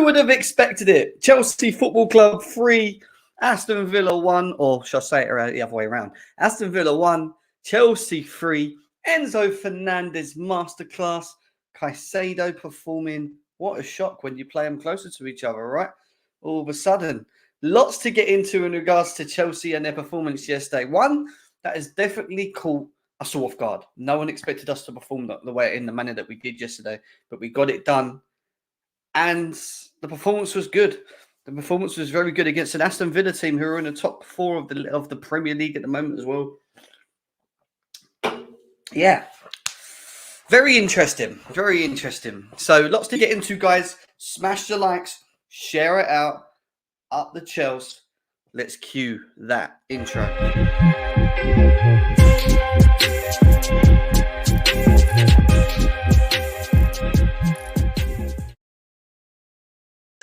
would have expected it. Chelsea Football Club 3, Aston Villa 1, or shall I say it the other way around? Aston Villa 1, Chelsea 3, Enzo Fernandez masterclass, Caicedo performing. What a shock when you play them closer to each other, right? All of a sudden. Lots to get into in regards to Chelsea and their performance yesterday. One that has definitely caught us off guard. No one expected us to perform the way in the manner that we did yesterday, but we got it done. And the performance was good. The performance was very good against an Aston Villa team who are in the top 4 of the Premier League at the moment as well. Yeah. Very interesting. Very interesting. So lots to get into, guys. Smash the likes. Share it out. Up the Chelsea. Let's cue that intro.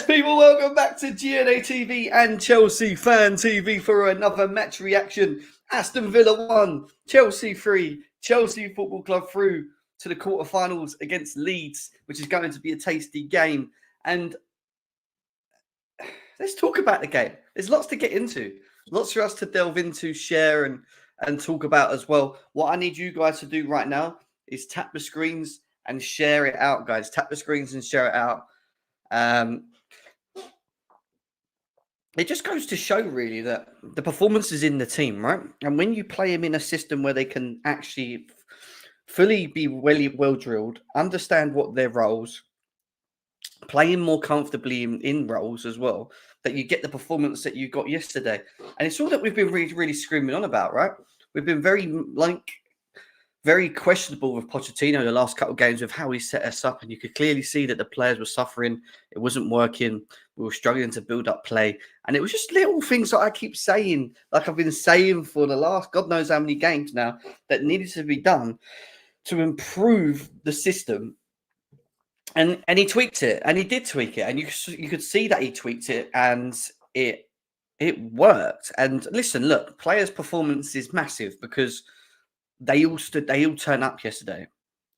People, welcome back to GNA TV and Chelsea Fan TV for another match reaction. Aston Villa 1, Chelsea 3, Chelsea Football Club through to the quarterfinals against Leeds, which is going to be a tasty game. And let's talk about the game. There's lots to get into, lots for us to delve into, share and talk about as well. What I need you guys to do right now is tap the screens and share it out, guys. Tap the screens and share it out. It just goes to show, really, that the performance is in the team, right? And when you play them in a system where they can actually fully be well drilled, understand what their roles, playing more comfortably in roles as well, that you get the performance that you got yesterday. And it's all that we've been really screaming on about, right? We've been very questionable with Pochettino the last couple of games of how he set us up. And you could clearly see that the players were suffering. It wasn't working. We were struggling to build up play. And it was just little things that I keep saying, like I've been saying for the last God knows how many games now, that needed to be done to improve the system. And he tweaked it, and he did tweak it, and you could see that he tweaked it, and it worked. And listen, look, players' performance is massive because they all turn up yesterday.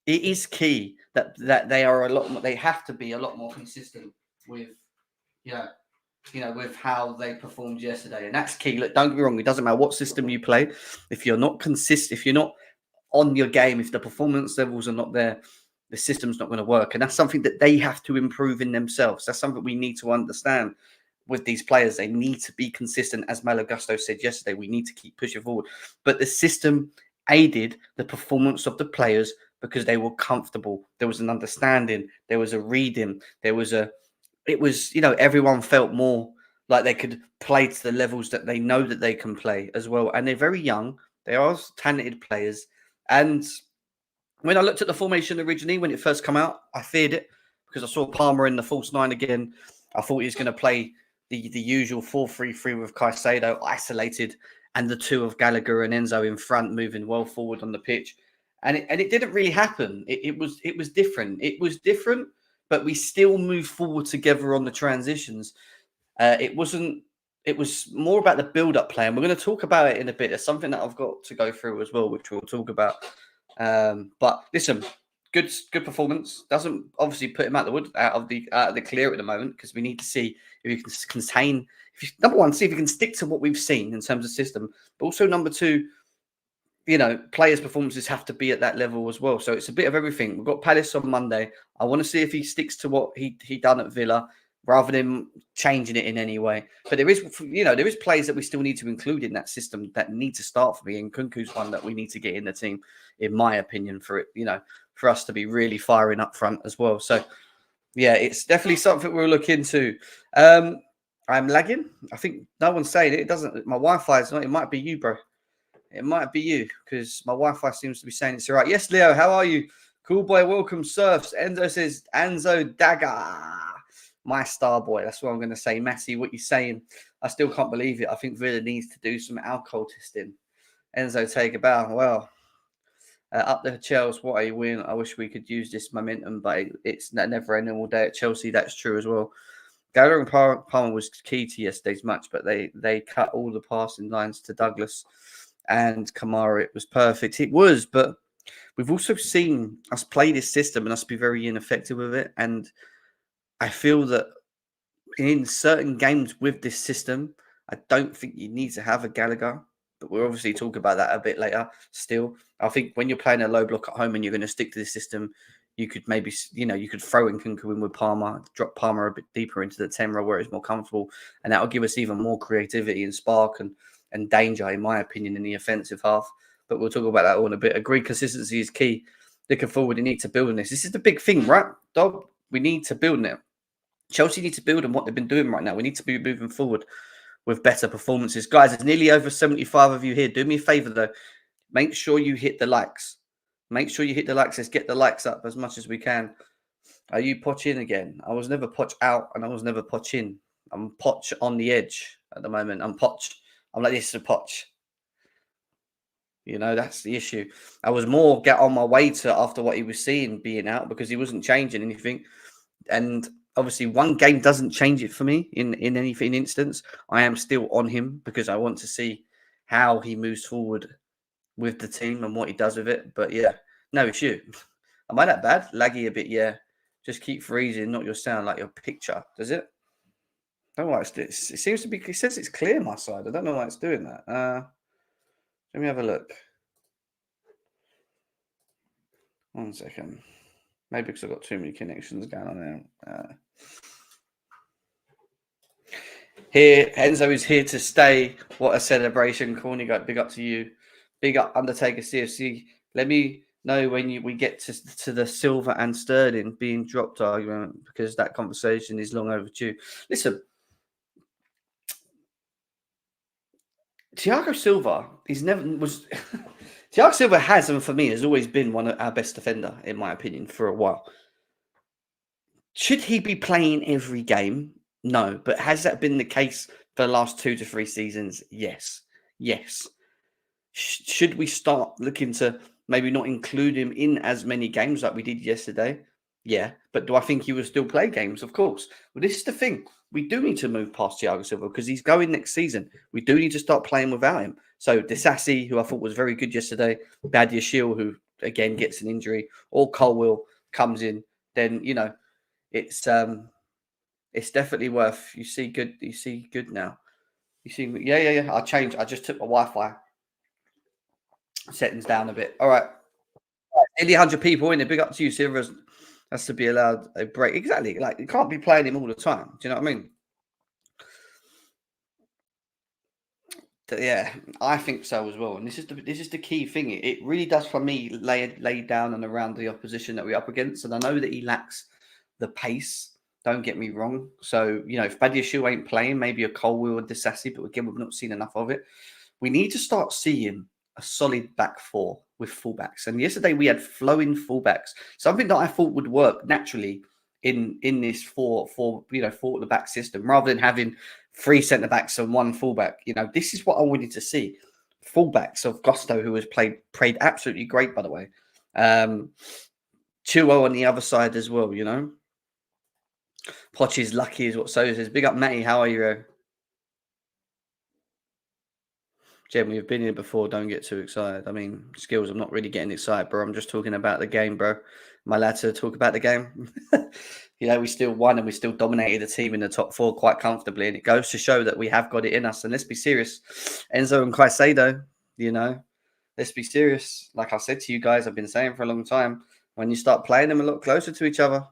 It is key that they are a lot more, they have to be a lot more consistent with, with how they performed yesterday, and that's key. Look, don't get me wrong, it doesn't matter what system you play. If you're not consistent, if you're not on your game, if the performance levels are not there, the system's not going to work. And that's something that they have to improve in themselves. That's something we need to understand with these players. They need to be consistent. As Malagusto said yesterday, we need to keep pushing forward. But the system aided the performance of the players because they were comfortable. There was an understanding. There was a reading. Everyone felt more like they could play to the levels that they know that they can play as well. And they're very young. They are talented players. And when I looked at the formation originally, when it first came out, I feared it because I saw Palmer in the false 9 again. I thought he was going to play the usual 4-3-3 with Caicedo isolated and the two of Gallagher and Enzo in front, moving well forward on the pitch. And it didn't really happen. It was different. It was different, but we still moved forward together on the transitions. It was more about the build-up play, and we're going to talk about it in a bit. There's something that I've got to go through as well, which we'll talk about. But listen, good performance. Doesn't obviously put him out of the clear at the moment, because we need to see if he can contain. Number one, see if he can stick to what we've seen in terms of system, but also number two, players' performances have to be at that level as well. So it's a bit of everything. We've got Palace on Monday. I want to see if he sticks to what he done at Villa, rather than changing it in any way. But there is players that we still need to include in that system that need to start for me. And Nkunku's one that we need to get in the team, in my opinion, for us to be really firing up front as well. So yeah, it's definitely something we'll look into. I'm lagging. I think no one's saying it. It doesn't. My Wi-Fi is not. It might be you, bro. It might be you, because my Wi-Fi seems to be saying it's all right. Yes, Leo, how are you? Cool boy, welcome, Surfs. Enzo says, Enzo Dagger. My star boy. That's what I'm going to say. Matty, what you saying? I still can't believe it. I think Villa needs to do some alcohol testing. Enzo, take a bow. Well, up the Chelsea, what a win. I wish we could use this momentum, but it's never ending all day at Chelsea. That's true as well. Gallagher and Palmer was key to yesterday's match, but they cut all the passing lines to Douglas and Kamara. It was perfect. It was, but we've also seen us play this system and us be very ineffective with it. And I feel that in certain games with this system, I don't think you need to have a Gallagher. But we'll obviously talk about that a bit later. Still, I think when you're playing a low block at home and you're going to stick to this system, you could maybe, you could throw Nkunku in with Palmer, drop Palmer a bit deeper into the 10 row where it's more comfortable. And that will give us even more creativity and spark and danger, in my opinion, in the offensive half. But we'll talk about that all in a bit. Agreed, consistency is key. Looking forward, we need to build on this. This is the big thing, right, Dog? We need to build on it. Chelsea need to build on what they've been doing right now. We need to be moving forward with better performances. Guys, there's nearly over 75 of you here. Do me a favor, though. Make sure you hit the likes. Make sure you hit the likes. Let's get the likes up as much as we can. Are you Poch in again? I was never Poch out and I was never Poch in. I'm Poch on the edge at the moment. I'm Poch. I'm like, this is a Poch. That's the issue. I was more get on my way to after what he was seeing being out because he wasn't changing anything. And obviously, one game doesn't change it for me in any instance. I am still on him because I want to see how he moves forward with the team and what he does with it. But yeah, no, it's you. Am I that bad? Laggy a bit, yeah. Just keep freezing, not your sound, like your picture. Does it? I don't know why it seems to be. It says it's clear my side. I don't know why it's doing that. Let me have a look. 1 second. Maybe because I've got too many connections going on now. Here, Enzo is here to stay. What a celebration. Corny guy, big up to you. Big up Undertaker CFC. Let me know when we get to the Silva and Sterling being dropped argument because that conversation is long overdue. Listen, Thiago Silva Thiago Silva has, and for me, has always been one of our best defender, in my opinion, for a while. Should he be playing every game? No. But has that been the case for the last 2 to 3 seasons? Yes. Yes. Should we start looking to maybe not include him in as many games like we did yesterday? Yeah. But do I think he will still play games? Of course. Well, this is the thing. We do need to move past Thiago Silva because he's going next season. We do need to start playing without him. So Disassi, who I thought was very good yesterday, Badia Shield, who again gets an injury, or Colwill comes in, then it's definitely worth. You see good now. You see, yeah. I just took my Wi-Fi settings down a bit. All right. Nearly 100 people in there. Big up to you, Silvers. Has to be allowed a break. Exactly. Like, you can't be playing him all the time. Do you know what I mean? Yeah, I think so as well. And this is the key thing. It really does, for me, lay down and around the opposition that we're up against. And I know that he lacks the pace. Don't get me wrong. So, if Badiashile ain't playing, maybe a Colwill or Disassi, but again, we've not seen enough of it. We need to start seeing a solid back four with fullbacks. And yesterday we had flowing fullbacks, something that I thought would work naturally in this four at the back system, rather than having 3 centre backs and 1 fullback. This is what I wanted to see. Fullbacks of Gusto, who has played absolutely great, by the way. Chuo on the other side as well. Poch is lucky, is what So says. Big up, Matty. How are you? Jem, we've been here before. Don't get too excited. I mean, Skills, I'm not really getting excited, bro. I'm just talking about the game, bro. Am I allowed to talk about the game? We still won and we still dominated the team in the top 4 quite comfortably. And it goes to show that we have got it in us. And let's be serious. Enzo and Caicedo, let's be serious. Like I said to you guys, I've been saying for a long time, when you start playing them a lot closer to each other,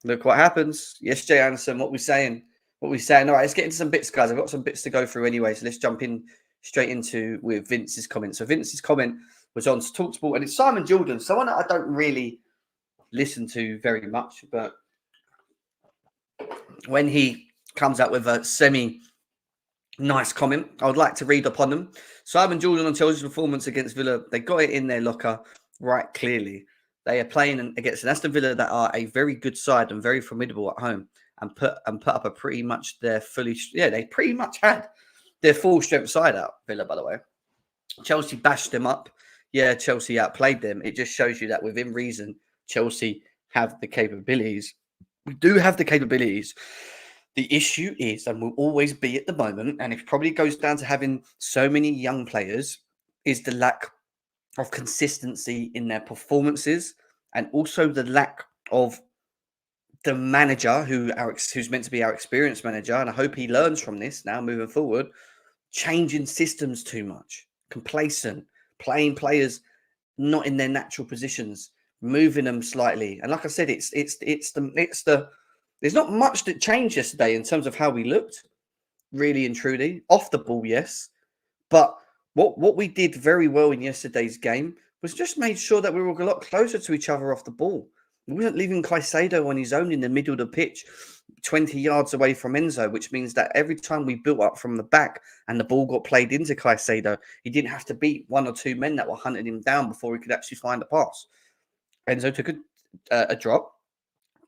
look what happens. Yes, Jay Anderson, what we're saying. All right, let's get into some bits, guys. I've got some bits to go through anyway. So let's jump in straight into with Vince's comment. So Vince's comment was on TalkSport, and it's Simon Jordan, someone that I don't really listen to very much, but when he comes out with a semi-nice comment, I would like to read upon them. Simon Jordan on Chelsea's performance against Villa, they got it in their locker right clearly. They are playing against an Aston Villa that are a very good side and very formidable at home, and put up a pretty much their they pretty much had their full strength side out, Villa, by the way. Chelsea bashed them up. Yeah, Chelsea outplayed them. It just shows you that within reason, Chelsea have the capabilities. We do have the capabilities. The issue is, and will always be at the moment, and it probably goes down to having so many young players, is the lack of consistency in their performances, and also the lack of the manager who's meant to be our experienced manager, and I hope he learns from this now moving forward, changing systems too much, complacent, playing players not in their natural positions, moving them slightly. And like I said, it's the there's not much that changed yesterday in terms of how we looked, really and truly. Off the ball, yes. But what we did very well in yesterday's game was just made sure that we were a lot closer to each other off the ball. We wasn't leaving Caicedo on his own in the middle of the pitch, 20 yards away from Enzo, which means that every time we built up from the back and the ball got played into Caicedo, he didn't have to beat one or two men that were hunting him down before he could actually find a pass. Enzo took a drop.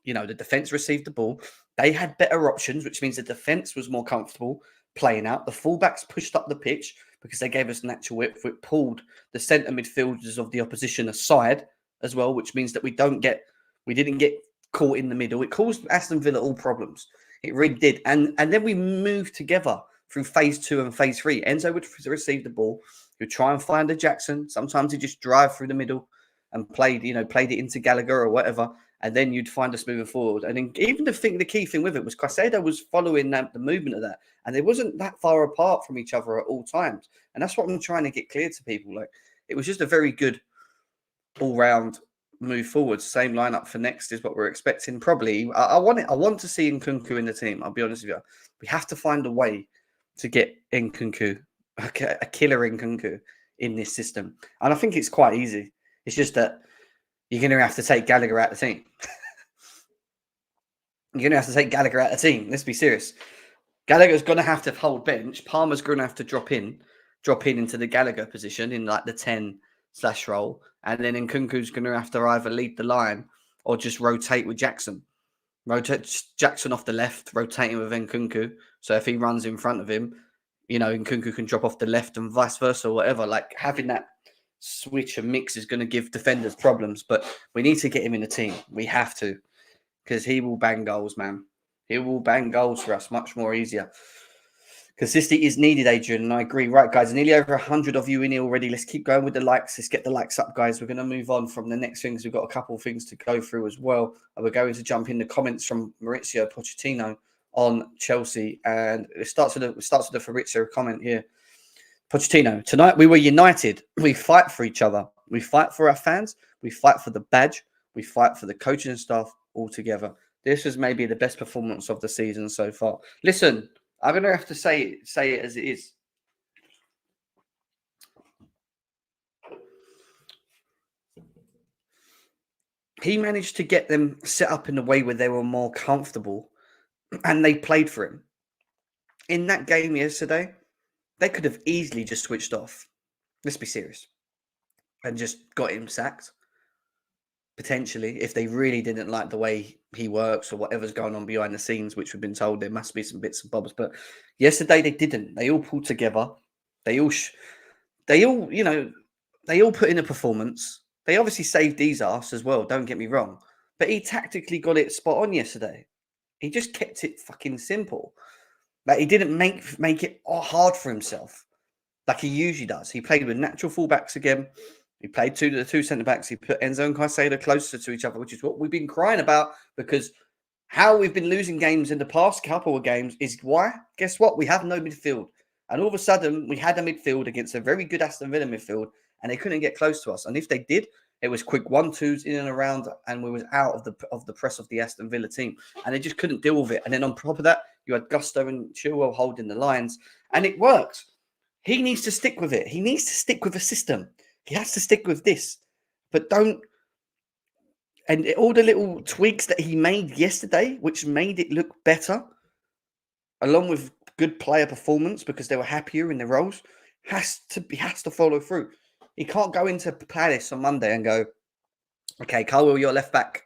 You know, the defence received the ball. They had better options, which means the defence was more comfortable playing out. The fullbacks pushed up the pitch because they gave us natural width. It pulled the centre midfielders of the opposition aside as well, which means that we didn't get caught in the middle. It caused Aston Villa all problems. It really did. And then we moved together through phase 2 and phase 3. Enzo would receive the ball. He would try and find a Jackson. Sometimes he'd just drive through the middle and played it into Gallagher or whatever. And then you'd find us moving forward. And then even the key thing with it was Caicedo was following the movement of that. And they wasn't that far apart from each other at all times. And that's what I'm trying to get clear to people. Like, it was just a very good all-round move forward. Same lineup for next is what we're expecting. Probably, I want to see Nkunku in the team. I'll be honest with you. We have to find a way to get Nkunku, a killer Nkunku, in this system. And I think it's quite easy. It's just that you're going to have to take Gallagher out of the team. You're going to have to take Gallagher out of the team. Let's be serious. Gallagher's going to have to hold bench. Palmer's going to have to drop in into the Gallagher position in like the 10 / role. And then Nkunku's going to have to either lead the line or just rotate with Jackson. Rotate Jackson off the left, rotating with Nkunku. So if he runs in front of him, Nkunku can drop off the left and vice versa or whatever. Like, having that switch and mix is going to give defenders problems, but we need to get him in the team. We have to, because he will bang goals, man. He will bang goals for us much more easier. Consistency is needed, Adrian, and I agree. Right, guys, nearly over 100 of you in here already. Let's keep going with the likes. Let's get the likes up, guys. We're going to move on from the next things. We've got a couple of things to go through as well. And we're going to jump in the comments from Maurizio Pochettino on Chelsea, and it starts with the Fabrizio comment here. Pochettino, tonight we were united. We fight for each other. We fight for our fans. We fight for the badge. We fight for the coaching staff all together. This was maybe the best performance of the season so far. Listen, I'm going to have to say it as it is. He managed to get them set up in a way where they were more comfortable and they played for him. In that game yesterday, they could have easily just switched off. Let's be serious. And just got him sacked. Potentially, if they really didn't like the way he works or whatever's going on behind the scenes, which we've been told there must be some bits and bobs. But yesterday they didn't. They all pulled together. They all put in a performance. They obviously saved his ass as well. Don't get me wrong. But he tactically got it spot on yesterday. He just kept it fucking simple. Like, he didn't make it hard for himself like he usually does. He played with natural fullbacks again. He played the two centre-backs. He put Enzo and Caicedo closer to each other, which is what we've been crying about, because how we've been losing games in the past couple of games is why. Guess what? We have no midfield. And all of a sudden, we had a midfield against a very good Aston Villa midfield, and they couldn't get close to us. And if they did, it was quick 1-2s in and around, and we was out of the press of the Aston Villa team. And they just couldn't deal with it. And then on top of that, you had Gusto and Chilwell holding the lines, and it worked. He needs to stick with it. He needs to stick with a system. He has to stick with this. But don't... And all the little tweaks that he made yesterday, which made it look better, along with good player performance because they were happier in their roles, has to follow through. He can't go into Palace on Monday and go, okay, Colwell, you're left back.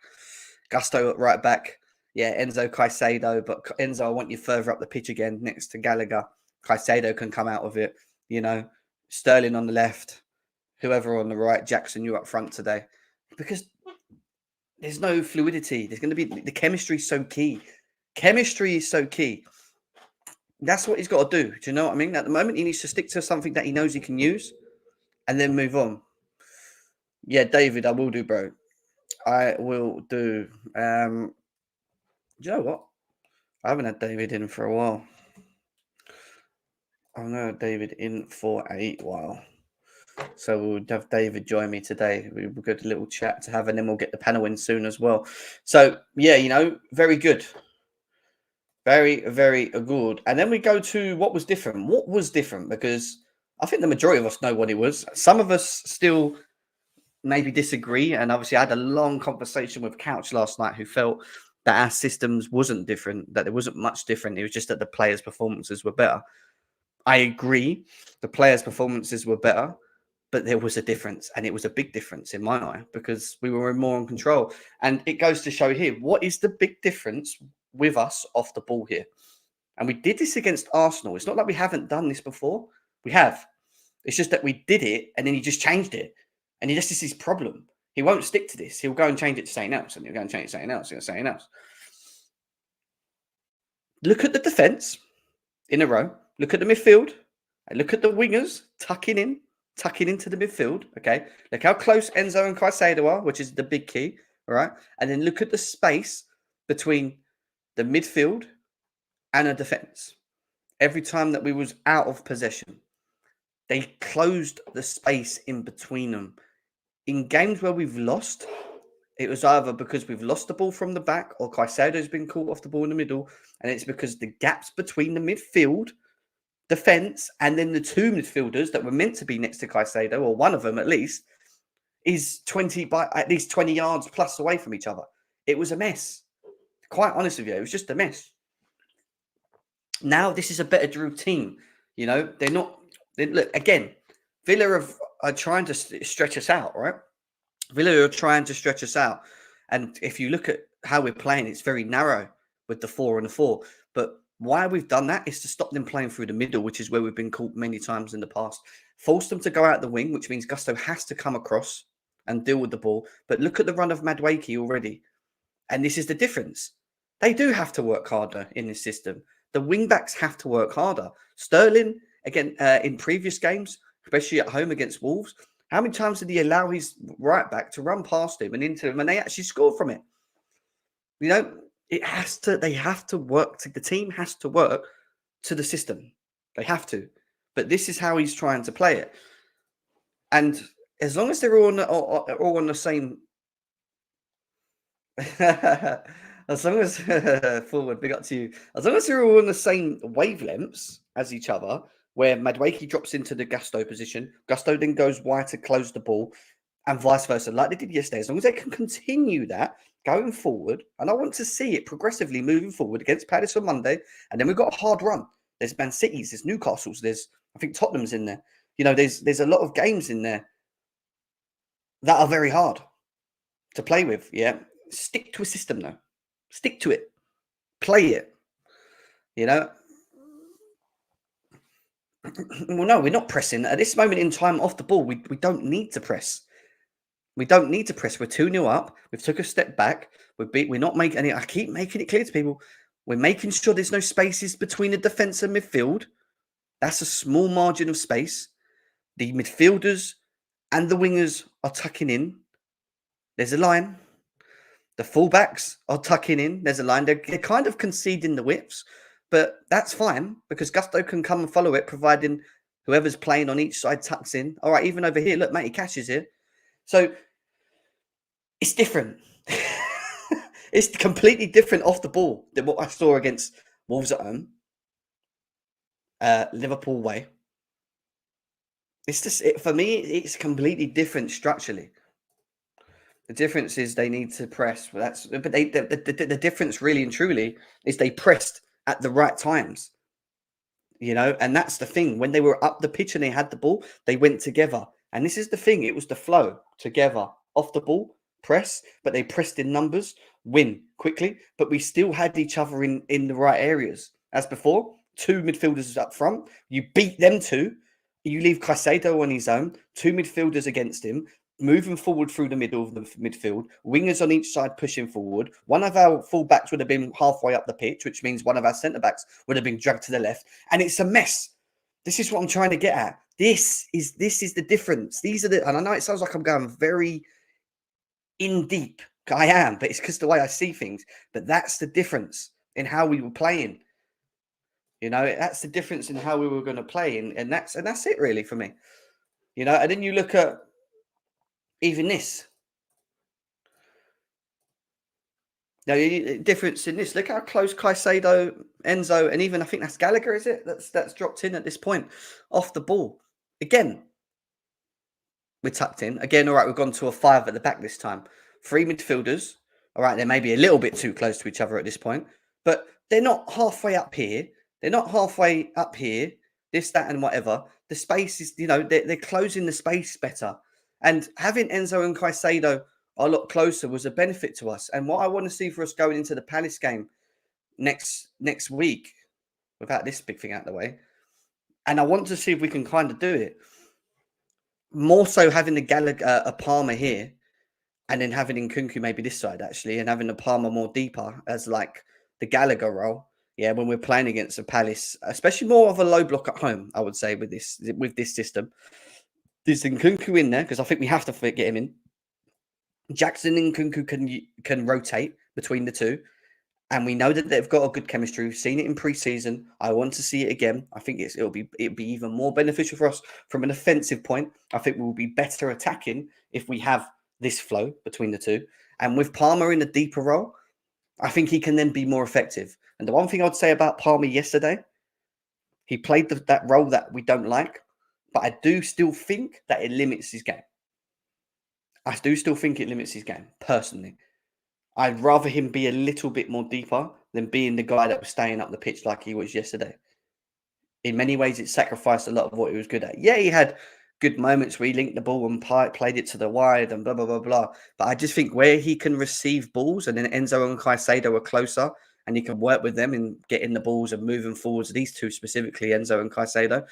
Gusto at right back. Yeah, Enzo, Caicedo. But Enzo, I want you further up the pitch again next to Gallagher. Caicedo can come out of it. Sterling on the left. Whoever on the right. Jackson, you up front today. Because there's no fluidity. There's going to be... The chemistry is so key. Chemistry is so key. That's what he's got to do. Do you know what I mean? At the moment, he needs to stick to something that he knows he can use and then move on. Yeah, David, I will do, bro. I will do. Do you know what? I haven't had David in for a while. I've not had David in for a while. So we'll have David join me today. We'll get a little chat to have, and then we'll get the panel in soon as well. So, yeah, very good. Very, very good. And then we go to what was different. What was different? Because I think the majority of us know what it was. Some of us still maybe disagree. And obviously, I had a long conversation with Couch last night who felt that our systems wasn't different, that there wasn't much different. It was just that the players' performances were better. I agree. The players' performances were better, but there was a difference. And it was a big difference in my eye because we were more in control. And it goes to show here, what is the big difference with us off the ball here? And we did this against Arsenal. It's not like we haven't done this before. We have. It's just that we did it and then he just changed it. And this is his problem. He won't stick to this. He'll go and change it to something else. And he'll go and change it to something else. And something else. Look at the defence in a row. Look at the midfield. And look at the wingers tucking into the midfield. Okay. Look how close Enzo and Caicedo are, which is the big key. All right. And then look at the space between the midfield and a defence. Every time that we was out of possession, they closed the space in between them. In games where we've lost, it was either because we've lost the ball from the back or Caicedo's been caught off the ball in the middle. And it's because the gaps between the midfield, defence, and then the two midfielders that were meant to be next to Caicedo, or one of them at least, is at least 20 yards plus away from each other. It was a mess. Quite honest with you, it was just a mess. Now this is a better drilled team. They're not. Look again. Villa are trying to stretch us out, right? Villa are trying to stretch us out, and if you look at how we're playing, it's very narrow with the 4 and the 4. But why we've done that is to stop them playing through the middle, which is where we've been caught many times in the past. Force them to go out the wing, which means Gusto has to come across and deal with the ball. But look at the run of Madueke already, and this is the difference. They do have to work harder in this system. The wing backs have to work harder. Sterling, again, in previous games, especially at home against Wolves, how many times did he allow his right back to run past him and into him, and they actually scored from it? They have to work. The team has to work to the system. They have to. But this is how he's trying to play it. And as long as they're all on the same... As long as forward, big up to you. As long as they're all on the same wavelengths as each other, where Madueke drops into the Gusto position, Gusto then goes wide to close the ball, and vice versa, like they did yesterday. As long as they can continue that going forward, and I want to see it progressively moving forward against Palace on Monday, and then we've got a hard run. There's Man City's, there's Newcastle's, I think Tottenham's in there. There's a lot of games in there that are very hard to play with. Yeah, stick to a system though. Stick to it. Play it. Well, no, we're not pressing. At this moment in time off the ball, we don't need to press. We don't need to press. We're 2-0 up. We've took a step back. We're not making any... I keep making it clear to people. We're making sure there's no spaces between the defence and midfield. That's a small margin of space. The midfielders and the wingers are tucking in. There's a line. The fullbacks are tucking in. There's a line. They're kind of conceding the widths, but that's fine because Gusto can come and follow it, providing whoever's playing on each side tucks in. All right, even over here, look, Matty Cash is here. So it's different. It's completely different off the ball than what I saw against Wolves at home, Liverpool away. It's just, for me, it's completely different structurally. The difference is they need to press. The difference really and truly is they pressed at the right times. And that's the thing. When they were up the pitch and they had the ball, they went together. And this is the thing. It was the flow together. Off the ball, press, but they pressed in numbers, win quickly. But we still had each other in the right areas. As before, 2 midfielders up front. You beat them 2. You leave Caicedo on his own. 2 midfielders against him. Moving forward through the middle of the midfield, wingers on each side pushing forward. One of our full-backs would have been halfway up the pitch, which means one of our centre-backs would have been dragged to the left. And it's a mess. This is what I'm trying to get at. This is the difference. And I know it sounds like I'm going very in deep I am, but it's because the way I see things. But that's the difference in how we were playing. You know, that's the difference in how we were going to play, and that's it really for me. You know, and then you look at even this. Now, the difference in this. Look how close Caicedo, Enzo, and even I think that's Gallagher. Is it? That's dropped in at this point off the ball again. We're tucked in. Again, all right, we've gone to a 5 at the back this time. 3 midfielders. All right, they're maybe a little bit too close to each other at this point, but they're not halfway up here. They're not halfway up here, this, that, and whatever. The space is, you know, they're closing the space better. And having Enzo and Caicedo a lot closer was a benefit to us. And what I want to see for us going into the Palace game next week, without this big thing out of the way, and I want to see if we can kind of do it. More so having the Gallagher, a Palmer here, and then having Nkunku maybe this side actually, and having the Palmer more deeper as like the Gallagher role. Yeah, when we're playing against a Palace, especially more of a low block at home, I would say with this system. There's Nkunku in there because I think we have to get him in. Jackson and Nkunku can rotate between the two. And we know that they've got a good chemistry. We've seen it in pre-season. I want to see it again. I think it'll be even more beneficial for us from an offensive point. I think we'll be better attacking if we have this flow between the two. And with Palmer in a deeper role, I think he can then be more effective. And the one thing I would say about Palmer yesterday, he played that role that we don't like, but I do still think that it limits his game. I do still think it limits his game, personally. I'd rather him be a little bit more deeper than being the guy that was staying up the pitch like he was yesterday. In many ways, it sacrificed a lot of what he was good at. Yeah, he had good moments where he linked the ball and played it to the wide and blah, blah, blah, blah. But I just think where he can receive balls and then Enzo and Caicedo are closer and he can work with them in getting the balls and moving forwards, these two specifically, Enzo and Caicedo,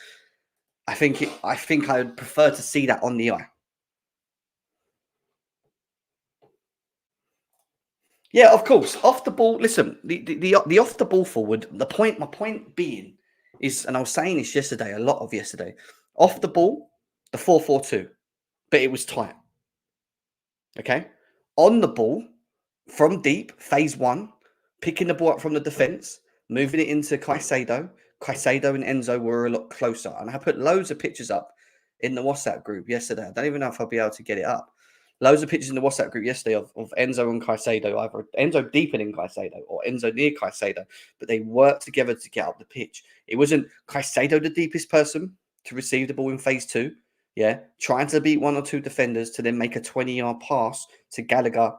I think I would prefer to see that on the eye. Yeah, of course. Off the ball, listen, the off the ball forward, my point being is, and I was saying this yesterday, a lot of yesterday, off the ball, the 4-4-2, but it was tight. Okay? On the ball, from deep, phase 1, picking the ball up from the defence, moving it into Caicedo. Caicedo and Enzo were a lot closer. And I put loads of pictures up in the WhatsApp group yesterday. I don't even know if I'll be able to get it up. Loads of pictures in the WhatsApp group yesterday of Enzo and Caicedo, either Enzo deepening Caicedo or Enzo near Caicedo, but they worked together to get up the pitch. It wasn't Caicedo the deepest person to receive the ball in phase 2, yeah, trying to beat 1 or 2 defenders to then make a 20-yard pass to Gallagher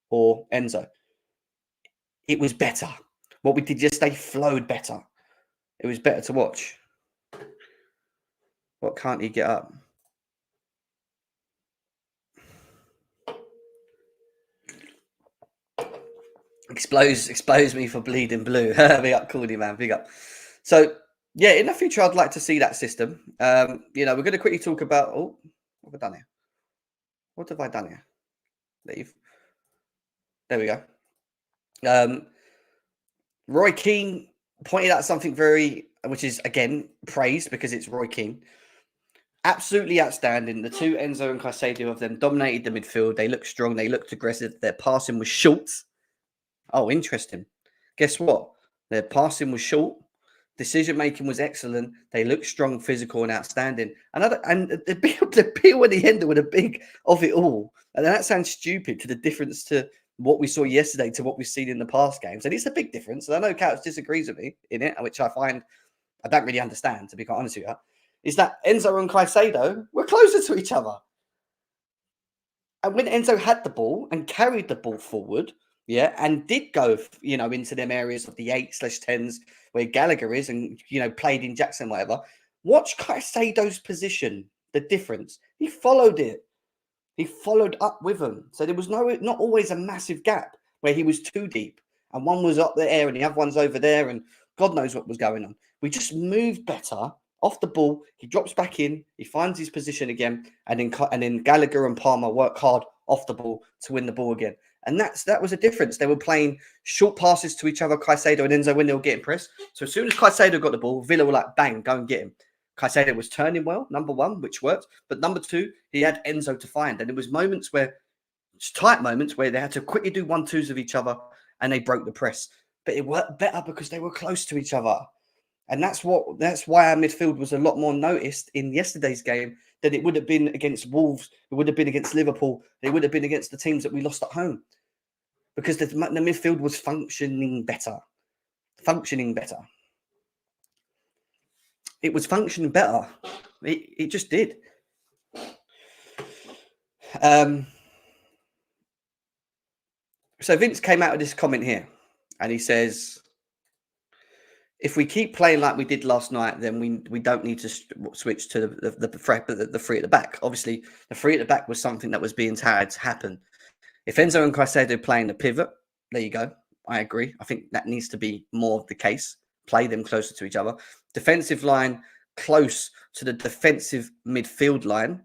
or Enzo. It was better. What we did yesterday flowed better. It was better to watch. What can't he get up? Expose me for bleeding blue. Big up, Cordy, man. Big up. So, yeah, in the future, I'd like to see that system. You know, we're going to quickly talk about... Oh, what have I done here? What have I done here? Leave. There we go. Roy Keane pointed out something which is, again, praised because it's Roy Keane. Absolutely outstanding. The two, Enzo and Caicedo, of them dominated the midfield. They looked strong. They looked aggressive. Their passing was short. Oh, interesting. Guess what? Their passing was short. Decision-making was excellent. They looked strong, physical, and outstanding. And the peel at the end were the big of it all. And that sounds stupid to the difference to what we saw yesterday to what we've seen in the past games. And it's a big difference. And I know Couch disagrees with me in it, which I find I don't really understand, to be quite honest with you, is that Enzo and Caicedo were closer to each other. And when Enzo had the ball and carried the ball forward, yeah, and did go, you know, into them areas of the 8/10s where Gallagher is and, you know, played in Jackson, whatever. Watch Caicedo's position, the difference. He followed it. He followed up with him. So there was not always a massive gap where he was too deep and one was up there and the other one's over there and God knows what was going on. We just moved better off the ball. He drops back in. He finds his position again. And then Gallagher and Palmer work hard off the ball to win the ball again. And that was a difference. They were playing short passes to each other, Caicedo and Enzo, when they were getting pressed. So as soon as Caicedo got the ball, Villa were like, bang, go and get him. Caicedo was turning well, number 1, which worked. But number 2, he had Enzo to find. And there was moments where tight moments where they had to quickly do 1-2s of each other and they broke the press. But it worked better because they were close to each other. And that's why our midfield was a lot more noticed in yesterday's game than it would have been against Wolves, it would have been against Liverpool, it would have been against the teams that we lost at home. Because the midfield was functioning better. It was functioning better. It just did. So Vince came out with this comment here, and he says, if we keep playing like we did last night, then we don't need to switch to the three at the back. Obviously, the three at the back was something that was being tired to happen. If Enzo and Caicedo playing the pivot, there you go. I agree. I think that needs to be more of the case. Play them closer to each other. Defensive line close to the defensive midfield line.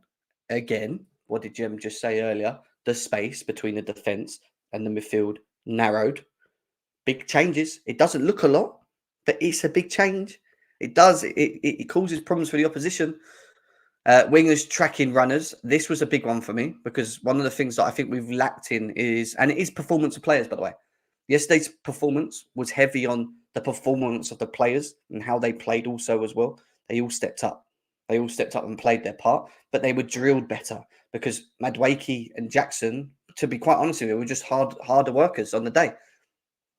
Again, what did Jem just say earlier? The space between the defence and the midfield narrowed. Big changes. It doesn't look a lot, but it's a big change. It does. It causes problems for the opposition. Wingers tracking runners. This was a big one for me because one of the things that I think we've lacked in is, and it is performance of players, by the way. Yesterday's performance was heavy on the performance of the players and how they played also as well. They all stepped up. They all stepped up and played their part, but they were drilled better because Madueke and Jackson, to be quite honest with you, were just harder workers on the day.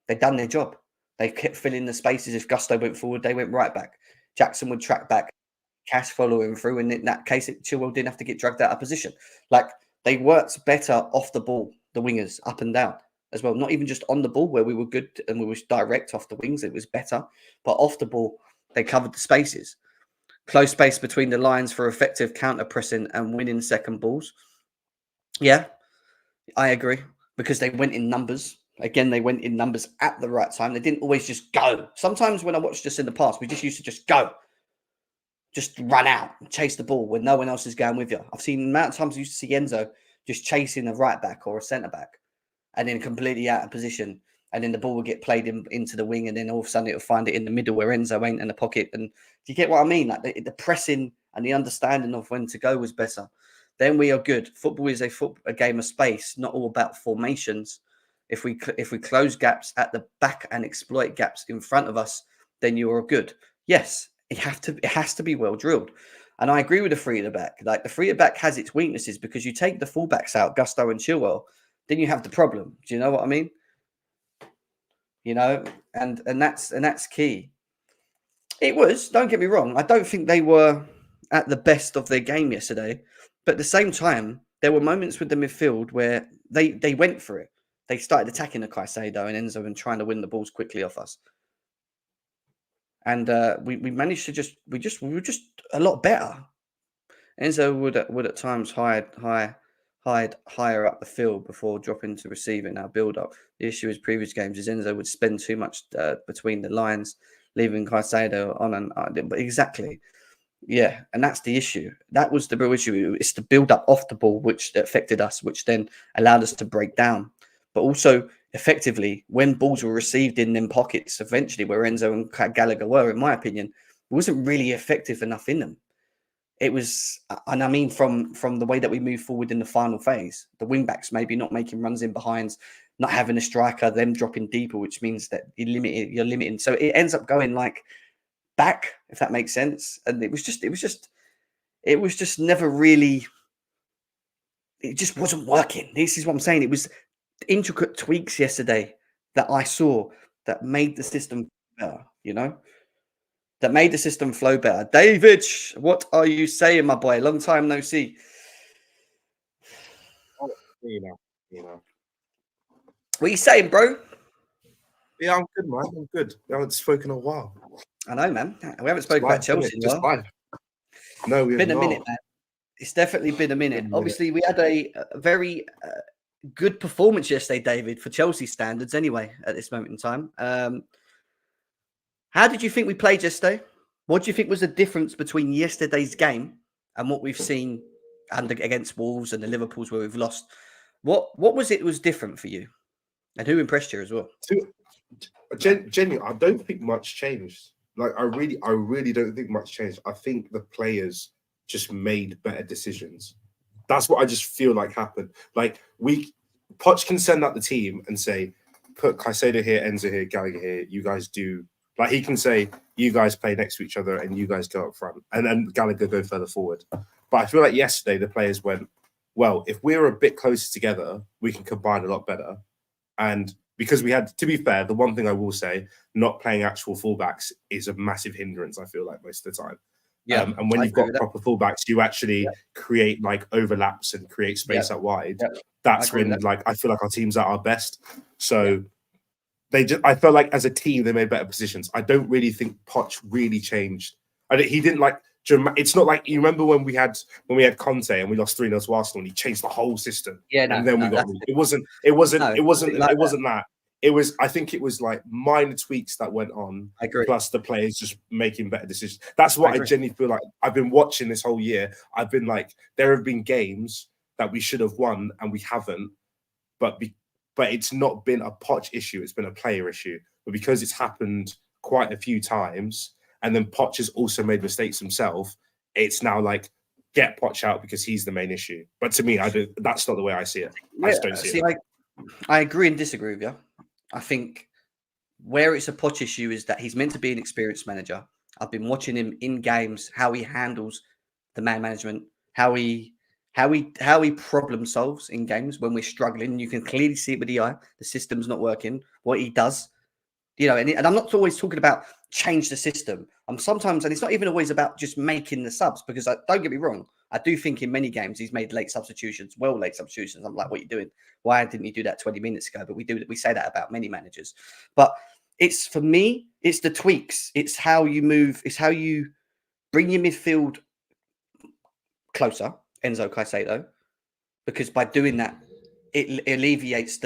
They'd done their job. They kept filling the spaces. If Gusto went forward, they went right back. Jackson would track back, Cash following through, and in that case, Chilwell didn't have to get dragged out of position. Like, they worked better off the ball, the wingers, up and down as well. Not even just on the ball where we were good and we were direct off the wings. It was better, but off the ball, they covered the spaces. Close space between the lines for effective counter pressing and winning second balls. Yeah, I agree, because they went in numbers. Again, they went in numbers at the right time. They didn't always just go. Sometimes when I watched this in the past, we just used to just go. Just run out and chase the ball when no one else is going with you. I've seen the amount of times I used to see Enzo just chasing a right back or a centre back and then completely out of position. And then the ball would get played into the wing, and then all of a sudden it'll find it in the middle where Enzo ain't in the pocket. And do you get what I mean? Like the pressing and the understanding of when to go was better. Then we are good. Football is a game of space, not all about formations. If we close gaps at the back and exploit gaps in front of us, then you are good. Yes, it has to be well drilled. And I agree with the three at the back. Like, the three at the back has its weaknesses because you take the fullbacks out, Gusto and Chilwell, then you have the problem. Do you know what I mean? You know, and that's key. It was, don't get me wrong, I don't think they were at the best of their game yesterday. But at the same time, there were moments with the midfield where they went for it. They started attacking the Caicedo and Enzo and trying to win the balls quickly off us. And we managed to we were just a lot better. Enzo would at times hide higher up the field before dropping to receive it in our build-up. The issue with previous games is Enzo would spend too much between the lines, leaving Caicedo on and but exactly. Yeah, and that's the issue. That was the real issue. It's the build-up off the ball which affected us, which then allowed us to break down. But also, effectively, when balls were received in them pockets, eventually where Enzo and Gallagher were, in my opinion, it wasn't really effective enough in them. It was, and I mean from the way that we move forward in the final phase, the wing-backs maybe not making runs in behinds, not having a striker, them dropping deeper, which means that you're limiting. So it ends up going like back, if that makes sense. And it was just never really, it just wasn't working. This is what I'm saying. It was intricate tweaks yesterday that I saw that made the system better, you know, that made the system flow better. David, what are you saying, my boy? Long time no see. You know. What are you saying, bro? Yeah, I'm good, man. I'm good. I haven't spoken in a while. I know, man. We haven't spoken about Chelsea in a while. No, we've been a minute, man. It's definitely been a minute. Obviously, we had a very good performance yesterday, David, for Chelsea standards anyway, at this moment in time. How did you think we played yesterday? What do you think was the difference between yesterday's game and what we've seen against Wolves and the Liverpools where we've lost? What was it was different for you? And who impressed you as well? Genuinely, I don't think much changed. Like, I really don't think much changed. I think the players just made better decisions. That's what I just feel like happened. Like, Poch can send out the team and say, put Caicedo here, Enzo here, Gallagher here. You guys do. Like, he can say, you guys play next to each other and you guys go up front. And then Gallagher go further forward. But I feel like yesterday the players went, well, if we're a bit closer together, we can combine a lot better. And because we had, to be fair, the one thing I will say, not playing actual fullbacks is a massive hindrance, I feel like, most of the time. Yeah, and when you've got proper fullbacks, you actually create like overlaps and create space out wide. That's when like I feel like our team's at our best. So I felt like as a team they made better positions. I don't really think Poch really changed. He didn't like. It's not like you remember when we had Conte and we lost 3-0 to Arsenal and he changed the whole system. Yeah, no, and then we got. It wasn't that. It was, I think it was like minor tweaks that went on, plus the players just making better decisions. That's what I genuinely feel like. I've been watching this whole year. I've been like, there have been games that we should have won and we haven't, but it's not been a Poch issue. It's been a player issue. But because it's happened quite a few times, and then Poch has also made mistakes himself, it's now like, get Poch out because he's the main issue. But to me, that's not the way I see it. I just don't see it. I agree and disagree with you. I think where it's a Poch issue is that he's meant to be an experienced manager. I've been watching him in games, how he handles the man management, how he problem solves in games when we're struggling. You can clearly see it with the eye. The system's not working. What he does, and I'm not always talking about change the system. Sometimes, and it's not even always about just making the subs, because don't get me wrong, I do think in many games he's made late substitutions. I'm like, what are you doing? Why didn't you do that 20 minutes ago? But we say that about many managers. But for me, it's the tweaks. It's how you move. It's how you bring your midfield closer, Enzo, Caicedo, because by doing that, it alleviates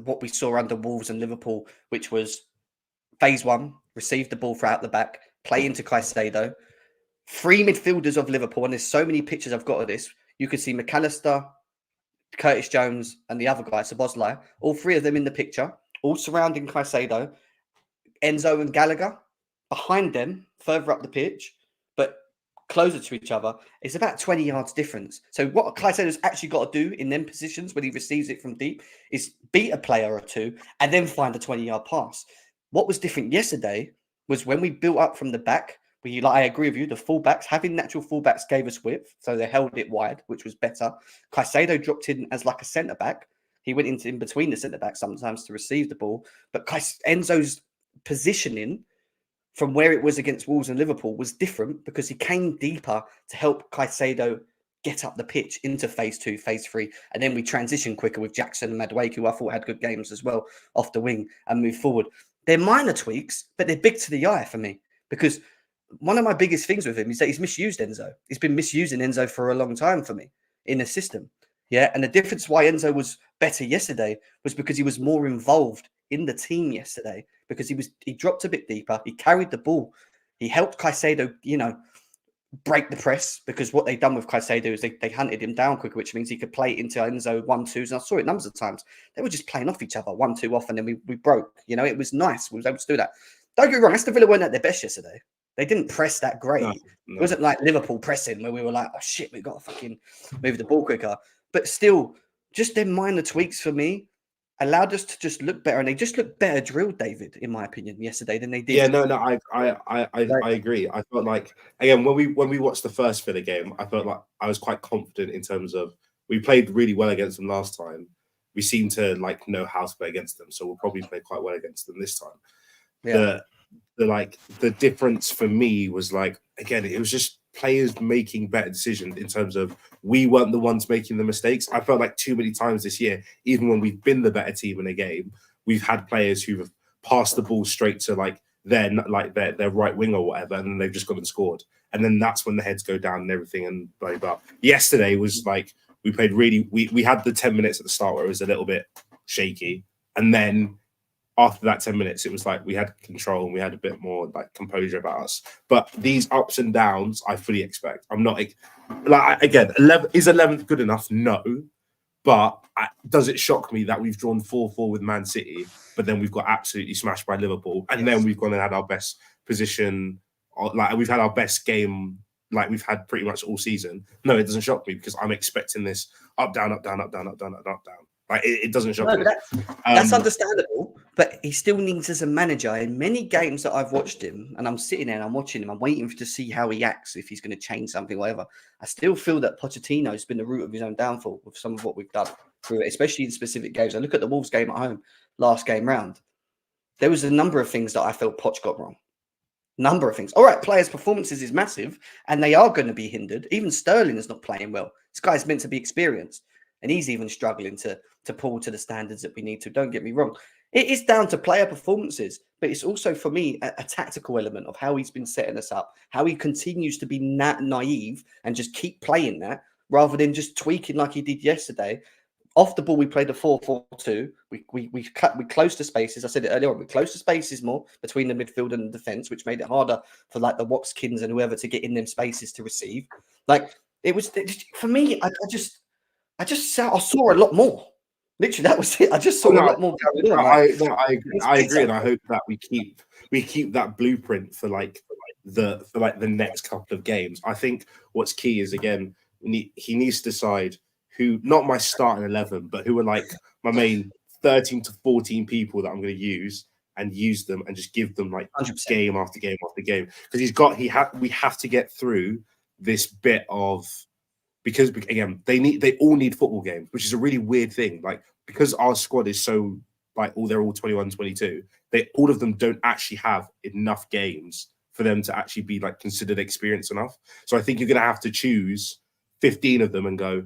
what we saw under Wolves and Liverpool, which was phase one, receive the ball out the back, play into Caicedo. 3 midfielders of Liverpool, and there's so many pictures I've got of this. You could see McAllister, Curtis Jones, and the other guy, Szoboszlai, all 3 of them in the picture, all surrounding Caicedo. Enzo and Gallagher behind them, further up the pitch, but closer to each other. It's about 20 yards difference. So what Caicedo's actually got to do in them positions when he receives it from deep is beat a player or two and then find a 20-yard pass. What was different yesterday was when we built up from the back. I agree with you. The fullbacks, having natural fullbacks gave us width, so they held it wide, which was better. Caicedo dropped in as like a centre back. He went in between the centre backs sometimes to receive the ball. But Enzo's positioning from where it was against Wolves and Liverpool was different because he came deeper to help Caicedo get up the pitch into phase 2, phase 3, and then we transition quicker with Jackson and Madueke, who I thought had good games as well off the wing, and move forward. They're minor tweaks, but they're big to the eye for me, because one of my biggest things with him is that he's misused Enzo. He's been misusing Enzo for a long time for me in the system. Yeah. And the difference why Enzo was better yesterday was because he was more involved in the team yesterday, because he dropped a bit deeper. He carried the ball. He helped Caicedo, break the press, because what they've done with Caicedo is they hunted him down quicker, which means he could play into Enzo 1-2s. And I saw it numbers of times. They were just playing off each other, 1-2 off, and then we broke. It was nice. We was able to do that. Don't get me wrong, Aston Villa weren't at their best yesterday. They didn't press that great. No. It wasn't like Liverpool pressing where we were like, oh shit, we've got to fucking move the ball quicker. But still, just them minor tweaks for me allowed us to just look better. And they just looked better drilled, David, in my opinion, yesterday than they did. Yeah, no, I agree. I felt like, again, when we watched the first Villa game, I felt like I was quite confident in terms of, we played really well against them last time. We seem to know how to play against them. So we'll probably play quite well against them this time. Yeah. The difference for me was again, it was just players making better decisions in terms of, we weren't the ones making the mistakes. I felt like too many times this year, even when we've been the better team in a game, we've had players who have passed the ball straight to their right wing or whatever, and then they've just gone and scored. And then that's when the heads go down and everything, and blah, blah. Yesterday was we played really, we had the 10 minutes at the start where it was a little bit shaky, and then after that 10 minutes, it was we had control and we had a bit more composure about us. But these ups and downs, I fully expect. I'm not again, 11th good enough? No. But does it shock me that we've drawn 4-4 with Man City, but then we've got absolutely smashed by Liverpool, and then we've gone and had our best position, we've had our best game, we've had pretty much all season? No, it doesn't shock me, because I'm expecting this up, down, up, down, up, down, up, down, up, down. Like it doesn't shock No, me. but that's understandable. But he still needs, as a manager, in many games that I've watched him, and I'm sitting there and I'm watching him, I'm waiting to see how he acts, if he's going to change something, whatever. I still feel that Pochettino has been the root of his own downfall with some of what we've done through it, especially in specific games. I look at the Wolves game at home, last game round. There was a number of things that I felt Poch got wrong. Number of things. All right, players' performances is massive, and they are going to be hindered. Even Sterling is not playing well. This guy's meant to be experienced, and he's even struggling to pull to the standards that we need to. Don't get me wrong. It is down to player performances, but it's also, for me, a tactical element of how he's been setting us up, how he continues to be naive and just keep playing that rather than just tweaking like he did yesterday. Off the ball, we played a 4-4-2. We closed the spaces. I said it earlier on. We closed the spaces more between the midfield and the defence, which made it harder for like the Watkins and whoever to get in them spaces to receive. Like it was for me. I saw a lot more. Literally, that was it. I just saw a lot more going on. I agree, and I hope that we keep that blueprint for the next couple of games. I think what's key is, again, he needs to decide who, not my starting 11, but who are like my main 13 to 14 people that I'm going to use, and use them and just give them like 100%. Game after game after game, because we have to get through this bit of, because again they all need football games, which is a really weird thing. Like, because our squad is so like they're all 21, 22, all of them don't actually have enough games for them to actually be like considered experienced enough. So I think you're going to have to choose 15 of them and go,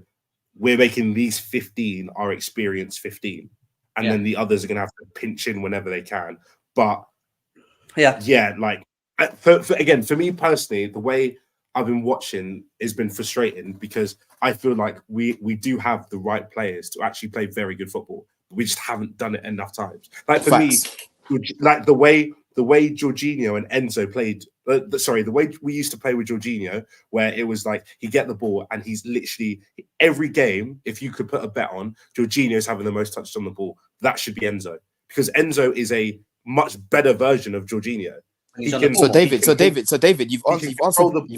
we're making these 15 our experience 15, and then the others are going to have to pinch in whenever they can. But like for me personally, the way I've been watching has been frustrating, because I feel like we do have the right players to actually play very good football, but we just haven't done it enough times. Like for me, like the way Jorginho and Enzo played. The way we used to play with Jorginho, where it was like he'd get the ball and he's literally every game, if you could put a bet on, Jorginho's having the most touches on the ball, that should be Enzo, because Enzo is a much better version of Jorginho. David, you've answered. He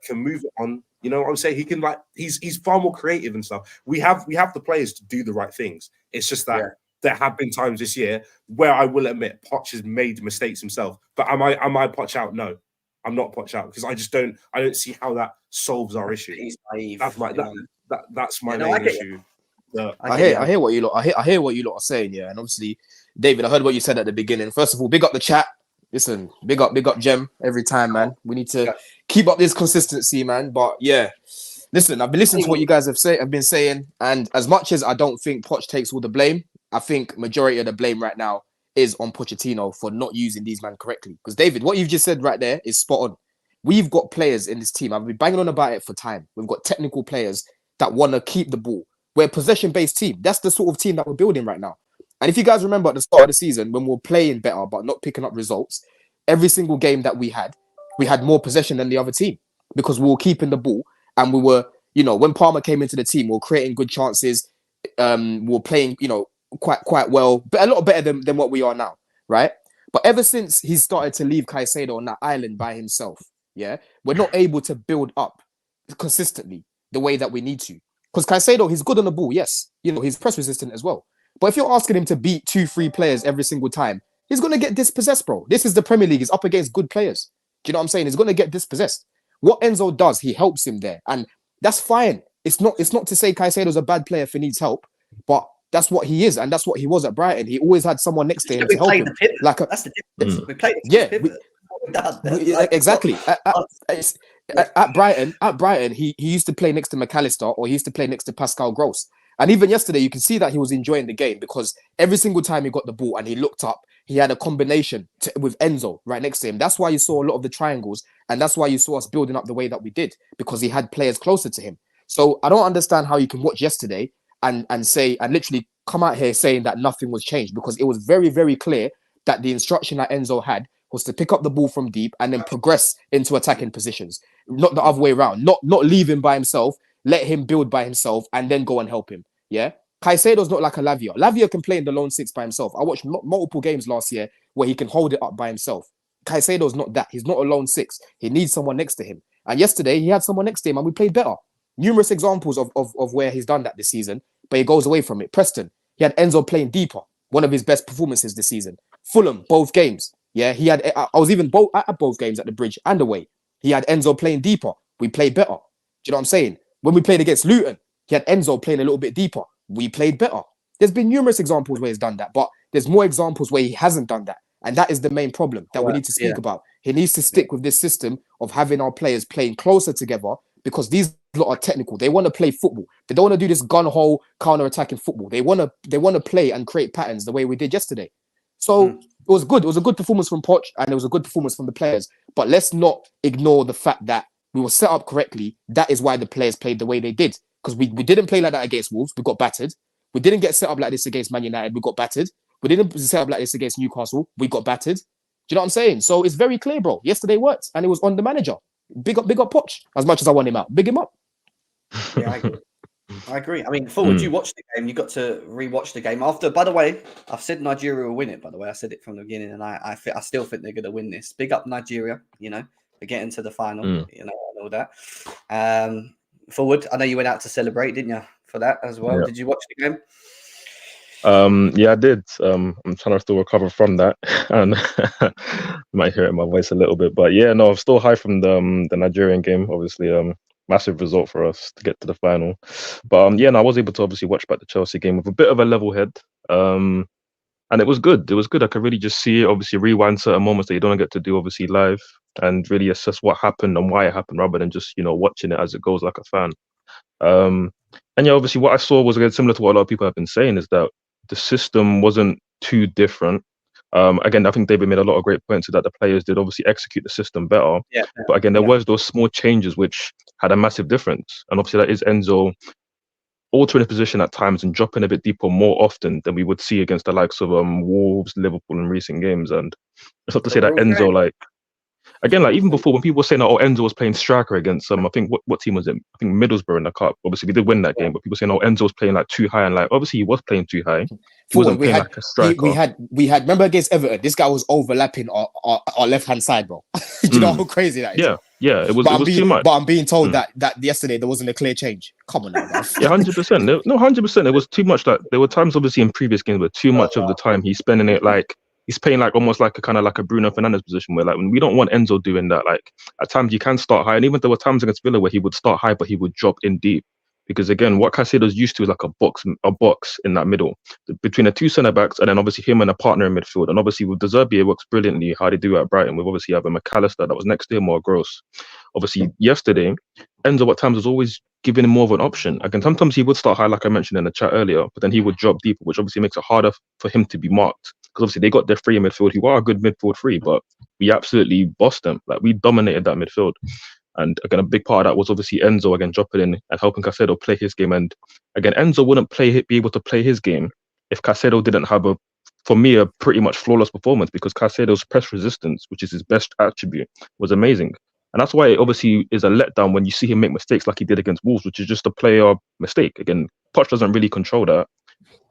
can move it on. You know what I'm saying? He can he's far more creative and stuff. We have the players to do the right things. It's just that there have been times this year where I will admit Poch has made mistakes himself. But am I Poch out? No, I'm not Poch out, because I don't see how that solves our issue. He's naive. That's my main issue. I hear what you lot are saying, yeah. And obviously, David, I heard what you said at the beginning. First of all, big up the chat. Listen, big up Jem every time, man. We need to keep up this consistency, man. But yeah, listen, I've been listening to what you guys have been saying, and as much as I don't think Poch takes all the blame, I think majority of the blame right now is on Pochettino for not using these men correctly. Because David, what you've just said right there is spot on. We've got players in this team. I've been banging on about it for time. We've got technical players that want to keep the ball. We're a possession-based team. That's the sort of team that we're building right now. And if you guys remember at the start of the season, when we were playing better but not picking up results, every single game that we had more possession than the other team, because we were keeping the ball, and we were, when Palmer came into the team, we were creating good chances. We were playing, quite well, but a lot better than what we are now, right? But ever since he started to leave Caicedo on that island by himself, we're not able to build up consistently the way that we need to. Because Caicedo, he's good on the ball, yes. He's press resistant as well. But if you're asking him to beat 2-3 players every single time, he's going to get dispossessed, bro. This is the Premier League. He's up against good players. Do you know what I'm saying? He's going to get dispossessed. What Enzo does, he helps him there. And that's fine. It's not to say Caicedo's a bad player if he needs help, but that's what he is, and that's what he was at Brighton. He always had someone next to him to help him. That's the difference. We played the exactly. At Brighton, he used to play next to McAllister, or he used to play next to Pascal Gross. And even yesterday, you can see that he was enjoying the game, because every single time he got the ball and he looked up, he had a combination with Enzo right next to him. That's why you saw a lot of the triangles, and that's why you saw us building up the way that we did, because he had players closer to him. So I don't understand how you can watch yesterday and literally come out here saying that nothing was changed, because it was very, very clear that the instruction that Enzo had was to pick up the ball from deep and then progress into attacking positions, not the other way around, not leave him by himself, let him build by himself and then go and help him. Yeah. Caicedo's not like a Lavia. Lavia can play in the lone six by himself. I watched multiple games last year where he can hold it up by himself. Caicedo's not that. He's not a lone six. He needs someone next to him. And yesterday he had someone next to him and we played better. Numerous examples of where he's done that this season, but he goes away from it. Preston, he had Enzo playing deeper. One of his best performances this season. Fulham, both games. Yeah, he had. I was even at both games at the Bridge and away. He had Enzo playing deeper. We played better. Do you know what I'm saying? When we played against Luton, he had Enzo playing a little bit deeper. We played better. There's been numerous examples where he's done that, but there's more examples where he hasn't done that. And that is the main problem that we need to speak about. He needs to stick with this system of having our players playing closer together, because these lot are technical. They want to play football. They don't want to do this gun-hole counter-attacking football. They want to play and create patterns the way we did yesterday. So it was good. It was a good performance from Poch, and it was a good performance from the players. But let's not ignore the fact that we were set up correctly. That is why the players played the way they did. Because we didn't play like that against Wolves. We got battered. We didn't get set up like this against Man United. We got battered. We didn't set up like this against Newcastle. We got battered. Do you know what I'm saying? So it's very clear, bro. Yesterday worked, and it was on the manager. Big up Poch. As much as I want him out, big him up. Yeah, I agree. I mean, Forward, you watched the game. You got to rewatch the game after. By the way, I've said Nigeria will win it. By the way, I said it from the beginning, and I still think they're going to win this. Big up Nigeria. You know, they're getting to the final. You know, and all that. Forward, I know you went out to celebrate, didn't you, for that as well? Yeah. Did you watch the game? Yeah, I did. I'm trying to still recover from that, and you might hear it in my voice a little bit, but yeah, no, I'm still high from the Nigerian game. Obviously, massive result for us to get to the final. But yeah, no, I was able to obviously watch back the Chelsea game with a bit of a level head, and it was good. It was good. I could really just see it. Obviously, rewind certain moments that you don't get to do obviously live, and really assess what happened and why it happened, rather than just watching it as it goes like a fan. And yeah, obviously, what I saw was, again, similar to what a lot of people have been saying, is that the system wasn't too different. Again, I think David made a lot of great points that the players did obviously execute the system better. Yeah. But again, there was those small changes which had a massive difference. And obviously that is Enzo altering his position at times and dropping a bit deeper more often than we would see against the likes of Wolves, Liverpool in recent games. And it's not to say that Enzo, like, again, like even before when people were saying, oh, Enzo was playing striker against I think what team was it? I think Middlesbrough in the cup. Obviously we did win that game, but people saying, oh, Enzo was playing like too high, and like obviously he was playing too high. He wasn't playing like a striker. We had remember against Everton, this guy was overlapping our left hand side, bro. Do you know how crazy that is? Yeah, it was too much. But I'm being told that yesterday there wasn't a clear change. Come on now, bro. Yeah, 100%. No, 100%. It was too much. Like there were times obviously in previous games where too much of the time he's spending it like he's playing like almost like a kind of like a Bruno Fernandes position, where like when we don't want Enzo doing that, like at times you can start high, and even there were times against Villa where he would start high but he would drop in deep, because again what Caicedo's used to is like a box in that middle between the two centre backs, and then obviously him and a partner in midfield. And obviously with De Zerbi it works brilliantly how they do at Brighton, with obviously having McAllister that was next to him, or Gross. Obviously yesterday Enzo at times was always giving him more of an option. Again, sometimes he would start high like I mentioned in the chat earlier, but then he would drop deeper, which obviously makes it harder for him to be marked. Because obviously they got their three in midfield who are a good midfield three, but we absolutely bossed them. Like we dominated that midfield. And again, a big part of that was obviously Enzo again dropping in and helping Caicedo play his game. And again, Enzo wouldn't be able to play his game if Caicedo didn't have for me, a pretty much flawless performance, because Caicedo's press resistance, which is his best attribute, was amazing. And that's why it obviously is a letdown when you see him make mistakes like he did against Wolves, which is just a player mistake. Again, Poch doesn't really control that.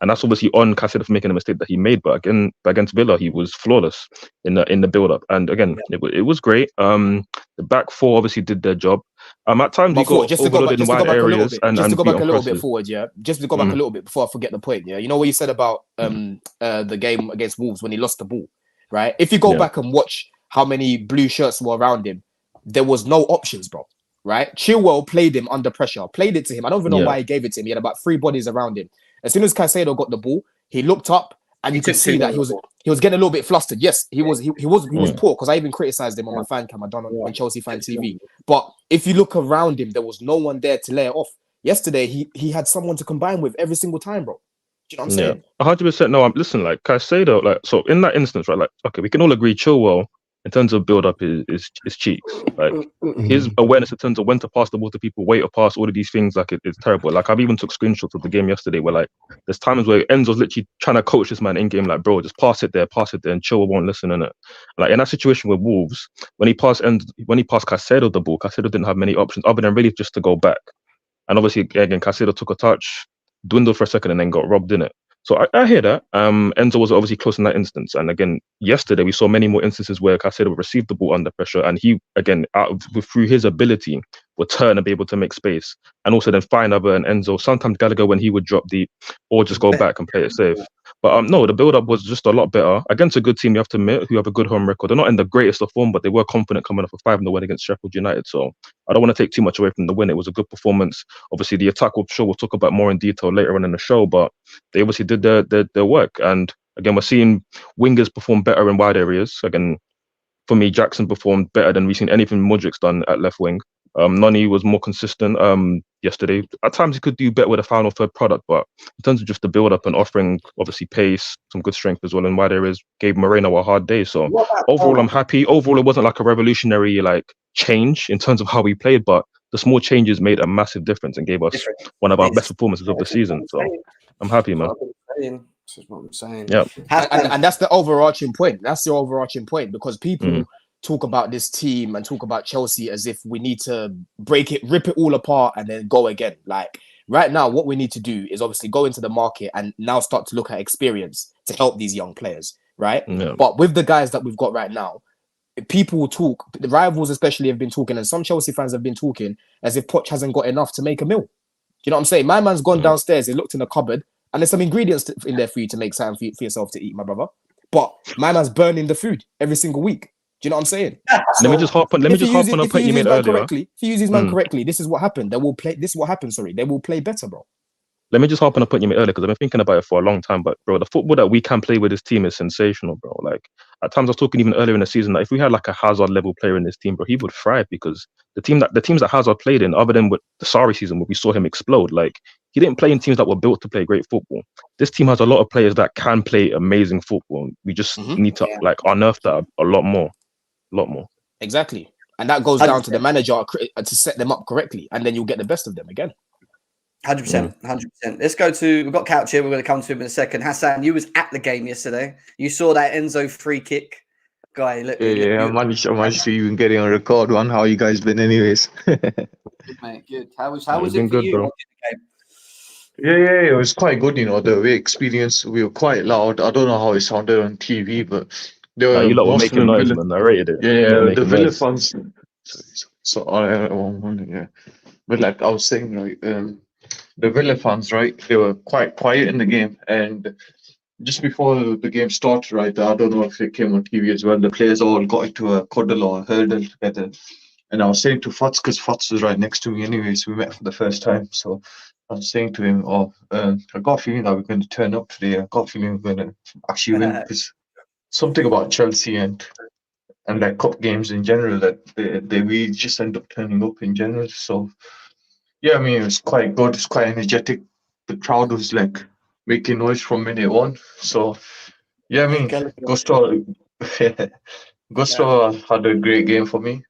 And that's obviously on Caicedo for making a mistake that he made. But again, against Villa, he was flawless in the build-up. And again, it was great. The back four obviously did their job. At times we got overloaded in wide areas. Just to go back a little bit forward, yeah. Just to go back a little bit before I forget the point, yeah. You know what you said about the game against Wolves when he lost the ball, right? If you go back and watch how many blue shirts were around him, there was no options, bro. Right? Chilwell played him under pressure, played it to him. I don't even know why he gave it to him. He had about 3 bodies around him. As soon as Caicedo got the ball, he looked up and you could see that he was getting a little bit flustered. Yes, he was poor, because I even criticized him on my fan cam I done on Chelsea Fan TV. But if you look around him, there was no one there to lay it off. Yesterday, he had someone to combine with every single time, bro. Do you know what I'm saying? 100%. No, listen, like Caicedo, like, so in that instance, right, like, okay, we can all agree Chilwell in terms of build up is cheeks. Like his awareness in terms of when to pass the ball to people, wait to pass, all of these things, like it's terrible. Like I've even took screenshots of the game yesterday where like there's times where Enzo's literally trying to coach this man in game, like, bro, just pass it there, and Chilwell won't listen in it. Like in that situation with Wolves, when he passed Caicedo the ball, Caicedo didn't have many options other than really just to go back. And obviously again Caicedo took a touch, dwindled for a second, and then got robbed in it. So I hear that. Enzo was obviously close in that instance. And again, yesterday we saw many more instances where Caicedo received the ball under pressure, and he, again, through his ability, would turn and be able to make space. And also then find other and Enzo, sometimes Gallagher when he would drop deep or just go back and play it safe. But no, the build-up was just a lot better. Against a good team, you have to admit, who have a good home record. They're not in the greatest of form, but they were confident coming off a 5-0 win against Sheffield United. So I don't want to take too much away from the win. It was a good performance. Obviously, the attack, we'll talk about more in detail later on in the show, but they obviously did their work. And again, we're seeing wingers perform better in wide areas. Again, for me, Jackson performed better than we've seen anything Mudrik's done at left wing. Nani was more consistent yesterday. At times he could do better with a final third product, but in terms of just the build up and offering obviously pace, some good strength as well in wide areas, gave Moreno a hard day. So overall I'm happy. Overall it wasn't like a revolutionary change in terms of how we played, but the small changes made a massive difference and gave us one of our best performances of the season. So I'm happy, man. This is what I'm saying. Yeah. And that's the overarching point. That's the overarching point, because people talk about this team and talk about Chelsea as if we need to rip it all apart and then go again. Like right now, what we need to do is obviously go into the market and now start to look at experience to help these young players, right? Yeah. But with the guys that we've got right now, people will talk, the rivals especially have been talking, and some Chelsea fans have been talking as if Poch hasn't got enough to make a meal. You know what I'm saying? My man's gone downstairs, he looked in the cupboard, and there's some ingredients in there for you to make something for yourself to eat, my brother. But my man's burning the food every single week. Do you know what I'm saying? So let me just hop on a point you made earlier. If you use his man correctly, this is what happened. This is what happened, sorry. They will play better, bro. Let me just hop on a point you made earlier, because I've been thinking about it for a long time. But bro, the football that we can play with this team is sensational, bro. Like at times I was talking even earlier in the season that if we had like a Hazard level player in this team, bro, he would thrive, because the teams that Hazard played in, other than with the Sarri season where we saw him explode, like he didn't play in teams that were built to play great football. This team has a lot of players that can play amazing football. We just need to unearth that a lot more. Exactly. And that goes down to the manager to set them up correctly, and then you'll get the best of them again. 100%. Let's go to, we've got Couch here, we're going to come to him in a second. Hassan, you was at the game yesterday. You saw that Enzo free kick. Guy, look. Yeah, I managed to even get it on record, man. How you guys been anyways? Good, mate, good. How was it for you? Bro. Yeah, it was quite good, the way experience. We were quite loud. I don't know how it sounded on TV, but you lot were making noise, man. I rated it. Yeah, the Villa fans. So but like I was saying, right, the Villa fans, right, they were quite quiet in the game, and just before the game started, right, I don't know if it came on TV as well, the players all got into a cuddle or a hurdle together, and I was saying to Fats, because Fats was right next to me anyways, we met for the first time, so I was saying to him, I got a feeling that we're going to turn up today. I got a feeling we're going to actually win, because something about Chelsea and like cup games in general, that they really just end up turning up in general. So yeah, I mean, it was quite good. It's quite energetic. The crowd was like making noise from minute one. So yeah, I mean, Gusto had a great game for me.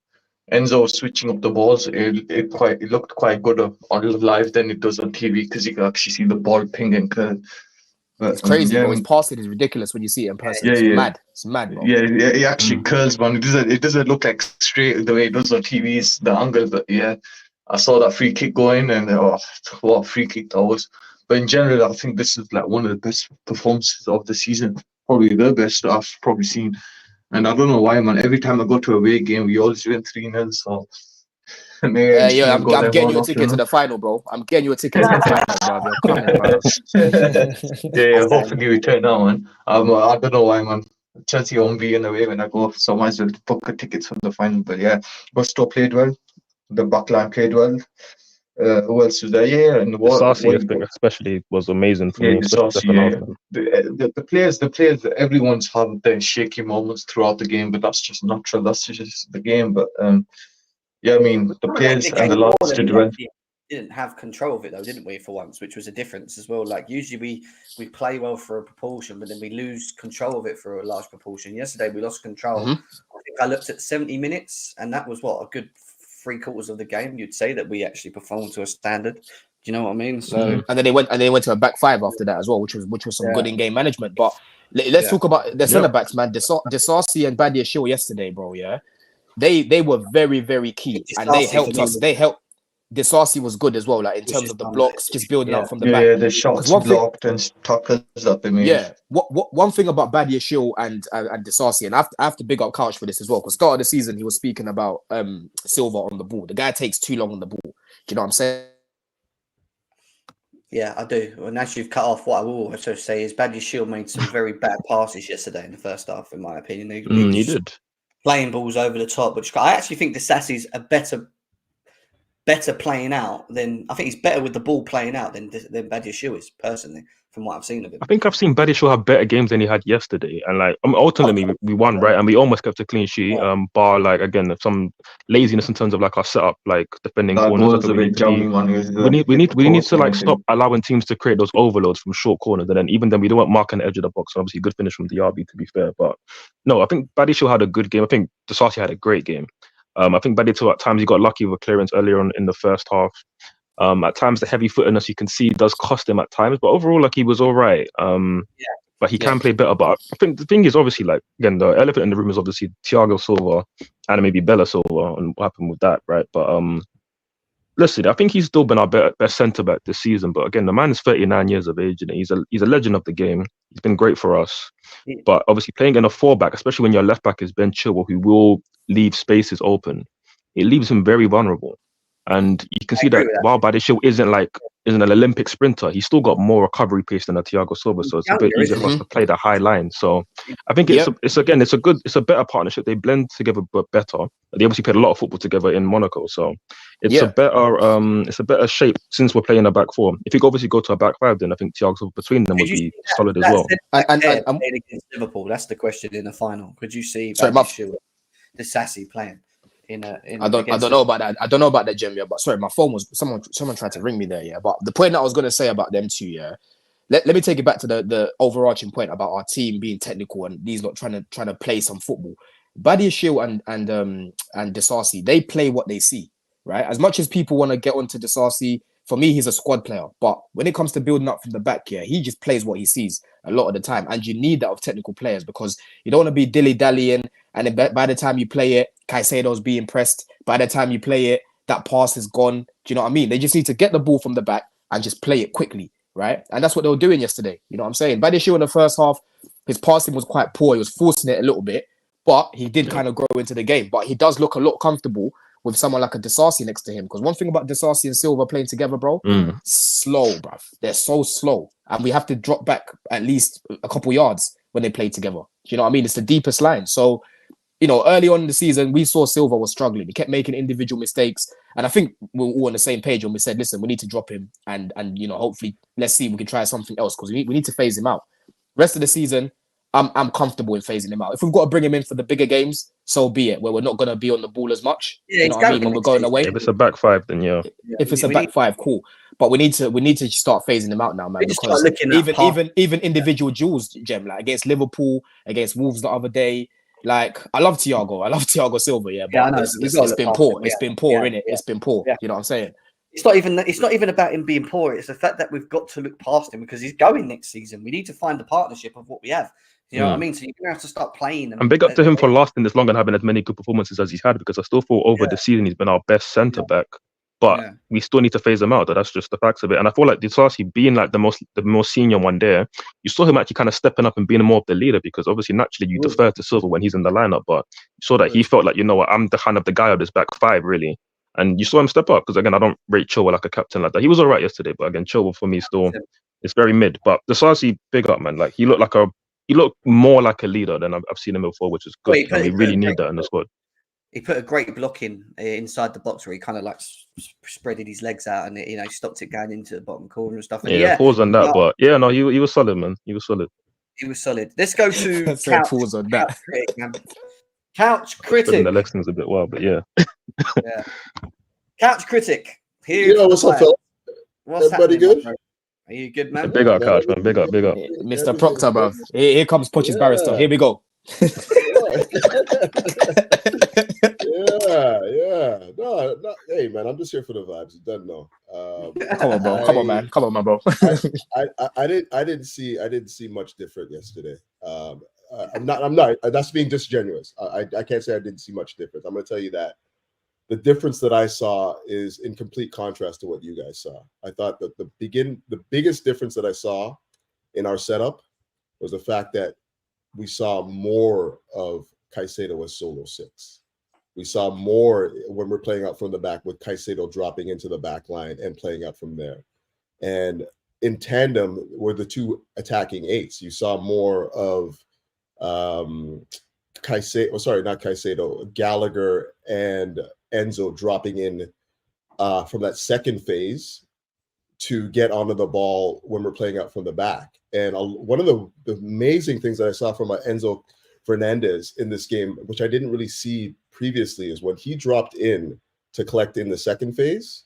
Enzo was switching up the balls. It looked quite good on live than it does on TV, because you can actually see the ball ping and curl. It's crazy, bro. His passing is ridiculous when you see it in person. It's mad, bro. Yeah, it actually curls, man. It doesn't look like straight the way it does on TV. It's the angle, but yeah, I saw that free kick going, and what a free kick that was. But in general, I think this is like one of the best performances of the season. Probably the best I've probably seen. And I don't know why, man. Every time I go to a away game, we always win 3-0. So I'm getting you a ticket to the final, bro. I'm getting you a ticket to the final, bro. Yeah, hopefully we turn out, man. I don't know why, man. Chelsea won't be in the way when I go, so I might as well book a ticket for the final. But yeah, Gusto played well. The backline played well. Who else was there? Yeah, and Sarsi especially was amazing for me. The players, everyone's had their shaky moments throughout the game, but that's just natural. That's just the game. But yeah, I mean, the players and the lads did well. Didn't have control of it though, didn't we? For once, which was a difference as well. Like usually we play well for a proportion, but then we lose control of it for a large proportion. Yesterday we lost control. I think I looked at 70 minutes, and that was a good 3/4 of the game. You'd say that we actually performed to a standard. Do you know what I mean? So and then they went to a back five after that as well, which was some good in-game management. But let's talk about the centre backs, man. Disasi and Badia Shield yesterday, bro. Yeah, they were very, very key, and they helped us. Disasi was good as well, like in terms of the blocks, just building up from the back. Yeah, the shots blocked and tackles up. I mean, yeah. What one thing about Badiashile and Disasi, and I have to big up Couch for this as well, because start of the season he was speaking about Silva on the ball. The guy takes too long on the ball. Do you know what I'm saying? Yeah, I do. And as you've cut off, what I will also say is Badiashile made some very bad passes yesterday in the first half, in my opinion. He did. Playing balls over the top, which I actually think Disasi's a better playing out than, I think he's better with the ball playing out than Badiashile is, personally, from what I've seen of him. I think I've seen Badiashile have better games than he had yesterday, and like ultimately we won, right? And we almost kept a clean sheet, bar like again some laziness in terms of like our setup, like defending corners. We need to like stop allowing teams to create those overloads from short corners, and then even then we don't want marking the edge of the box. And obviously, good finish from Diaby, to be fair, but no, I think Badiashile had a good game. I think Disasi had a great game. I think Badiashile at times he got lucky with a clearance earlier on in the first half. At times the heavy footedness you can see does cost him at times, but overall like he was all right. But he can play better. But I think the thing is obviously like again the elephant in the room is obviously Thiago Silva and maybe Bella Silva and what happened with that, right? But listen, I think he's still been our best centre back this season. But again, the man is 39 years of age and he's a legend of the game. He's been great for us. But obviously playing in a 4-back, especially when your left back is Ben Chilwell, who will leave spaces open, it leaves him very vulnerable. And you can see that while Badiashile isn't an Olympic sprinter, he's still got more recovery pace than a Thiago Silva, so it's a bit easier for us to play the high line. So I think it's a better partnership. They blend together but better. They obviously played a lot of football together in Monaco, so it's a better shape since we're playing a back four. If you obviously go to a back five, then I think Thiago Silva between them would be solid as well. And against Liverpool, that's the question in the final. Could you see Disasi playing? I don't know about that. I don't know about that, Jim. Yeah, but sorry, my phone was someone tried to ring me there. Yeah, but the point that I was going to say about them two, yeah, let me take it back to the overarching point about our team being technical and these not trying to play some football. Badiashile and Disasi, they play what they see, right? As much as people want to get onto Disasi, for me, he's a squad player. But when it comes to building up from the back, yeah, he just plays what he sees a lot of the time. And you need that of technical players because you don't want to be dilly-dallying. And then by the time you play it, Caicedo's being pressed. By the time you play it, that pass is gone. Do you know what I mean? They just need to get the ball from the back and just play it quickly, right? And that's what they were doing yesterday. You know what I'm saying? Badiashile in the first half, his passing was quite poor. He was forcing it a little bit, but he did kind of grow into the game. But he does look a lot comfortable with someone like a Disasi next to him. Because one thing about Disasi and Silva playing together, bro, slow, bruv. They're so slow. And we have to drop back at least a couple yards when they play together. Do you know what I mean? It's the deepest line. So, you know, early on in the season, we saw Silva was struggling. He kept making individual mistakes. And I think we were all on the same page when we said, listen, we need to drop him. And you know, hopefully, let's see if we can try something else because we need to phase him out. Rest of the season, I'm comfortable in phasing him out. If we've got to bring him in for the bigger games, so be it, where we're not going to be on the ball as much. Yeah, you know what I mean? When we're going away. If it's a back five, then yeah. If it's a back five, cool. But we need to start phasing him out now, man. Because even individual duels, Jem, like against Liverpool, against Wolves the other day. Like I love Thiago Silva, yeah. But it's been poor. It's been poor, innit? It's been poor. You know what I'm saying? It's not even about him being poor. It's the fact that we've got to look past him because he's going next season. We need to find the partnership of what we have. You know what I mean? So you're going to have to start playing. And big up to him for lasting this long and having as many good performances as he's had because I still thought over the season he's been our best centre back. But we still need to phase him out. That's just the facts of it. And I feel like Disasi being like the most senior one there, you saw him actually kind of stepping up and being more of the leader because obviously naturally you defer to Silva when he's in the lineup. But you saw that he felt like, you know what, I'm the kind of the guy of this back five, really. And you saw him step up because again, I don't rate Chilwell like a captain like that. He was all right yesterday, but again, Chilwell for me still it's very mid. But Disasi, big up, man. Like he looked more like a leader than I've seen him before, which is good. And we really need that in the squad. He put a great block in inside the box where he kind of like spreaded his legs out and stopped it going into the bottom corner and stuff. And pause on that, but he was solid, man. He was solid. Let's go to pause on that. Critic, man. Couch Critic. The Lexington's a bit wild, but yeah. Couch Critic. Here. What's up, Phil? Everybody good? Are you good, man? Big up, Couch, man. Big up. Mr. Proctor, bro. Here comes Poch's barrister. Here we go. No, hey man, I'm just here for the vibes. You don't know. Come on, bro. Come on, bro. I didn't see much different yesterday. I'm not. That's being disingenuous. I can't say I didn't see much difference. I'm gonna tell you that the difference that I saw is in complete contrast to what you guys saw. I thought that the biggest difference that I saw in our setup was the fact that we saw more of Caicedo as solo six. We saw more when we're playing out from the back with Caicedo dropping into the back line and playing out from there. And in tandem were the two attacking eights. You saw more of Gallagher and Enzo dropping in from that second phase to get onto the ball when we're playing out from the back. And one of the amazing things that I saw from Enzo Fernandez in this game, which I didn't really see previously, is when he dropped in to collect in the second phase,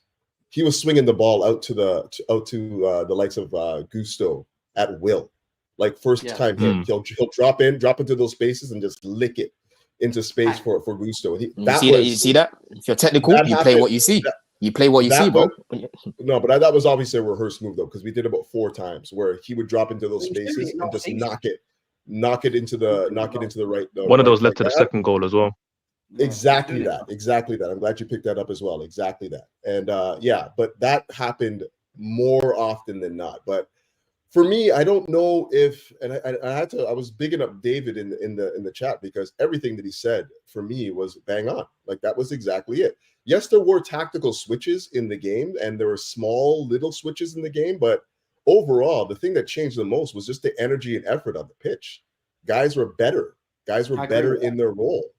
he was swinging the ball out to the likes of Gusto at will, like first time hit. He'll drop into those spaces and just lick it into space for Gusto. You see that? If you're technical, you play what you see. You play what you see, bro. No, but that was obviously a rehearsed move though, because we did about 4 times where he would drop into those spaces and just knock it into the right. One of those led to the second goal as well. Exactly that. I'm glad you picked that up as well. Exactly that. And but that happened more often than not. But for me, I don't know if, and I was bigging up David in the chat, because everything that he said for me was bang on. Like, that was exactly it. Yes, there were tactical switches in the game, and there were small little switches in the game, but overall, the thing that changed the most was just the energy and effort on the pitch. Guys were better. Guys were better in their role.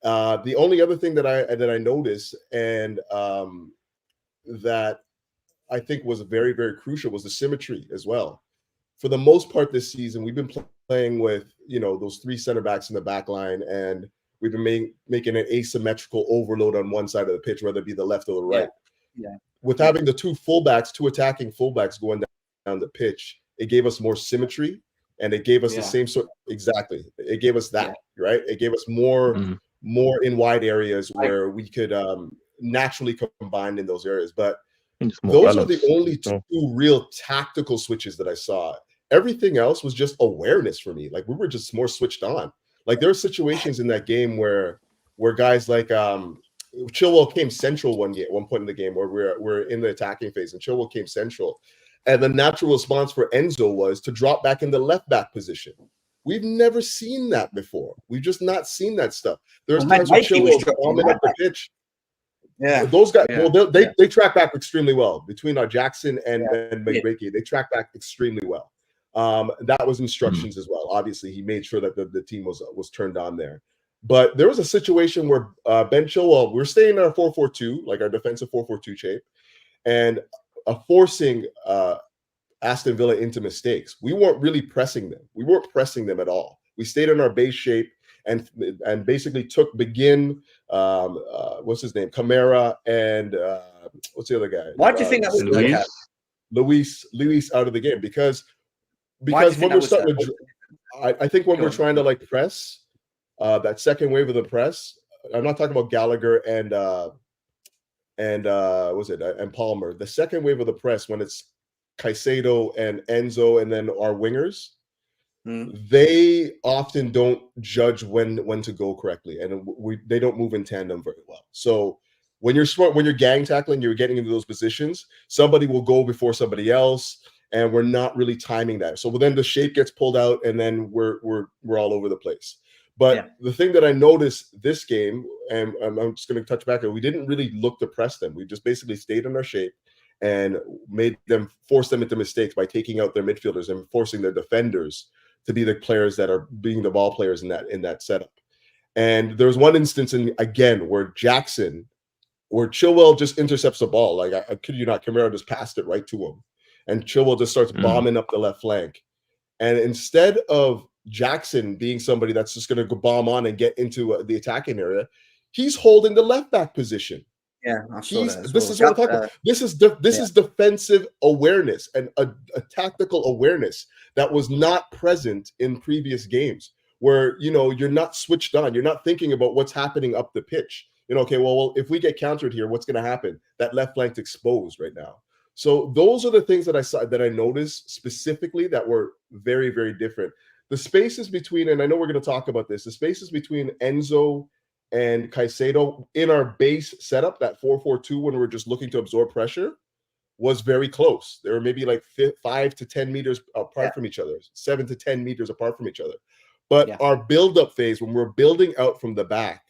The only other thing that I noticed, and that I think was very, very crucial, was the symmetry as well. For the most part this season, we've been playing with, those 3 center backs in the back line, and we've been making an asymmetrical overload on one side of the pitch, whether it be the left or the right. Yeah. With having the 2 attacking fullbacks going down the pitch, it gave us more symmetry, and it gave us the same sort. Exactly, it gave us that, right? It gave us more in wide areas where we could naturally combine in those areas. But those are the only 2 real tactical switches that I saw. Everything else was just awareness for me. Like, we were just more switched on. Like, there were situations in that game where guys like Chilwell came central one point in the game where we're in the attacking phase, and Chilwell came central, and the natural response for Enzo was to drop back in the left back position. We've never seen that before. We've just not seen that stuff. There's times where Chilwell bombing up the pitch. Yeah, those guys. Yeah. Well, they track back extremely well between Jackson and McBreaky. They track back extremely well. That was instructions as well. Obviously, he made sure that the team was turned on there. But there was a situation where Ben Chilwell, we're staying in our 4-4-2, like our defensive 4-4-2 shape, and forcing Aston Villa into mistakes. We weren't really pressing them. We weren't pressing them at all. We stayed in our base shape and basically took what's his name, Kamara, and what's the other guy? Why do you think that was Luis out of the game? Because when we're starting to, I think when we're trying to like press that second wave of the press, I'm not talking about Gallagher and Palmer. The second wave of the press, when it's Caicedo and Enzo and then our wingers, they often don't judge when to go correctly, and they don't move in tandem very well. So when you're gang tackling, you're getting into those positions, somebody will go before somebody else, and we're not really timing that. So then the shape gets pulled out, and then we're all over the place. But the thing that I noticed this game, and I'm just going to touch back on, we didn't really look to press them. We just basically stayed in our shape and forced them into mistakes by taking out their midfielders and forcing their defenders to be the players that are being the ball players in that setup. And there was one instance where Chilwell just intercepts the ball. Like, I kid you not, Kamara just passed it right to him, and Chilwell just starts bombing up the left flank. And instead of Jackson being somebody that's just going to go bomb on and get into the attacking area, he's holding the left back position. Yeah, I saw that. This is what I'm talking about. This is defensive awareness and a tactical awareness that was not present in previous games, where you're not switched on. You're not thinking about what's happening up the pitch. Okay, well, if we get countered here, what's going to happen? That left flank's exposed right now. So those are the things that I noticed specifically that were very, very different. The spaces between, and I know we're going to talk about this, the spaces between Enzo and Caicedo in our base setup, that 4-4-2, when we're just looking to absorb pressure, was very close. They were maybe like 5 to 10 meters apart from each other, 7 to 10 meters apart from each other. But our build-up phase, when we're building out from the back,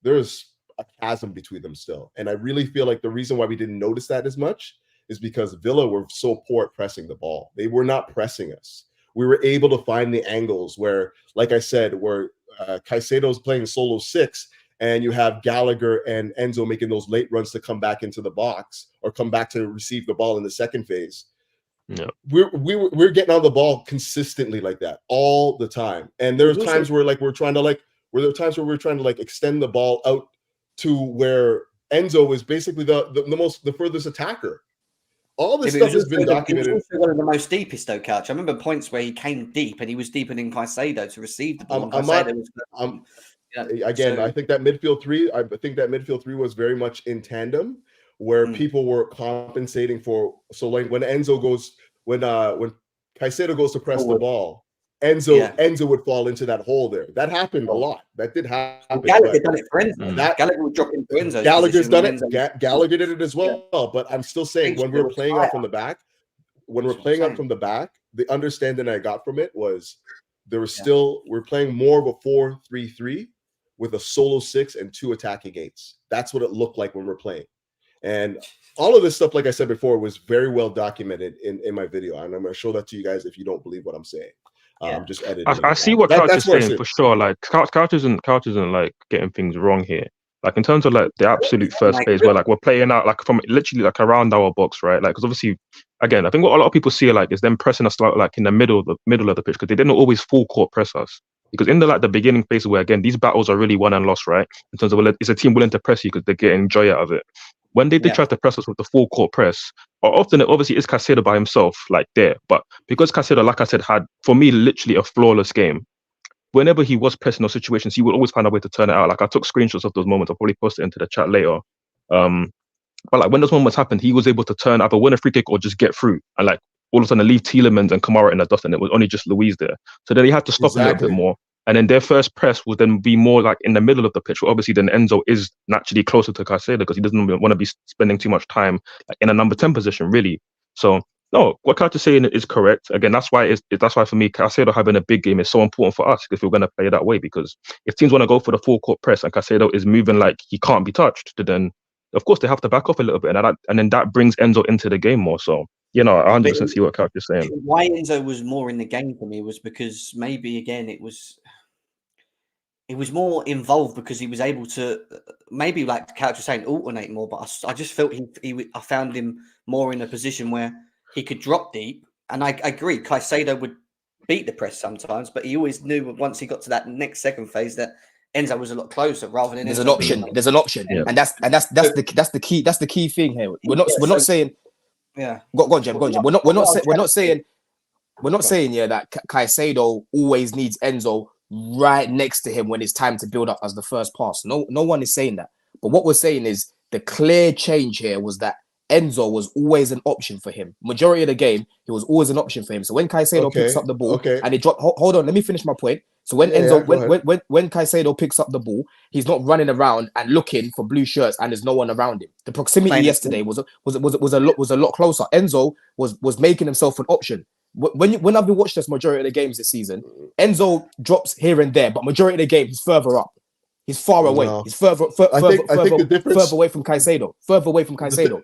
there's a chasm between them still. And I really feel like the reason why we didn't notice that as much is because Villa were so poor at pressing the ball. They were not pressing us. We were able to find the angles where, like I said, where Caicedo's playing solo 6, and you have Gallagher and Enzo making those late runs to come back into the box or come back to receive the ball in the second phase. Yeah. We're getting on the ball consistently like that all the time. And there's times where we're trying to extend the ball out to where Enzo is basically the furthest attacker. All this stuff has been documented. He was also one of the most deepest, though, Couch. I remember points where he came deep and he was deeper than Caicedo to receive the ball. I think that midfield three was very much in tandem, where people were compensating for. So like when Enzo goes, when Caicedo goes to press the ball, Enzo would fall into that hole there. That happened a lot. That did happen. Gallagher done it for Enzo. Gallagher would drop into Enzo. Gallagher's done it. Gallagher did it as well. But I'm still saying when we're playing out from the back, the understanding I got from it was we're playing more of a 4-3-3 with a solo 6 and 2 attacking 8s. That's what it looked like when we're playing. And all of this stuff, like I said before, was very well documented in my video. And I'm going to show that to you guys if you don't believe what I'm saying. I'm just editing. I see what Couch is saying for sure. Like Couch isn't like getting things wrong here. Like in terms of like the absolute first phase where like we're playing out like from literally like around our box, right? Like because obviously, again, I think what a lot of people see like is them pressing us like in the middle of the pitch because they didn't always full court press us. Because in the beginning phase where again these battles are really won and lost, right? In terms of it's a team willing to press you because they're getting joy out of it. When they did try to press us with the full court press, often it obviously is Caicedo by himself, like there. But because Caicedo, like I said, had for me literally a flawless game. Whenever he was pressing those situations, he would always find a way to turn it out. Like I took screenshots of those moments. I'll probably post it into the chat later. But like when those moments happened, he was able to turn either win a free kick or just get through and like all of a sudden leave Tielemans and Kamara in the dust, and it was only just Luiz there. So then he had to stop a little bit more. And then their first press would then be more like in the middle of the pitch. Where obviously then Enzo is naturally closer to Caicedo because he doesn't want to be spending too much time like in a number 10 position, really. So no, what Couch is saying is correct. Again, that's why for me, Caicedo having a big game is so important for us if we're going to play that way. Because if teams want to go for the full court press and Caicedo is moving like he can't be touched, then of course they have to back off a little bit, and then that brings Enzo into the game more. So I 100% see what Couch is saying. Why Enzo was more in the game for me was because maybe again it was more involved because he was able to maybe like the Couch was saying alternate more, but I just felt I found him more in a position where he could drop deep, and I agree Caicedo would beat the press sometimes, but he always knew once he got to that next second phase that Enzo was a lot closer rather than there's an option, and that's the key thing here. We're not saying go on, Jem. We're not saying that Caicedo always needs Enzo right next to him when it's time to build up as the first pass. No one is saying that. But what we're saying is the clear change here was that Enzo was always an option for him. Majority of the game, he was always an option for him. So when Caicedo picks up the ball and it dropped, hold on, let me finish my point. So when when Caicedo picks up the ball, he's not running around and looking for blue shirts and there's no one around him. The proximity yesterday was a lot closer. Enzo was making himself an option. When I've been watching this majority of the games this season, Enzo drops here and there, but majority of the game he's further up. He's far away. No. He's further away from Caicedo. Further away from Caicedo.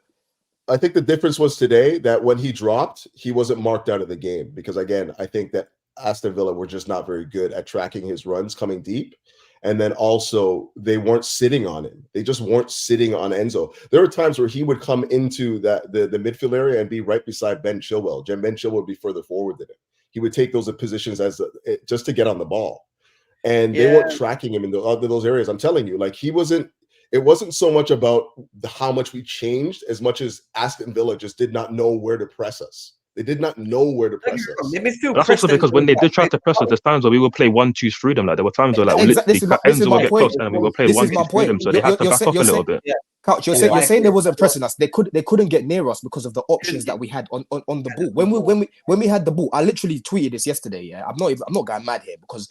I think the difference was today that when he dropped, he wasn't marked out of the game because, again, I think that Aston Villa were just not very good at tracking his runs coming deep. And then also they weren't sitting on him. They just weren't sitting on Enzo. There were times where he would come into the midfield area and be right beside Ben Chilwell. Ben Chilwell would be further forward than him. He would take those positions just to get on the ball. And they weren't tracking him in those areas. I'm telling you, like it wasn't so much about how much we changed as much as Aston Villa just did not know where to press us. They did not know where to press us. That's also because when they did try to press us, there's times where we would play 1-2 through them. Like there were times where Enzo would get close and we would play 1-2 through them. So they had to back off a little bit. Couch, you're saying they wasn't pressing us. They couldn't get near us because of the options that we had on the ball. When we had the ball, I literally tweeted this yesterday. Yeah, I'm not going mad here because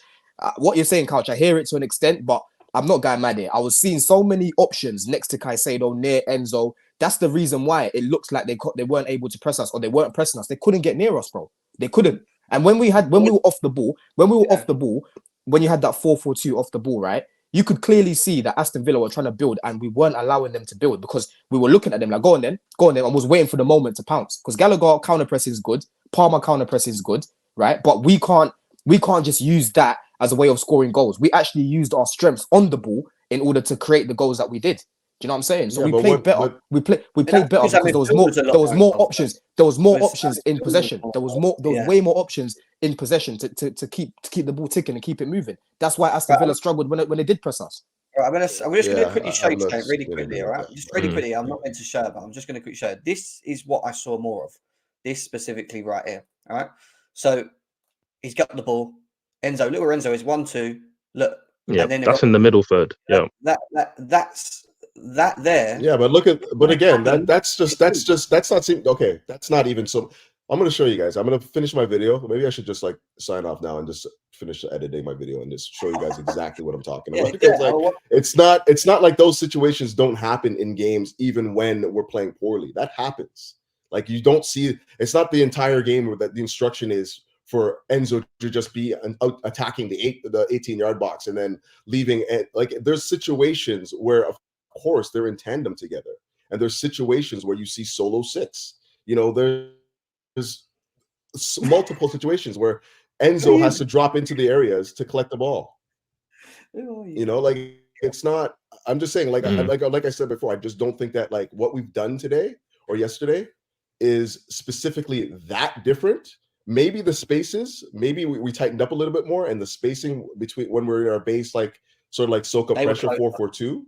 what you're saying, Couch, I hear it to an extent, but I'm not going mad here. I was seeing so many options next to Caicedo, near Enzo. That's the reason why it looks like they weren't able to press us, or they weren't pressing us. They couldn't get near us, bro. They couldn't. And when we were off the ball, when you had that 4-4-2 off the ball, right? You could clearly see that Aston Villa were trying to build, and we weren't allowing them to build because we were looking at them like, go on then, and was waiting for the moment to pounce. Because Gallagher counter pressing is good, Palmer counter pressing is good, right? But we can't just use that as a way of scoring goals. We actually used our strengths on the ball in order to create the goals that we did. Do you know what I'm saying? So we played better. We played better because there was more options. There was more options in possession. There was way more options in possession to keep the ball ticking and keep it moving. That's why Aston Villa struggled when they did press us. Right, I'm just going to quickly show you really quickly, all right? Just really quickly. I'm not meant to show it, but I'm just going to quickly show it. This is what I saw more of. This specifically right here, all right? So he's got the ball. Little Enzo is 1-2. Look. Yeah, and then that's in the middle third. Yeah. That's that there. Yeah, but again, that's not even so. I'm going to show you guys. I'm going to finish my video. Maybe I should just like sign off now and just finish editing my video and just show you guys exactly what I'm talking about. It's not like those situations don't happen in games even when we're playing poorly. That happens. Like you don't see. It's not the entire game that the instruction is for Enzo to just be out attacking the 18-yard box and then leaving it. Like there's situations where, of course, they're in tandem together, and there's situations where you see solo six. You know, there's multiple situations where Enzo has to drop into the areas to collect the ball. You know, like it's not. I'm just saying, like I said before, I just don't think that like what we've done today or yesterday is specifically that different. Maybe the spaces, maybe we tightened up a little bit more, and the spacing between when we're in our base, like sort of like soak up pressure 4-4-2,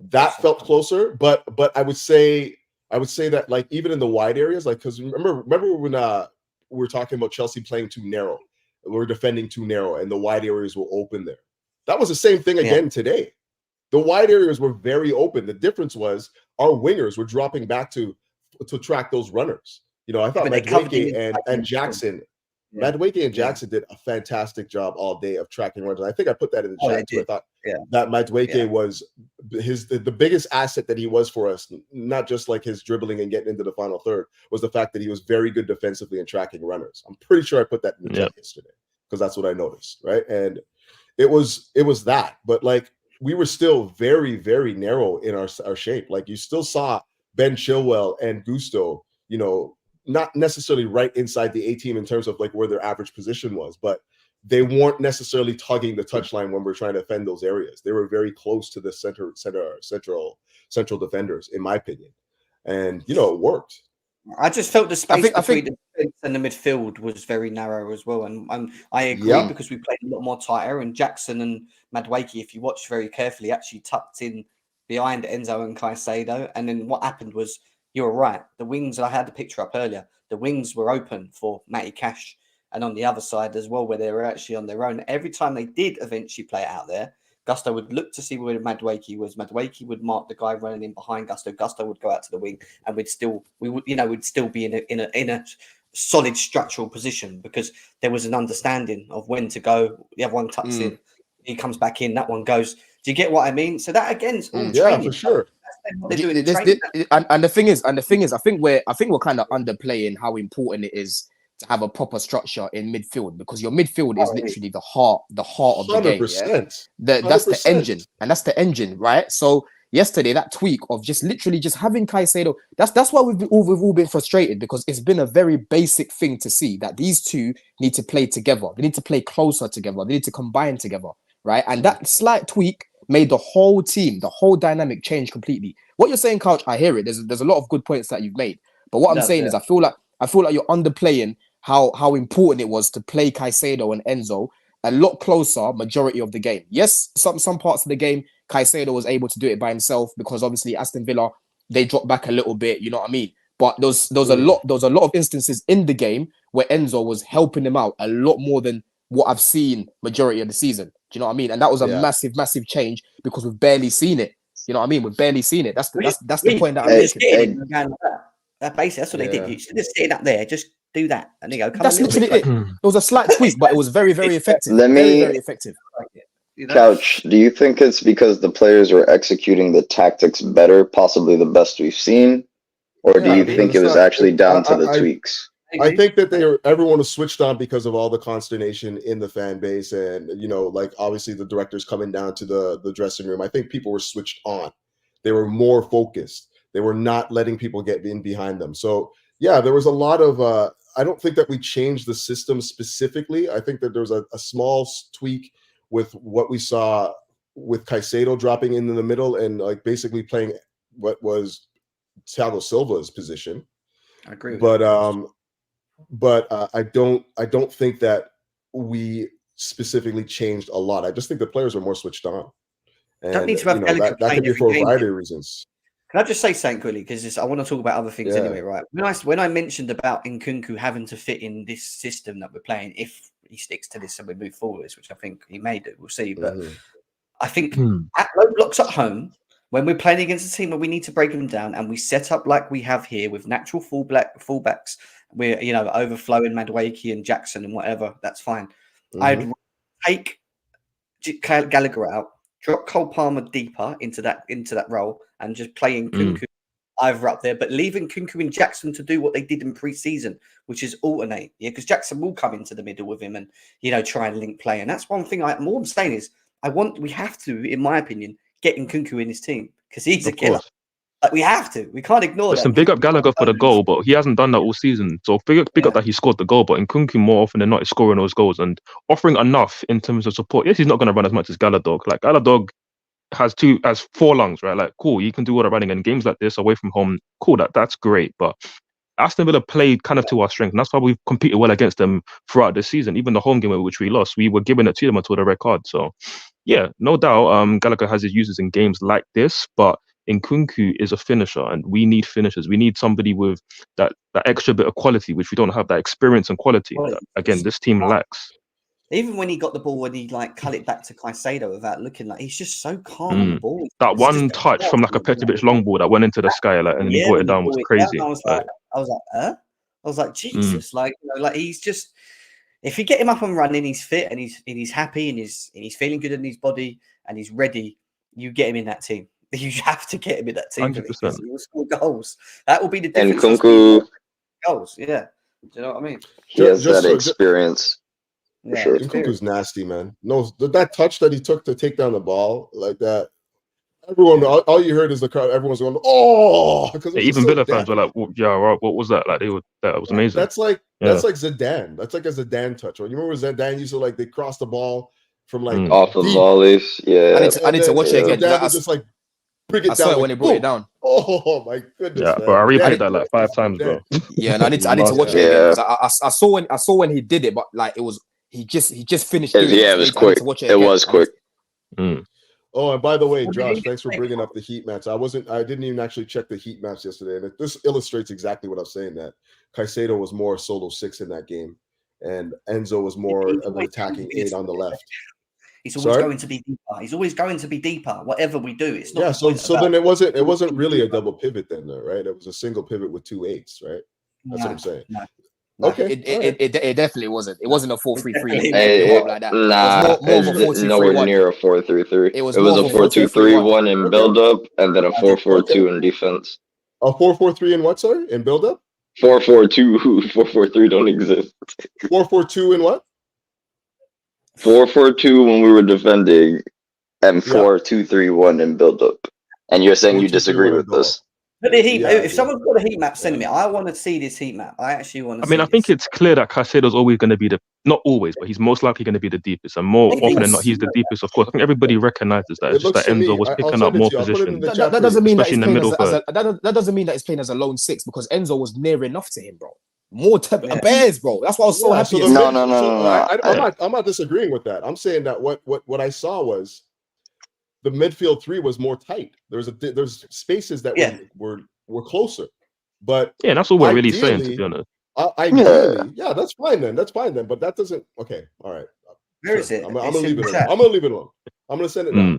that felt closer. But I would say that like even in the wide areas, like because remember when we were talking about Chelsea playing too narrow, we were defending too narrow, and the wide areas were open there. That was the same thing again today. The wide areas were very open. The difference was our wingers were dropping back to track those runners. You know, I thought Madueke and Jackson, Madueke and Jackson did a fantastic job all day of tracking runners. I think I put that in the chat too. I thought that Madueke was the biggest asset that he was for us, not just like his dribbling and getting into the final third, was the fact that he was very good defensively and tracking runners. I'm pretty sure I put that in the chat yesterday because that's what I noticed, right? And it was that, but like we were still very, very narrow in our shape. Like you still saw Ben Chilwell and Gusto, you know, not necessarily right inside the A-team in terms of like where their average position was, but they weren't necessarily tugging the touchline when we're trying to defend those areas. They were very close to the central defenders, in my opinion. And you know, it worked. I just felt the space between the defense and the midfield was very narrow as well. And I agree because we played a lot more tighter. And Jackson and Madueke, if you watch very carefully, actually tucked in behind Enzo and Caicedo. And then what happened was, you're right. The wings, I had the picture up earlier. The wings were open for Matty Cash, and on the other side as well, where they were actually on their own. Every time they did eventually play it out there, Gusto would look to see where Madueke was. Madueke would mark the guy running in behind Gusto. Gusto would go out to the wing, and we'd still be in a solid structural position because there was an understanding of when to go. The other one tucks in, he comes back in, that one goes. Do you get what I mean? So that again is all training. For sure. And the thing is, I think we're kind of underplaying how important it is to have a proper structure in midfield, because your midfield is literally the heart of the game. Yeah? That's the engine, and that's the engine, right? So yesterday, that tweak of just literally just having Caicedo, that's why we've all been frustrated, because it's been a very basic thing to see that these two need to play together. They need to play closer together. They need to combine together, right? And that slight tweak made the whole team, the whole dynamic change completely. What you're saying, Couch, I hear it. There's a lot of good points that you've made. But what I'm saying is I feel like you're underplaying how important it was to play Caicedo and Enzo a lot closer majority of the game. Yes, some parts of the game, Caicedo was able to do it by himself because obviously Aston Villa, they dropped back a little bit, you know what I mean? But there was a lot of instances in the game where Enzo was helping him out a lot more than what I've seen majority of the season. Do you know what I mean? And that was a massive change because we've barely seen it. You know what I mean? We've barely seen it. That's the point that I'm making. Basically, that's what they did. You should just sit up there, just do that, and they go. That's literally it. It was a slight tweak, but it was very, very effective. Very effective. You know? Couch, do you think it's because the players were executing the tactics better, possibly the best we've seen? Or do you think it was actually down to the tweaks? I think that everyone was switched on because of all the consternation in the fan base, and like obviously the directors coming down to the dressing room. I think people were switched on. They were more focused. They were not letting people get in behind them. So yeah, there was a lot of. I don't think that we changed the system specifically. I think that there was a small tweak with what we saw with Caicedo dropping in the middle and like basically playing what was Thiago Silva's position. I agree. But I don't think that we specifically changed a lot. I just think the players are more switched on. And don't need to have that could be for a variety of reasons. Can I just say something quickly? Because I want to talk about other things anyway, right? When I mentioned about Nkunku having to fit in this system that we're playing, if he sticks to this and we move forwards, which I think he may do, we'll see. But I think at low blocks at home, when we're playing against a team where we need to break them down and we set up like we have here with natural fullbacks, we're overflowing Madueke and Jackson and whatever, that's fine. I'd take Gallagher out, drop Cole Palmer deeper into that role, and just play Nkunku either up there, but leaving Nkunku and Jackson to do what they did in pre-season, which is alternate. Yeah, because Jackson will come into the middle with him and try and link play. And that's one thing I'm saying is we have to, in my opinion, get Nkunku in his team because he's a killer. Like, we have to. We can't ignore that. Listen, big up Gallagher for the goal, but he hasn't done that all season. So big up that he scored the goal, but Nkunku more often than not is scoring those goals and offering enough in terms of support. Yes, he's not going to run as much as Gallagher. Like Gallagher has 4 lungs, right? Like, cool, you can do all the running in games like this away from home. Cool, that's great. But Aston Villa played kind of to our strength, and that's why we've competed well against them throughout the season. Even the home game which we lost, we were giving it to them until the red card. So yeah, no doubt, Gallagher has his uses in games like this, but Nkunku is a finisher, and we need finishers. We need somebody with that extra bit of quality, which we don't have, that experience and quality. That, again, this team lacks. Even when he got the ball, when he cut it back to Caicedo without looking, like he's just so calm on the ball. That one touch from like a Petrovic long ball that went into the sky, like, and then he brought it down was crazy. I was like, huh? I was like, Jesus, like he's just. If you get him up and running, he's fit and he's happy and he's feeling good in his body and he's ready. You get him in that team. You have to get him in that team. 100%. He will score goals. That will be the difference. And Nkunku goals, yeah. Do you know what I mean? He has that experience. Yeah, sure. Nkunku's nasty, man. No, that touch that he took to take down the ball like that. Everyone, all you heard is the crowd. Everyone's going, "Oh!" Yeah, even Villa fans were like, "What was that?" Like that was amazing. That's like Zidane. That's like a Zidane touch. You remember Zidane used to they cross the ball from off of volleys. Yeah, I need to watch it again. Zidane would just bring it down. Saw it when he brought it down. Oh my goodness! Yeah, but I replayed that like 5 times, bro. Yeah, and I need to watch it again. I saw when he did it, but like it was he just finished. It was quick. It was quick. Oh, and by the way, Josh, thanks for bringing up the heat maps. I didn't even actually check the heat maps yesterday, and this illustrates exactly what I'm saying. That Caicedo was more solo 6 in that game, and Enzo was more of an attacking 8 on the left. He's always going to be deeper. He's always going to be deeper. Whatever we do, it's not. Yeah. So then it wasn't really a double pivot then, though, right? It was a single pivot with 2 8s, right? That's what I'm saying. No. Okay. It definitely wasn't. It wasn't a 4-3-3 like that. Nah, it's nowhere near a 4-3-3. It was a 4-2-3-1 in build-up, and then a 4-4-2 in defense. A 4-4-3 in what? Sorry, in build-up. 4-4-2, 4-4-3 don't exist. 4-4-2 in what? 4-4-2 when we were defending, and 4-2-3-1 in build-up. And you're saying you disagree with this? But the heat, if someone's got a heat map, send me. I want to see this heat map. I actually want to. I mean, I think it's clear that Caicedo's always going to be not always, but he's most likely going to be the deepest, and more often than not, he's the deepest. Of course, I think everybody recognizes that. It's just that Enzo was picking up more positions. That doesn't mean that he's playing that doesn't mean that he's playing as a lone 6 because Enzo was near enough to him, bro. More Bears, bro. That's why I was so happy. No. I'm not disagreeing with that. I'm saying that what I saw was the midfield 3 was more tight. There's spaces that were closer, but that's all we're really saying, to be honest. Ideally, that's fine then. But that doesn't. Okay, all right. Where is it? I'm gonna leave it alone. I'm gonna leave it alone. I'm gonna send it now.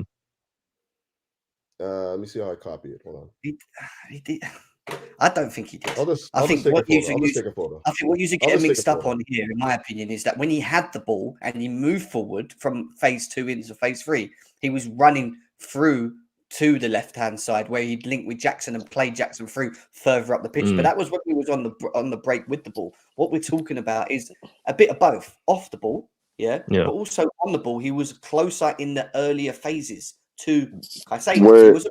Let me see how I copy it. Hold on. I don't think he did. I think what you get mixed up on here, in my opinion, is that when he had the ball and he moved forward from phase 2 into phase 3, he was running through to the left-hand side where he'd link with Jackson and play Jackson through further up the pitch. But that was when he was on the break with the ball. What we're talking about is a bit of both. Off the ball, but also on the ball, he was closer in the earlier phases to Caicedo. He was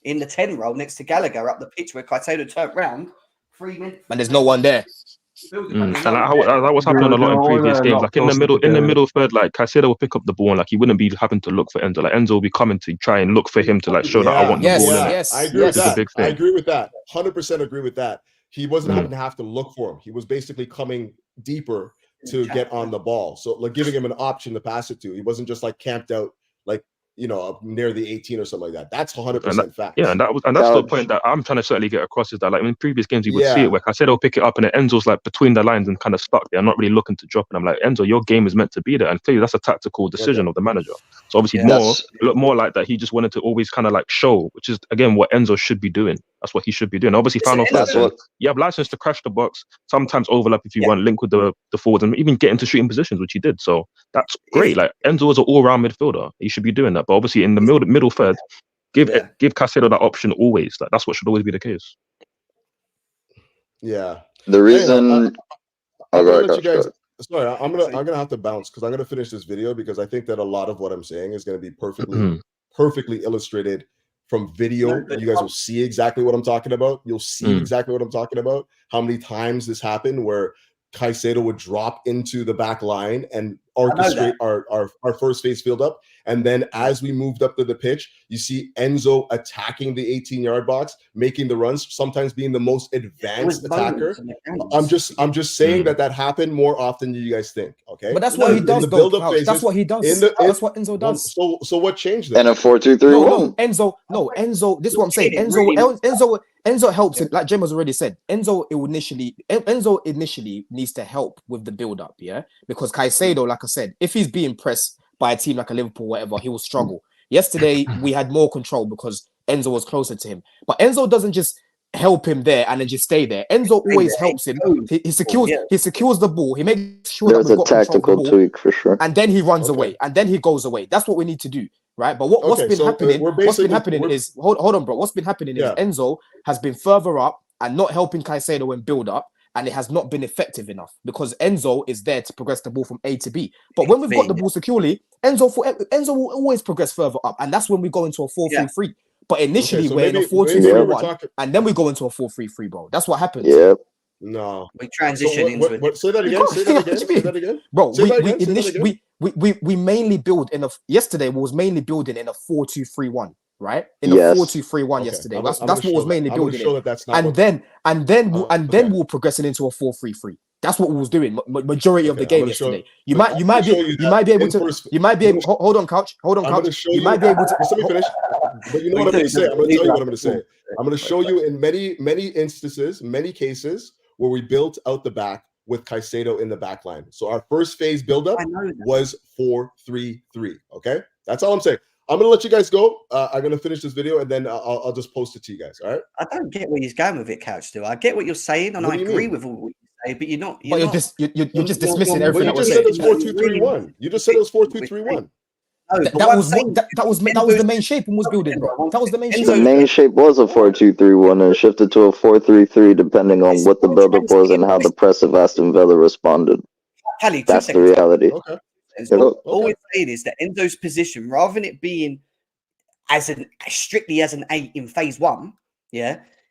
in the 10 role next to Gallagher up the pitch where Caicedo turned round 3 minutes. And there's no one there. And that was happening a lot in previous games. Like in the middle third, like Caicedo will pick up the ball and like he wouldn't be having to look for Enzo. Like Enzo will be coming to try and look for him to like show that I want the ball. I agree with that. I agree with that. 100% agree with that. He wasn't having to have to look for him. He was basically coming deeper to get on the ball. So like giving him an option to pass it to. He wasn't just like camped out like, you know, near the 18 or something like that. That's 100% fact. Yeah, and that's the point that I'm trying to certainly get across is that like in previous games you would see it where Caicedo pick it up and then Enzo's like between the lines and kind of stuck there, not really looking to drop. And I'm like, Enzo, your game is meant to be there, and clearly that's a tactical decision of the manager. So obviously look more like that. He just wanted to always kind of like show, which is again what Enzo should be doing. That's what he should be doing. Obviously, final third, you have license to crash the box, sometimes overlap if you want, link with the forwards, and even get into shooting positions, which he did. So that's great. Like Enzo is an all-round midfielder. He should be doing that. But obviously, in the middle third, give Caicedo that option always. Like that's what should always be the case. Yeah. The reason. Sorry, I'm gonna have to bounce because I'm gonna finish this video because I think that a lot of what I'm saying is gonna be perfectly illustrated from video. You guys will see exactly what I'm talking about. You'll see exactly what I'm talking about. How many times this happened where Caicedo would drop into the back line and orchestrate our first phase build up. And then as we moved up to the pitch, you see Enzo attacking the 18-yard box, making the runs, sometimes being the most advanced attacker. I'm just saying that happened more often than you guys think. Okay, but that's what he does. That's what he does. That's what Enzo does. So what changed then? And a 4-2-3-1. Enzo. This is what I'm saying. Enzo helps him. Like Jem has already said, Enzo initially needs to help with the build-up, because Caicedo, like I said, if he's being pressed by a team like a Liverpool, whatever, he will struggle. Yesterday, we had more control because Enzo was closer to him. But Enzo doesn't just help him there and then just stay there. Enzo always helps him. He secures the ball. He makes sure there's a tactical tweak for sure. And then he runs away. And then he goes away. That's what we need to do. Right, but what's been happening is hold on, bro. What's been happening is Enzo has been further up and not helping Caicedo in build up, and it has not been effective enough because Enzo is there to progress the ball from A to B. But when we've got the ball securely, Enzo will always progress further up, and that's when we go into a 4-3-3. But initially we're in a 4-2-3-1, and then we go into a 4-3-3, bro. That's what happens. Yeah. No, we transition into it. Say that again. Say that again, bro. We mainly build in a. Yesterday we was mainly building in a 4-2-3-1, right? In a 4-2-3-1 yesterday. That's what was mainly building in. And then we'll progressing into a 4-3-3. That's what we was doing majority of the game yesterday. You might be able to. Hold on, coach. You might be able to. Let me finish. But you know what I'm going to say. I'm going to tell you what I'm going to say. I'm going to show you in many instances, many cases where we built out the back with Caicedo in the back line. So our first phase buildup was 4-3-3. Okay, that's all I'm saying. I'm gonna let you guys go. I'm gonna finish this video and then I'll just post it to you guys. All right. I don't get where he's going with it, Couch. Do I get what you're saying, and I agree with all what you say, but you're not. You're just dismissing everything. You just said it was 4-2-3-1. You just said it was 4-2-3-1. That was the main shape and was building, bro. That was the main shape. The main shape was a 4-2-3-1 and shifted to a 4-3-3 depending on what the build-up was and how the press of Aston Villa responded. That's the reality. Okay. All we're saying is that Enzo's position, rather than it being strictly as an 8 in phase 1,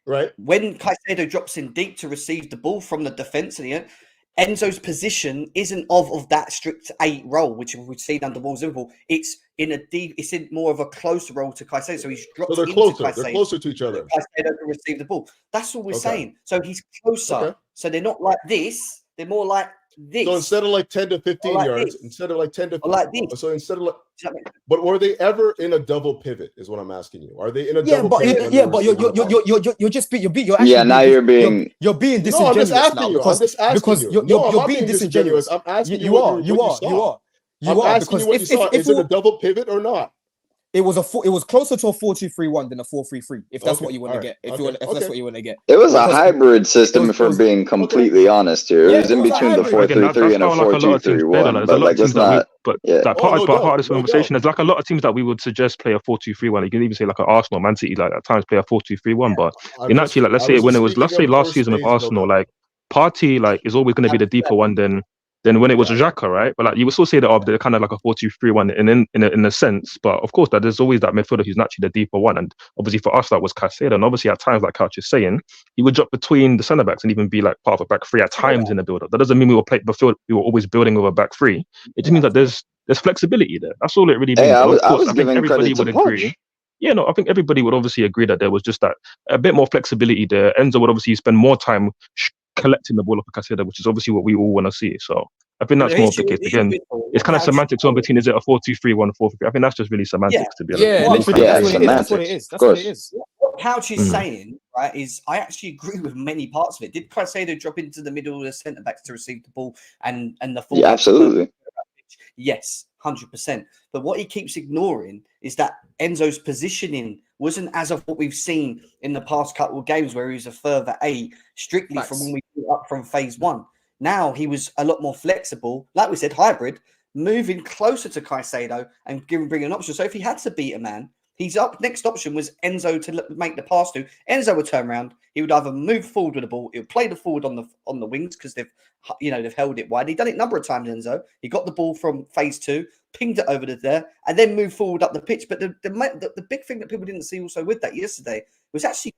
right. When Caicedo drops in deep to receive the ball from the defense, Enzo's position isn't of that strict 8 role, which we've seen under Wolves Liverpool. It's in more of a closer role to Caicedo. So he's dropped they're closer. They're closer to each other. Caicedo can receive the ball. That's all we're saying. So he's closer. Okay. So they're not like this. They're more like this. So instead of like 10 to 15 yards, instead of like 10 to 15, like this. So instead of but were they ever in a double pivot? Is what I'm asking you. Are they in a double pivot? But you're just now you're being disingenuous. No, I'm just asking you. Because you're being disingenuous. I'm asking you. You are. I'm asking you what you saw. Is it a double pivot or not? It was closer to a 4-2-3-1 than a 4-3-3. If that's Okay, what you want to alright, get. okay, That's what you want to get. It was a Because hybrid system, if it we're was being completely honest here. Yeah, It was it in was a between the hybrid. Again, 4-3-3 that's and a how like a lot of teams play. Like, 4-2-3-1. there's a But lot of like, let's teams that we, not. but Yeah. like Oh, no part of doubt, this no conversation, doubt. there's like a lot of teams that we would suggest play a 4-2-3-1. You can even say like an Arsenal, Man City, like at times play a 4-2-3-1. But in actually, like let's I say was when just it was, let's speaking say of last first season with phase, no Arsenal, doubt. like Partey like is always going to be the deeper one than when it was Yeah. Xhaka, right? But like you would still say that they're kind of like a 4-2-3-1 in a sense. But of course, that there's always that midfielder who's naturally the deeper one. And obviously for us, that was Caicedo. And obviously at times, like Couch is saying, he would drop between the centre backs and even be like part of a back three at times in the build up. That doesn't mean we were always building with a back three. It just means that there's flexibility there. That's all it really Hey, means. I And was of course, I think giving everybody credit to would agree. Poch. Yeah, no, I think everybody would obviously agree that there was just that a bit more flexibility there. Enzo would obviously spend more time collecting the ball off of Caicedo, which is obviously what we all want to see. So I think that's more of the case. Again, it's kind of semantics on between is it a 4-2-3-1, 4-3-3. I think that's just really semantics to be honest. Yeah, Well, literally, yeah, that's what it semantics, is. of That's what it course. is. What Couch is saying, right, is I actually agree with many parts of it. Did Caicedo drop into the middle of the centre backs to receive the ball and the full? Yeah, absolutely. Yes, 100%. But what he keeps ignoring is that Enzo's positioning wasn't as of what we've seen in the past couple of games where he was a further 8, strictly from when we grew up from phase 1. Now he was a lot more flexible, like we said, hybrid, moving closer to Caicedo and bring an option. So if he had to beat a man, he's up. Next option was Enzo to make the pass to. Enzo would turn around. He would either move forward with the ball. He would play the forward on the wings because they've held it wide. He's done it a number of times. Enzo. He got the ball from phase 2, pinged it over to there, and then moved forward up the pitch. But the big thing that people didn't see also with that yesterday was actually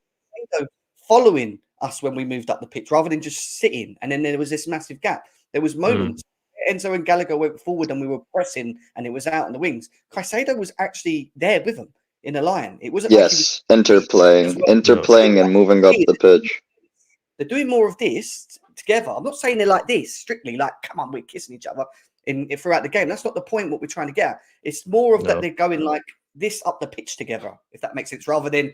Enzo following us when we moved up the pitch rather than just sitting. And then there was this massive gap. There was moments. Enzo and Gallagher went forward and we were pressing and it was out on the wings. Caicedo was actually there with them in a line. It wasn't like he was interplaying and moving up the pitch. They're doing more of this together. I'm not saying they're like this strictly, like, come on, we're kissing each other throughout the game. That's not the point what we're trying to get at. It's more of that they're going like this up the pitch together, if that makes sense, rather than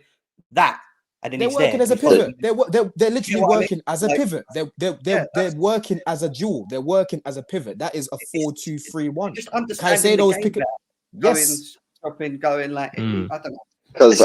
that. And then they're working as a pivot. They're literally working as a pivot. They're working as a duel. They're working as a pivot. That is a 4-2-3-1. Just understanding Caicedo's the game picking. Yes, going like I don't know. Because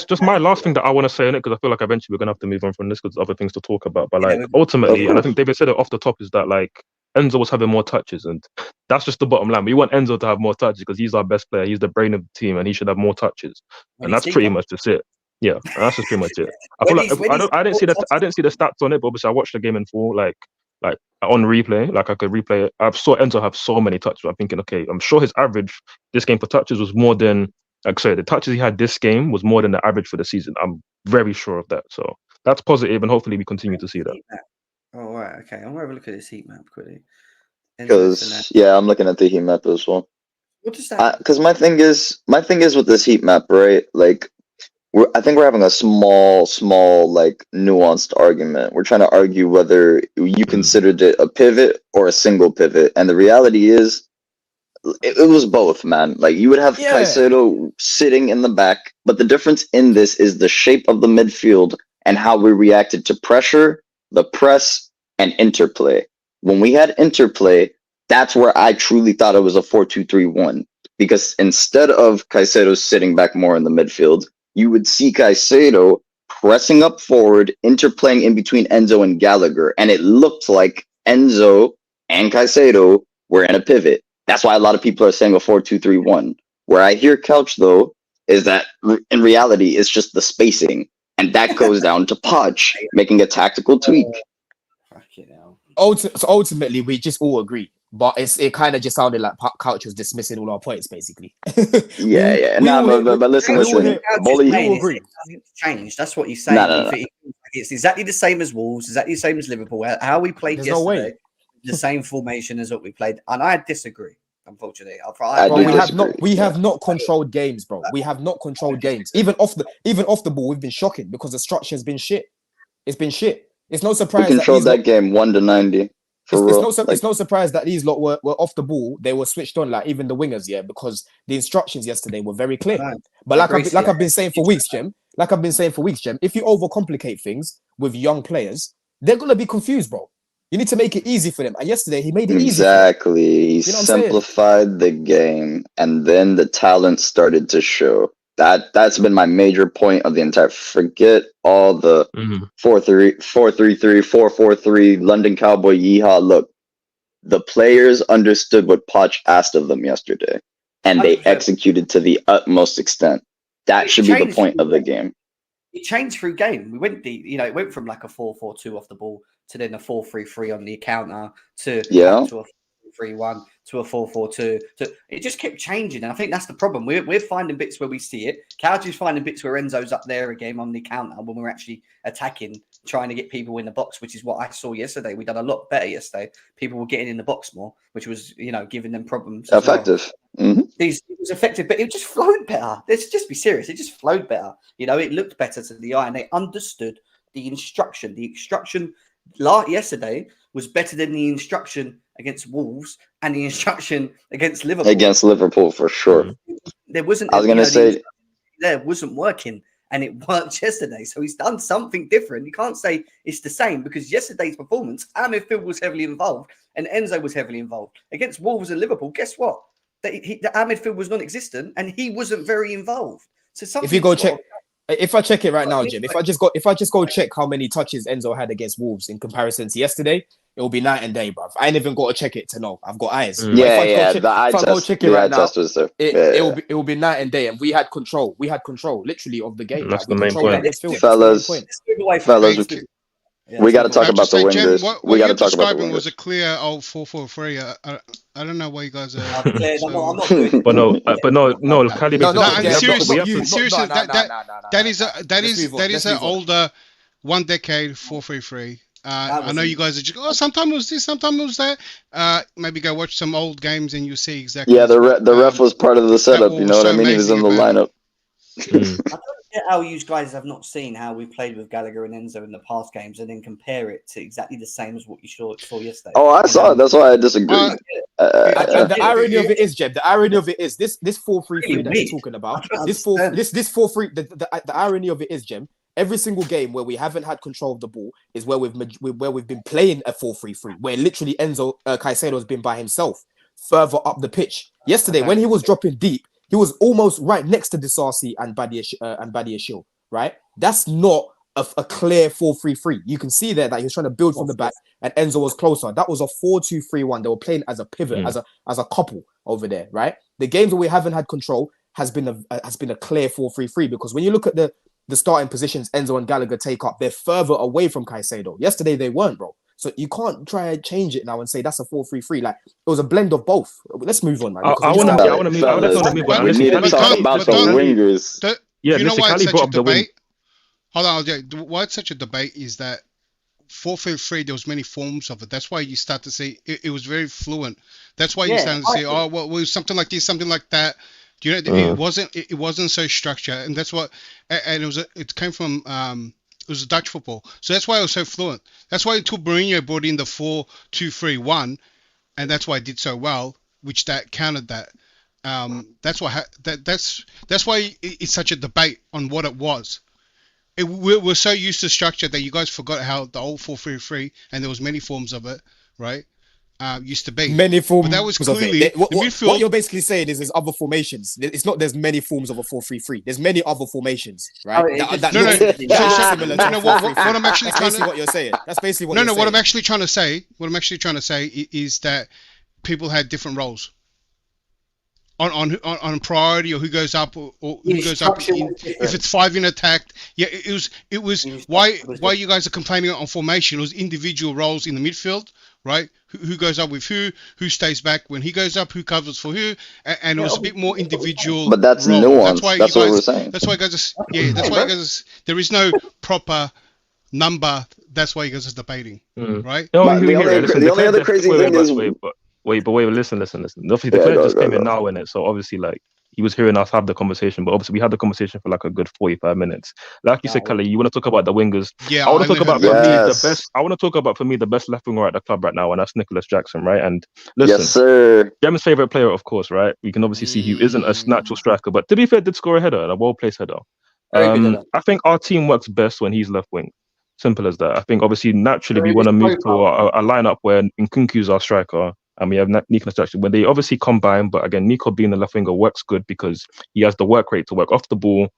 just my last thing that I want to say on it, because I feel like eventually we're gonna have to move on from this because there's other things to talk about. But like ultimately, and I think David said it off the top, is that like Enzo was having more touches, and that's just the bottom line. We want Enzo to have more touches because he's our best player. He's the brain of the team, and he should have more touches. And that's pretty much just it. Yeah, that's just pretty much it. I feel like I didn't see the stats on it, but obviously I watched the game in full, like on replay. Like I could replay it. I saw Enzo have so many touches. I'm thinking, okay, I'm sure his average this game for touches was more than the touches he had this game was more than the average for the season. I'm very sure of that. So that's positive, and hopefully we continue to see that. Oh right, okay. I'm gonna have a look at this heat map quickly. Because I'm looking at the heat map as well. What does that? Because my thing is with this heat map, right? Like, I think we're having a small, like nuanced argument. We're trying to argue whether you considered it a pivot or a single pivot, and the reality is, it was both, man. Like you would have Caicedo sitting in the back, but the difference in this is the shape of the midfield and how we reacted to pressure, the press, and interplay. When we had interplay, that's where I truly thought it was a 4-2-3-1, because instead of Caicedo sitting back more in the midfield, you would see Caicedo pressing up forward, interplaying in between Enzo and Gallagher, and it looked like Enzo and Caicedo were in a pivot. That's why a lot of people are saying a 4-2-3-1. Where I hear Couch, though, is that in reality, it's just the spacing, and that goes down to Poch making a tactical tweak. So ultimately, we just all agree. But it kind of just sounded like Couch was dismissing all our points, basically. But listen. Molly, it hasn't changed. That's what he's saying. No. It's exactly the same as Wolves, exactly the same as Liverpool. How we played yesterday, the same formation as what we played. And I disagree, unfortunately. We have not controlled games, bro. We have not controlled games. Even off the ball, we've been shocking because the structure has been shit. It's been shit. It's no surprise we controlled that game 1-90. It's no surprise that these lot were off the ball. They were switched on, like even the wingers, because the instructions yesterday were very clear. Right. But I've been saying for weeks, Jem, if you overcomplicate things with young players, they're gonna be confused, bro. You need to make it easy for them. And yesterday he made it easy. Exactly. He You know what I'm simplified the game, and then the talent started to show. That's been my major point of the entire. Forget all the 4-3, 4-3-3, 4-4-3, London Cowboy yeehaw. Look, the players understood what Poch asked of them yesterday, and they 100%. executed to the utmost extent. That should be the point of the game. It changed through game. We went deep, it went from like a 4-4-2 off the ball to then a 4-3-3 on the counter to a 3-1 to a 4-4-2. It just kept changing, and I think that's the problem. We're finding bits where we see it. Couch is finding bits where Enzo's up there again on the counter when we're actually attacking, trying to get people in the box, which is what I saw yesterday. We done a lot better yesterday. People were getting in the box more, which was giving them problems. Effective. Well. It was effective, but it just flowed better. Let's just be serious. It just flowed better. It looked better to the eye, and they understood the instruction. The instruction yesterday was better than the instruction against Wolves and the instruction against Liverpool. Against Liverpool, for sure. There wasn't. I was going to say there wasn't working, and it worked yesterday. So he's done something different. You can't say it's the same because yesterday's performance, our midfield was heavily involved, and Enzo was heavily involved against Wolves and Liverpool. Guess what? Our midfield was non-existent, and he wasn't very involved. So something. If you go check. If I check it right now, Jim, if I just go check how many touches Enzo had against Wolves in comparison to yesterday, it will be night and day, bruv. I ain't even got to check it to know. I've got eyes. Yeah. The eye test was there. It will be night and day, and we had control. We had control, literally, of the game. That's the main point, fellas. We got to talk about the wingers. We got to talk about the wingers. Was a clear old 4-4-3. I don't know why you guys are. I'm not good. But no, Cali. Seriously, that is an older 1 decade 4-3-3. I know you guys are just, sometimes it was this, sometimes it was that. Maybe go watch some old games and you'll see exactly. Yeah, the ref was part of the setup. You know what I mean? He was in the lineup. I don't get how you guys have not seen how we played with Gallagher and Enzo in the past games and then compare it to exactly the same as what you saw yesterday. Oh, I saw it. That's why I disagree. The irony of it is, Jeb, the irony of it is this 4-3-3 that you're talking about. This 4-3. The irony of it is, Jim, every single game where we haven't had control of the ball is where we've been playing a 4-3-3, where literally Enzo Caicedo has been by himself further up the pitch. Yesterday, when he was dropping deep, he was almost right next to Disasi and Badiashile, right? That's not a clear 4-3-3. You can see there that he was trying to build from the back, and Enzo was closer. That was a 4-2-3-1. They were playing as a pivot, as a couple over there, right? The games where we haven't had control has been a clear 4-3-3 because when you look at the starting positions Enzo and Gallagher take up, they're further away from Caicedo. Yesterday they weren't, bro. So you can't try and change it now and say that's a 4-3-3. Like it was a blend of both. Let's move on, man. We need to talk about the wingers. You know why it's such a debate? Hold on, why it's such a debate is that 4-3-3, there was many forms of it. That's why you start to see it was very fluent. That's why you start to say, oh, well, it was something like this, something like that. Do you know, it wasn't so structured, and that's what, and it came from it was Dutch football, so that's why it was so fluent. That's why until Mourinho brought in the 4-2-3-1, and that's why it did so well, which that countered that. That's why that's why it's such a debate on what it was. We're so used to structure that you guys forgot how the old 4-3-3, and there was many forms of it, right? Used to be many forms. But that was clearly what you're basically saying is there's other formations. It's not there's many forms of a 4-3-3. There's many other formations, right? What I'm actually trying to what you're saying. That's basically what. What I'm actually trying to say. What I'm actually trying to say is that people had different roles on priority or who goes up or who goes up. If it's 5 in attack, it was why you guys are complaining on formation. It was individual roles in the midfield. Right? Who goes up with who stays back when he goes up, who covers for who, and it was a bit more individual. But that's nuance. That's what we're saying. That's why you guys that's why you guys there is no proper number. That's why you guys are debating, right? No, the only other crazy thing is wait, listen. Obviously, the player just came in now, in it. So obviously, like he was hearing us have the conversation, but obviously we had the conversation for like a good 45 minutes. Like you said, Kelly, you want to talk about the wingers. Yeah, I want to talk about the best. I want to talk about for me the best left winger at the club right now, and that's Nicholas Jackson, right? And listen, yes, sir. Gem's favorite player, of course, right? We can obviously see he isn't a natural striker, but to be fair, did score a header, a well-placed header. I think our team works best when he's left wing. Simple as that. I think obviously naturally we want to move to a lineup where Nkunku's our striker and we have Nico Structure. When they obviously combine, but again, Nico being the left winger works good because he has the work rate to work off the ball.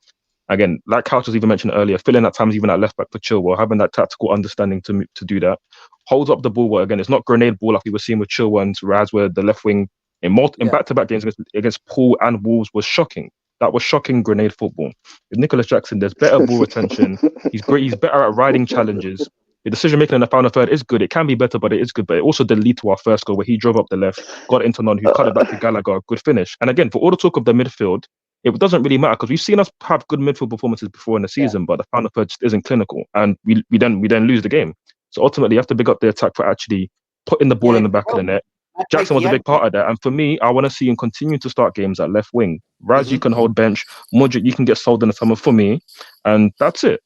Again, like Couch was even mentioned earlier, filling at times even at left back for Chilwell, having that tactical understanding to do that. Holds up the ball well. Again, it's not grenade ball like we were seeing with Chilwell and Raz, where the left wing in back-to-back games against Poole and Wolves was shocking. That was shocking grenade football. With Nicholas Jackson, there's better ball retention. He's great. He's better at riding challenges. The decision making in the final third is good. It can be better, but it is good. But it also did lead to our first goal where he drove up the left, got into none, who cut it back to Gallagher. Good finish. And again, for all the talk of the midfield, it doesn't really matter because we've seen us have good midfield performances before in the season, but the final third just isn't clinical, and we then lose the game. So ultimately, you have to big up the attack for actually putting the ball in the back of the net. Jackson was a big part of that, and for me, I want to see him continue to start games at left wing. Raz, you can hold bench. Modric, you can get sold in the summer for me, and that's it.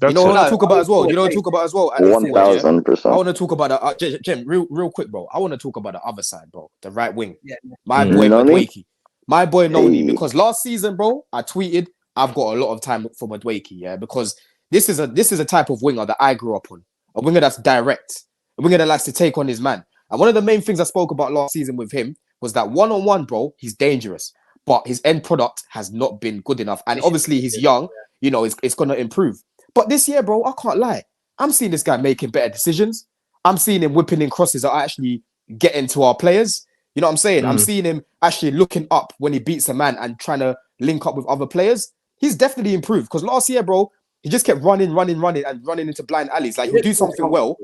You know what I talk about as well. 1,000%. I want to talk about Jim, real quick, bro. I want to talk about the other side, bro. The right wing. My boy Madueke. My boy Noni, because last season, bro, I tweeted I've got a lot of time for Madueke, because this is a type of winger that I grew up on. A winger that's direct, a winger that likes to take on his man. And one of the main things I spoke about last season with him was that one-on-one, bro, he's dangerous, but his end product has not been good enough. And obviously he's young, it's going to improve. But this year, bro, I can't lie. I'm seeing this guy making better decisions. I'm seeing him whipping in crosses that actually get into our players. You know what I'm saying? I'm seeing him actually looking up when he beats a man and trying to link up with other players. He's definitely improved because last year, bro, he just kept running into blind alleys. Like he'll do something well,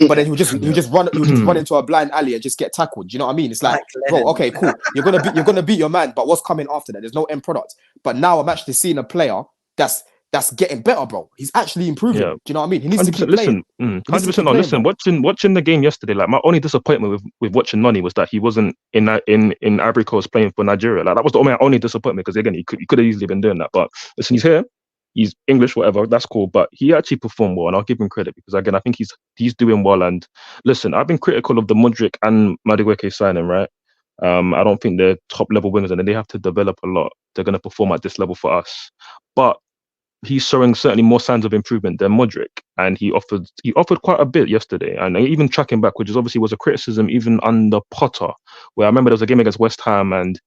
but then he'll just run into a blind alley and just get tackled. Do you know what I mean? It's like, bro, okay, cool. You're gonna beat your man, but what's coming after that? There's no end product. But now I'm actually seeing a player that's getting better, bro. He's actually improving. Do you know what I mean? He needs to keep playing. 100%. Listen, watching the game yesterday, like my only disappointment with watching Noni was that he wasn't in Ivory Coast playing for Nigeria. Like that was my only disappointment because again, he could have easily been doing that. But listen, he's here. He's English, whatever. That's cool. But he actually performed well, and I'll give him credit because again, I think he's doing well. And listen, I've been critical of the Modric and Madueke signing, right? I don't think they're top level wingers, and they have to develop a lot. They're going to perform at this level for us, but he's showing certainly more signs of improvement than Modric, and he offered quite a bit yesterday. And even tracking back, which obviously was a criticism even under Potter, where I remember there was a game against West Ham, and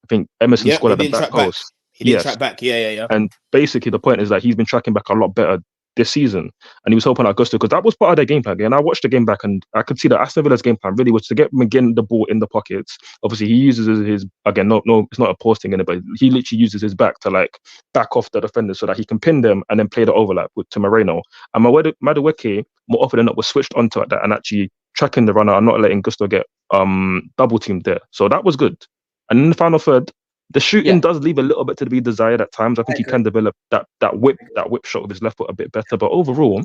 I think Emerson scored at the back post. He didn't track back. Yeah. And basically, the point is that he's been tracking back a lot better this season, and he was hoping Augusto because that was part of their game plan. And I watched the game back, and I could see that Aston Villa's game plan really was to get McGinn the ball in the pockets. Obviously, he uses his again, no, it's not a posting in it, but he literally uses his back to like back off the defenders so that he can pin them and then play the overlap to Moreno. And Madueke more often than not was switched onto that and actually tracking the runner and not letting Gusto get double teamed there. So that was good. And in the final third, the shooting does leave a little bit to be desired at times. I think he can develop that whip shot with his left foot a bit better. But overall,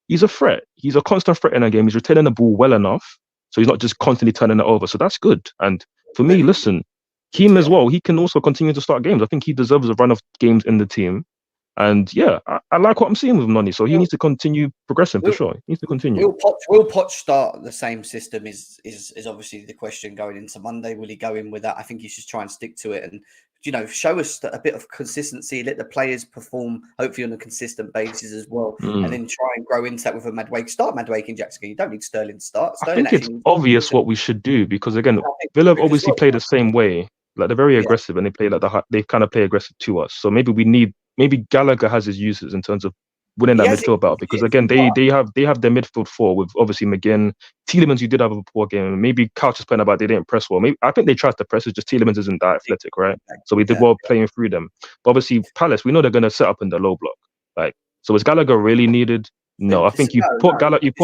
he's a threat. He's a constant threat in a game. He's retaining the ball well enough, so he's not just constantly turning it over. So that's good. And for me, listen, him as well. He can also continue to start games. I think he deserves a run of games in the team. And yeah, I like what I'm seeing with Noni. So he needs to continue progressing for sure. He needs to continue. Will Poch start the same system? Is obviously the question going into Monday. Will he go in with that? I think he should try and stick to it and show us a bit of consistency. Let the players perform, hopefully on a consistent basis as well, and then try and grow into that with a Madueke. Start Madueke and Jackson. You don't need Sterling to start. I think it's obvious what we should do because again, Villa obviously play the same way. Like they're very aggressive and they play like they kind of play aggressive to us. So maybe Gallagher has his uses in terms of winning that midfield battle because again they have their midfield four with obviously McGinn, Tielemans, who did have a poor game. Maybe Couch is playing about they didn't press well. Maybe I think they tried to press. It's just Tielemans isn't that athletic, right? So we did well playing through them. But obviously Palace, we know they're going to set up in the low block. Like so, is Gallagher really needed? No, I think you put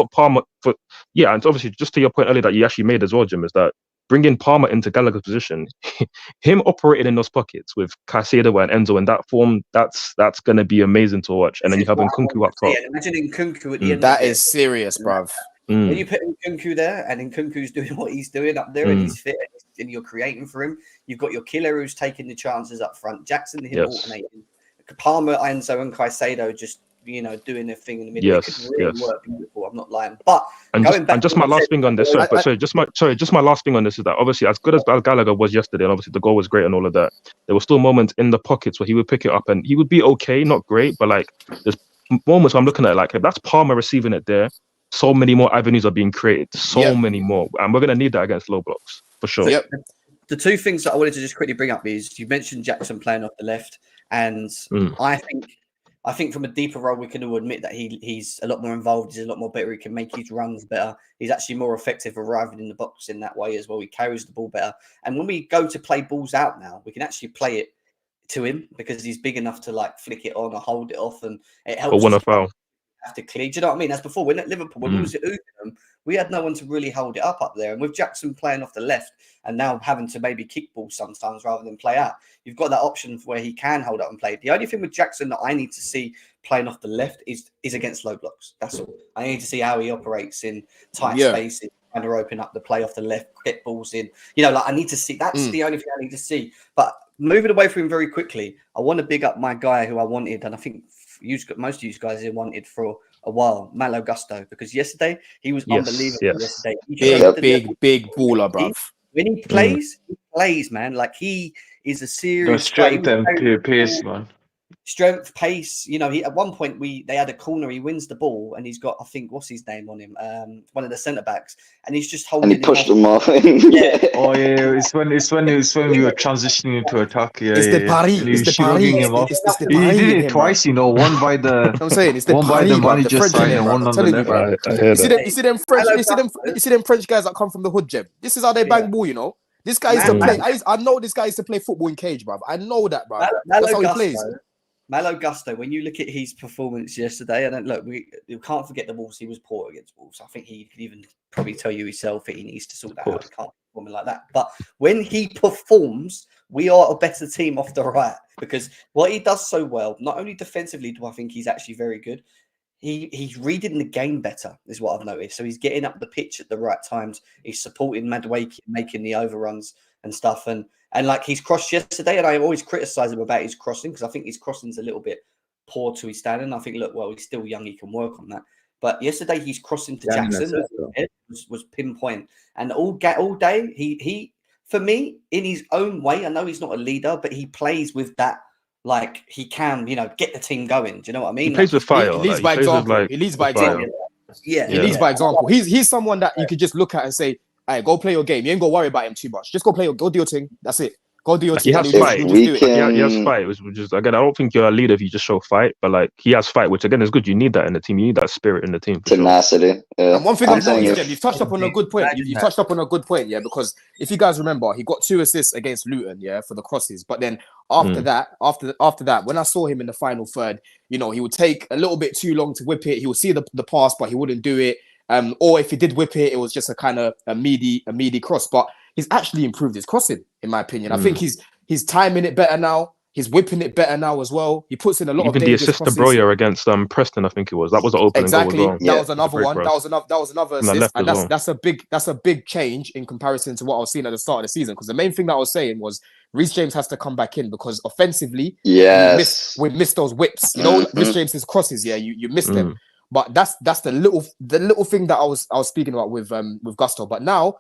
Palmer for and obviously just to your point earlier that you actually made as well, Jim, is that bringing Palmer into Gallagher's position, him operating in those pockets with Caicedo and Enzo in that form, that's going to be amazing to watch. And then you have Nkunku up top. Imagine Nkunku at the end. That is serious, bruv. When you put Nkunku there and Nkunku's doing what he's doing up there and he's fit and you're creating for him, you've got your killer who's taking the chances up front, Jackson alternating, Palmer, Enzo and Caicedo just doing their thing in the middle. It could really work beautiful. I'm not lying. But just my last thing on this. Just my last thing on this is that obviously as good as Gallagher was yesterday, and obviously the goal was great and all of that, there were still moments in the pockets where he would pick it up and he would be okay, not great, but like there's moments where I'm looking at it, like if that's Palmer receiving it there, so many more avenues are being created, so many more, and we're gonna need that against low blocks for sure. Yep. The two things that I wanted to just quickly bring up is you mentioned Jackson playing off the left, and I think from a deeper role we can all admit that he's a lot more involved, he's a lot more better, he can make his runs better, he's actually more effective arriving in the box in that way as well. He carries the ball better, and when we go to play balls out now, we can actually play it to him because he's big enough to like flick it on or hold it off, and it helps. But win a foul. Have to clear. Do you know what I mean? As before, when at Liverpool, when we was at Ugenham, we had no one to really hold it up there. And with Jackson playing off the left and now having to maybe kick balls sometimes rather than play out, you've got that option where he can hold up and play. The only thing with Jackson that I need to see playing off the left is against low blocks. That's all. I need to see how he operates in tight spaces, trying to open up the play off the left, get balls in. You know, like I need to see. That's the only thing I need to see. But moving away from him very quickly, I want to big up my guy who I wanted, and I think most of you guys have wanted for a while, Malo Gusto, because yesterday he was unbelievable. Yesterday, big baller, bruv. When he plays, man. Like he is a serious strength and pace, man. Strength, pace. You know, he at one point they had a corner. He wins the ball, and he's got, I think, what's his name on him? One of the centre backs, and he's just holding. And he pushed him off. Oh yeah, it's when we were transitioning into attack. Yeah, it's the Paris. It's the Paris. He did it twice, you know. One by the. I'm saying it's the one Paris, by the manager side and one on the left. You see them French guys that come from the hood, Jeb. This is how they bang ball, you know. This guy used to play. I know this guy used to play football in cage, bruv. I know that, bruv. That's how he plays. Malo Gusto, when you look at his performance yesterday, and look, we can't forget the Wolves. He was poor against Wolves. I think he could even probably tell you himself that he needs to sort that out. He can't perform like that. But when he performs, we are a better team off the right because what he does so well, not only defensively do I think he's actually very good, he's reading the game better, is what I've noticed. So he's getting up the pitch at the right times. He's supporting Madueke, making the overruns and stuff. And like he's crossed yesterday, and I always criticize him about his crossing because I think his crossing's a little bit poor to his standing. I think, look, well, he's still young, he can work on that. But yesterday, he's crossing to Jackson was pinpoint, and all day he for me in his own way. I know he's not a leader, but he plays with that. Like he can, you know, get the team going. Do you know what I mean? He plays with fire. He leads by example. He leads by example. Yeah, he leads by example. He's someone that you could just look at and say, "Hey, go play your game. You ain't gonna worry about him too much. Just go do your thing. That's it. Go do your thing." He has fight. He has fight. Which is again, I don't think you're a leader if you just show fight, but like he has fight, which again is good. You need that in the team. You need that spirit in the team. Tenacity. Sure. Yeah. And one thing I've noticed, you've touched up on a good point. You touched up on a good point, yeah. Because if you guys remember, he got 2 assists against Luton, yeah, for the crosses. But then after that, when I saw him in the final third, you know, he would take a little bit too long to whip it. He would see the pass, but he wouldn't do it. Or if he did whip it, it was just a kind of a meaty cross. But he's actually improved his crossing, in my opinion. I think he's timing it better now. He's whipping it better now as well. He puts in a lot of dangerous assist crosses. to Broya against Preston, I think it was. That was the opening goal as well. That was another one. That was another assist, and that's a big change in comparison to what I was seeing at the start of the season. Because the main thing that I was saying was Reece James has to come back in because offensively, we missed those whips. You know, Reece James's crosses. Yeah, you missed them. But that's the little thing that I was speaking about with Gusto. But now,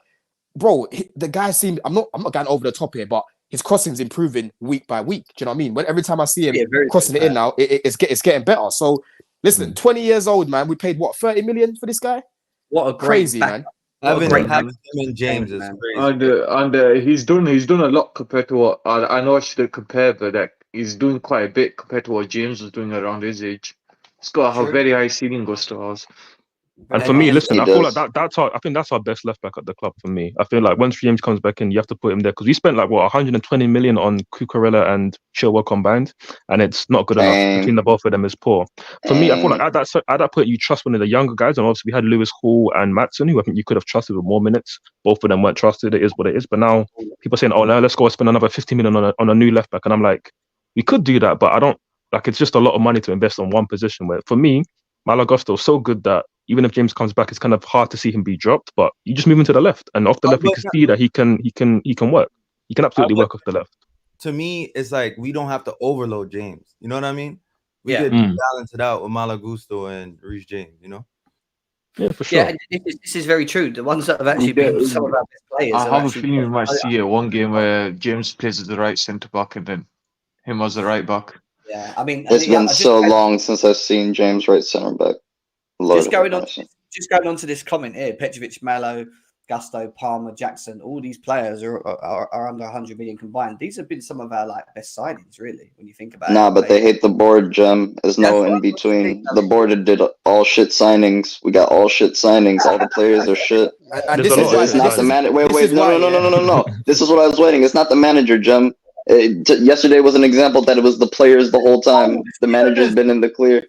bro, the guy seemed. I'm not going over the top here, but his crossing's improving week by week. Do you know what I mean? When every time I see him crossing it in now, it's getting better. So listen, 20 years old, man. We paid what 30 million for this guy? What a crazy man! Having James is crazy. And he's done a lot compared to what I know I shouldn't compare, but like he's doing quite a bit compared to what James was doing around his age. He's got a very high ceiling, Gusto has. And for me, listen, I feel like I think that's our best left back at the club for me. I feel like once James comes back in, you have to put him there because we spent like 120 million on Cucurella and Chilwell combined, and it's not good enough. Between the both of them is poor. For me, I feel like at that point, you trust one of the younger guys, and obviously we had Lewis Hall and Maatsen, who I think you could have trusted with more minutes. Both of them weren't trusted. It is what it is. But now people are saying, "Oh no, let's go spend another 50 million on a new left back," and I'm like, we could do that, but I don't. Like it's just a lot of money to invest on one position. Where for me, Malo Gusto is so good that even if James comes back, it's kind of hard to see him be dropped. But you just move him to the left, and off the left, you can see that he can work. He can absolutely work off the left. To me, it's like we don't have to overload James. You know what I mean? We could balance it out with Malo Gusto and Reece James. You know? Yeah, for sure. Yeah, this is very true. The ones that have actually been some of our best players. I have a feeling we might see one game where James plays as the right centre back and then him as the right back. Yeah, I mean, It's been so long since I've seen James right center back. Just going on to this comment here, Petrovic, Mallow, Gusto, Palmer, Jackson, all these players are under 100 million combined. These have been some of our best signings, really, when you think about it. Nah, but they hate the board, Jem. There's no in between. The board did all shit signings. We got all shit signings. All the players are shit. And this is not the manager. Wait, no. This is what I was waiting. It's not the manager, Jem. Yesterday was an example that it was the players the whole time. The manager's been in the clear.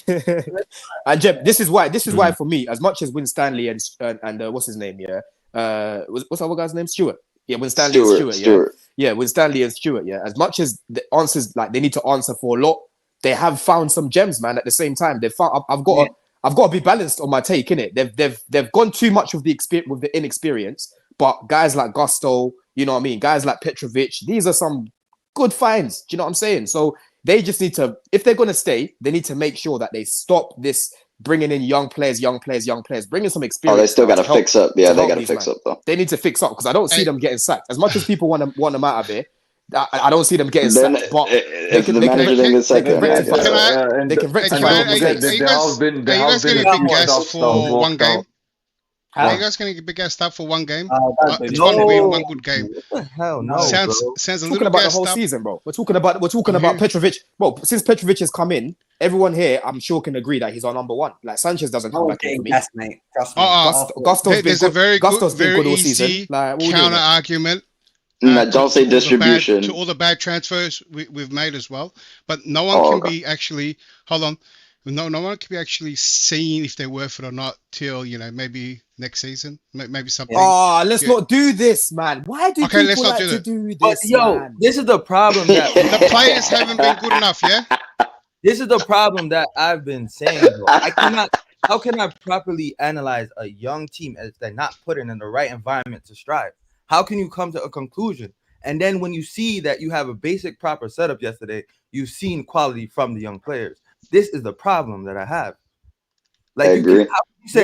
And Jeb, this is why for me, as much as Win Stanley and what's his name, what's our guy's name? Stewart. Yeah, Win Stanley and Stewart. Yeah, Win Stanley and Stewart. Yeah, as much as the answers they need to answer for a lot, they have found some gems, man. At the same time, they've found. I've got to be balanced on my take, innit? They've gone too much with the inexperience, but guys like Gusto, you know what I mean? Guys like Petrovic, these are some good finds. Do you know what I'm saying? So they just need to, if they're going to stay, they need to make sure that they stop this bringing in young players, bringing some experience. Oh, they still got to fix up. Yeah, they got to fix up, though. They need to fix up because I don't see them getting sacked. As much as people want them out of here, I don't see them getting sacked. But if the manager didn't get sacked, they can rectify mistakes. Are you guys going to be gassed for one game? Are you guys going to be gassed up for one game? It's going to be one good game. What the hell? No, sounds a little about the whole season, bro. We're talking about Petrovic. Well, since Petrovic has come in, everyone here, I'm sure, can agree that he's our number one. Like Sanchez doesn't come back in for me. Yes, mate. Trust me. Gusto's been good. A very Gusto's good, been good all easy season. Like, counter argument. Don't say distribution. To all the bad transfers we've made as well. But no one can be actually. Hold on. No one can be actually seeing if they're worth it or not till maybe next season, maybe something. Oh, let's not do this, man. Why do people let's not like to do this? But, man? This is the problem that the players haven't been good enough. Yeah, this is the problem that I've been saying. Bro. I cannot. How can I properly analyze a young team if they're not put in the right environment to strive? How can you come to a conclusion? And then when you see that you have a basic proper setup yesterday, you've seen quality from the young players. This is the problem that I have. Like, I agree.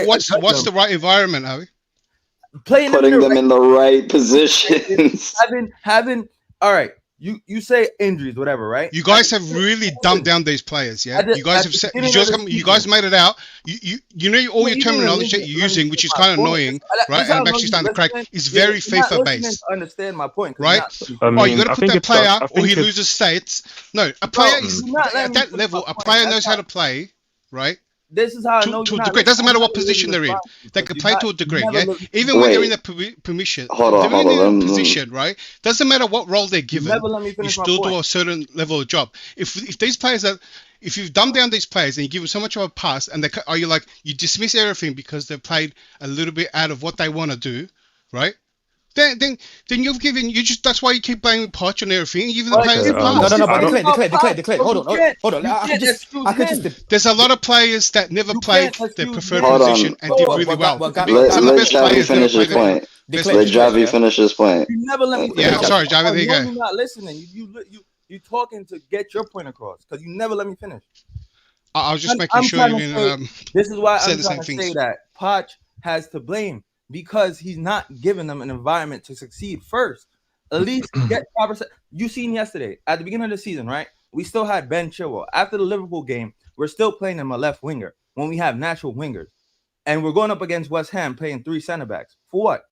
What's the right environment, Harry? Putting them in the right positions. Having all right. You say injuries, whatever, right? You guys have really dumped down these players, yeah. You guys have said, you guys made it out. You know all your terminology that you're using, which is kind of annoying, right? And I'm actually starting to crack. Is very FIFA based. Understand my point, right? Oh, you got to put that player, or he loses states. No, a player is at that level. A player knows how to play, right? This is how I know. To a degree, it doesn't matter what position they're in. They can play to a degree, yeah. Even when they're in the permission, position, right? Doesn't matter what role they're given. You still do a certain level of job. If these players if you've dumbed down these players and you give them so much of a pass, and you dismiss everything because they've played a little bit out of what they want to do, right? Then you've given that's why you keep blaming Poch and everything. Even the players pass. No, but declare. Hold on. I could just. There's a lot of players that never played their preferred position and did really well. Let Javi finish his point. Let Javi finish his point. You never let me. Yeah, I'm sorry, Javi. There you go. You're not listening. You talking to get your point across because you never let me finish. I was just making sure you didn't. This is why I'm trying to say that Poch has to blame. Because he's not giving them an environment to succeed first. At least get proper. You seen yesterday at the beginning of the season, right? We still had Ben Chilwell. After the Liverpool game, we're still playing him a left winger when we have natural wingers, and we're going up against West Ham playing 3 center backs for what?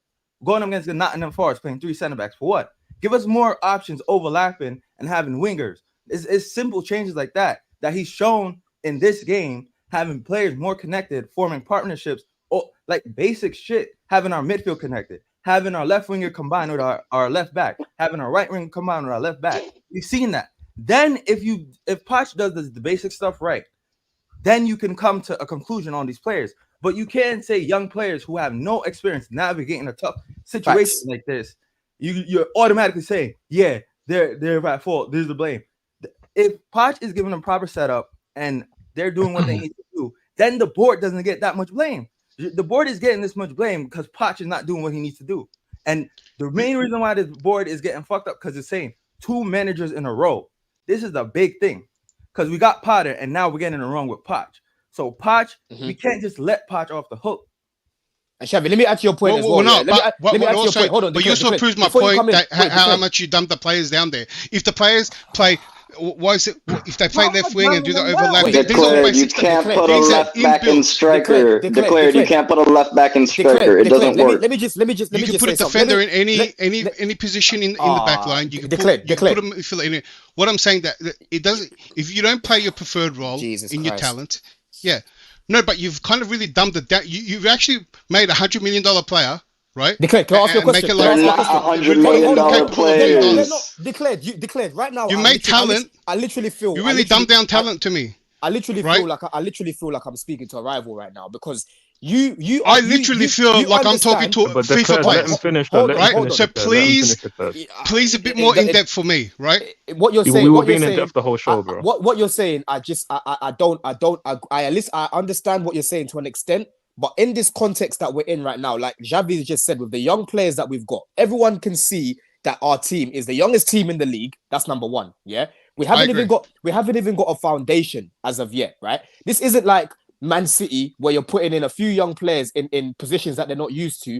Going up against the Nottingham Forest playing 3 center backs for what? Give us more options overlapping and having wingers. It's simple changes like that he's shown in this game, having players more connected, forming partnerships. Oh, like basic shit, having our midfield connected, having our left winger combined with our left back, having our right winger combined with our left back. You've seen that. Then if Poch does the basic stuff right, then you can come to a conclusion on these players. But you can't say young players who have no experience navigating a tough situation like this. You're automatically saying, yeah, they're at fault. There's the blame. If Poch is giving them proper setup and they're doing what they need to do, then the board doesn't get that much blame. The board is getting this much blame because Poch is not doing what he needs to do. And the main reason why this board is getting fucked up because it's saying 2 managers in a row. This is the big thing because we got Potter and now we're getting it wrong with Poch. So Poch, we can't just let Poch off the hook. And Shavi, let me add to your point as well. Let me add to your point. Hold on. But you also proves my point that how much you dump the players down there. If the players play Why is it if they play left wing and do the overlap? Declared, you can't put a left back and striker. Declared, you can't put a left back and striker. It doesn't work. Let me just you can put a defender in any position in the back line. You can put them in it. What I'm saying that it doesn't. If you don't play your preferred role in your talent, no, but you've kind of really dumbed it down. You've actually made $100 million player. Right? Declared, can I ask you a question? $100 million players. Declared. Right now, you made talent. I literally feel you really dumbed down talent to me. I literally feel like I'm speaking to a rival right now because you feel like I'm talking to FIFA players. Let him finish, right? So please a bit more in depth for me, right? What you're saying, we were being in depth the whole show, bro. What you're saying, I at least I understand what you're saying to an extent. But in this context that we're in right now, like Javi just said, with the young players that we've got, everyone can see that our team is the youngest team in the league. That's number one. Yeah, we haven't even got a foundation as of yet, right? This isn't like Man City where you're putting in a few young players in positions that they're not used to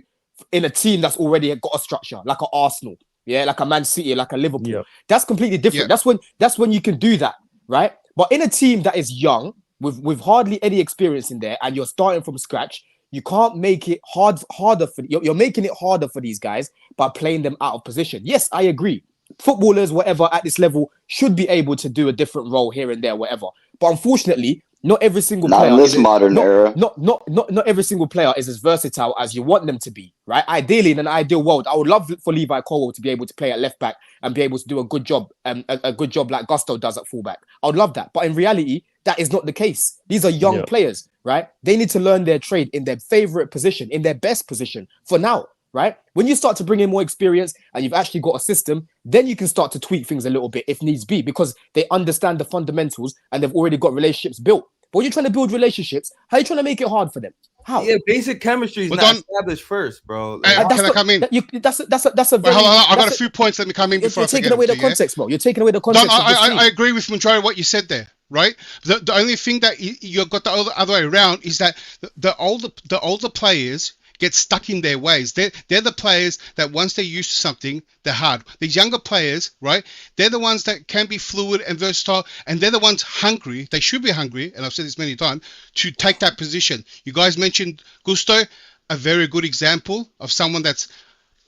in a team that's already got a structure, like an Arsenal, like a Man City, like a Liverpool. Yeah. That's completely different. Yeah. That's when you can do that, right? But in a team that is young, with hardly any experience in there, and you're starting from scratch, you can't make it harder for you're making it harder for these guys by playing them out of position. Yes, I agree. Footballers, whatever, at this level should be able to do a different role here and there, whatever. But unfortunately, not every single player. Not in this modern era. Not every single player is as versatile as you want them to be, right? Ideally, in an ideal world, I would love for Levi Colwill to be able to play at left back and be able to do a good job, a good job like Gusto does at fullback. I would love that, but in reality, that is not the case. These are young players, right? They need to learn their trade in their favorite position, in their best position for now, right? When you start to bring in more experience and you've actually got a system, then you can start to tweak things a little bit if needs be, because they understand the fundamentals and they've already got relationships built. But when you're trying to build relationships, how are you trying to make it hard for them? How? Yeah, basic chemistry is not established first, bro. Can I come in? That's a very. I got a few points. Let me come in before you're taking away the context, bro. You're taking away the context. I agree with majority of what you said there. Right. The only thing that you got the other way around is that the older players get stuck in their ways. They're the players that once they're used to something, they're hard. These younger players, right? They're the ones that can be fluid and versatile, and they're the ones hungry. They should be hungry, and I've said this many times, to take that position. You guys mentioned Gusto, a very good example of someone that's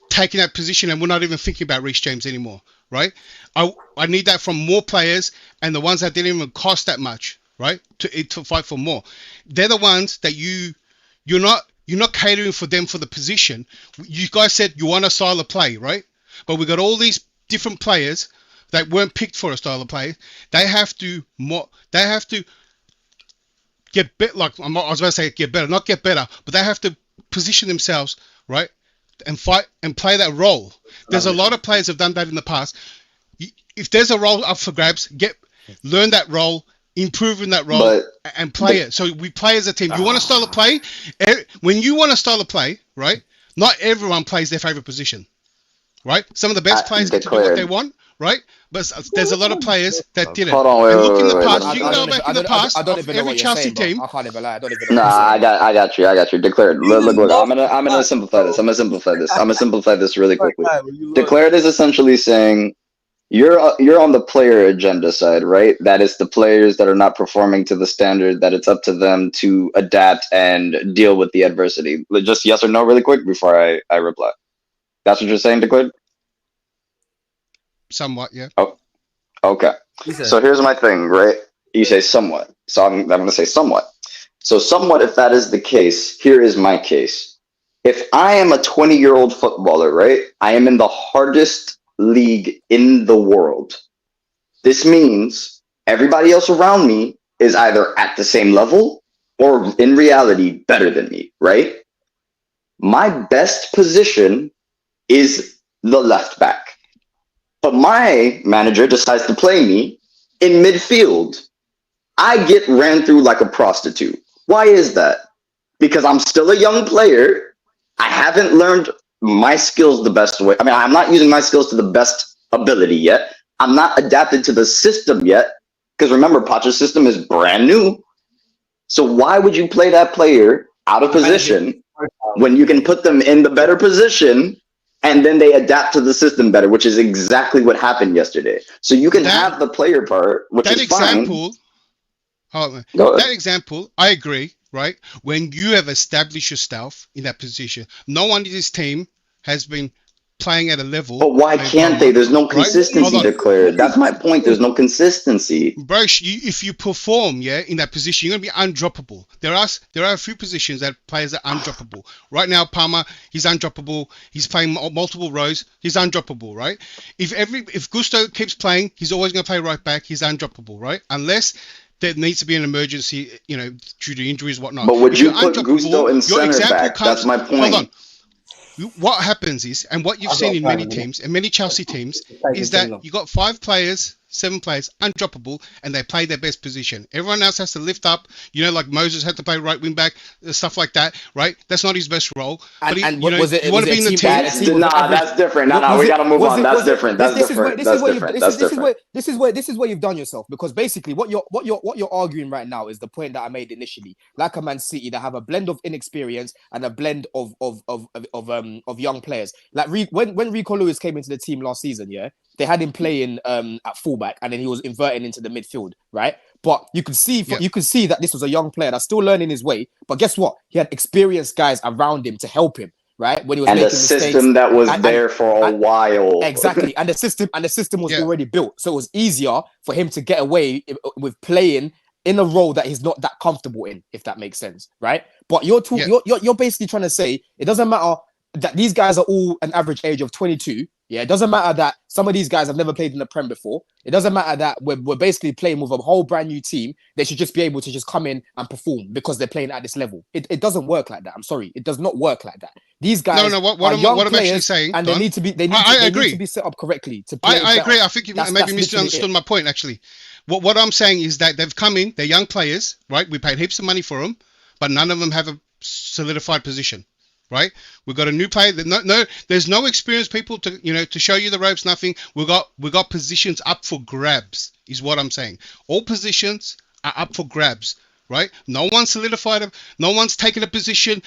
taking that position, and we're not even thinking about Reece James anymore, right? I need that from more players, and the ones that didn't even cost that much, right? To fight for more. They're the ones that you're not catering for them for the position. You guys said you want a style of play, right? But we got all these different players that weren't picked for a style of play. They have to get better. Like I was about to say, get better, not get better, but they have to position themselves, right, and fight and play that role. There's a lot of players have done that in the past. If there's a role up for grabs, learn that role. Improve in that role and play it. So we play as a team. You want a style of play? When you want a style of play, right? Not everyone plays their favorite position, right? Some of the best players get to do what they want, right? But there's a lot of players that didn't. Hold on, wait, and look in the past. You can go back in the past. I don't even know every what Chelsea you're saying, team. I can't even lie. I don't even know. Nah, I got you. Declared. Look. I'm gonna simplify this. I'm gonna simplify this really quickly. Declared is essentially saying, you're on the player agenda side, right? That is the players that are not performing to the standard that it's up to them to adapt and deal with the adversity. Just yes or no really quick before I reply. That's what you're saying, Declared? Somewhat, yeah. Oh, okay. So here's my thing, right? You say somewhat. So I'm going to say somewhat. So somewhat, if that is the case, here is my case. If I am a 20-year-old footballer, right? I am in the hardest league in the world. This means everybody else around me is either at the same level or in reality better than me, right? My best position is the left back. But my manager decides to play me in midfield. I get ran through like a prostitute. Why is that? Because I'm still a young player. I haven't learned my skills the best way. I mean, I'm not using my skills to the best ability yet. I'm not adapted to the system yet. Because remember, Poch's system is brand new. So why would you play that player out of position when you can put them in the better position and then they adapt to the system better, which is exactly what happened yesterday. So you can have the player part, which is example, fine. That example, I agree, right? When you have established yourself in that position, no one in this team has been playing at a level. But why can't they? There's no consistency declared. That's my point. There's no consistency. Bro, if you perform, in that position, you're gonna be undroppable. There are a few positions that players are undroppable. Right now, Palmer, he's undroppable. He's playing multiple rows. He's undroppable, right? If Gusto keeps playing, he's always gonna play right back. He's undroppable, right? Unless there needs to be an emergency, due to injuries, whatnot. But would you put Gusto in center back? That's my point. Hold on. What happens is, and what you've seen in many teams, and many Chelsea teams, is that you got 5 players, 7 players, undroppable, and they play their best position. Everyone else has to lift up, like Moses had to play right wing back, stuff like that, right? That's not his best role. But you want to be in the team. Nah, that's different. No, we gotta move on. That's different. This is where you've done yourself, because basically what you're arguing right now is the point that I made initially. Like a Man City that have a blend of inexperience and a blend of young players. Like when Rico Lewis came into the team last season, they had him playing at fullback, and then he was inverting into the midfield, right? But you could see that this was a young player that's still learning his way. But guess what? He had experienced guys around him to help him, right? When he was making mistakes. And the system that was there for a while. Exactly. And the system was already built. So it was easier for him to get away with playing in a role that he's not that comfortable in, if that makes sense, right? But you're basically trying to say it doesn't matter that these guys are all an average age of 22. Yeah, it doesn't matter that some of these guys have never played in the Prem before. It doesn't matter that we're basically playing with a whole brand new team. They should just be able to just come in and perform because they're playing at this level. It doesn't work like that. I'm sorry, it does not work like that. These guys what I'm actually saying, and they need to be set up correctly to play. I agree. I think you maybe misunderstood my point. Actually, what I'm saying is that they've come in. They're young players, right? We paid heaps of money for them, but none of them have a solidified position. Right, we've got a new player. There's no experienced people to show you the ropes. Nothing. We got positions up for grabs. Is what I'm saying. All positions are up for grabs. Right. No one's solidified them. No one's taken a position.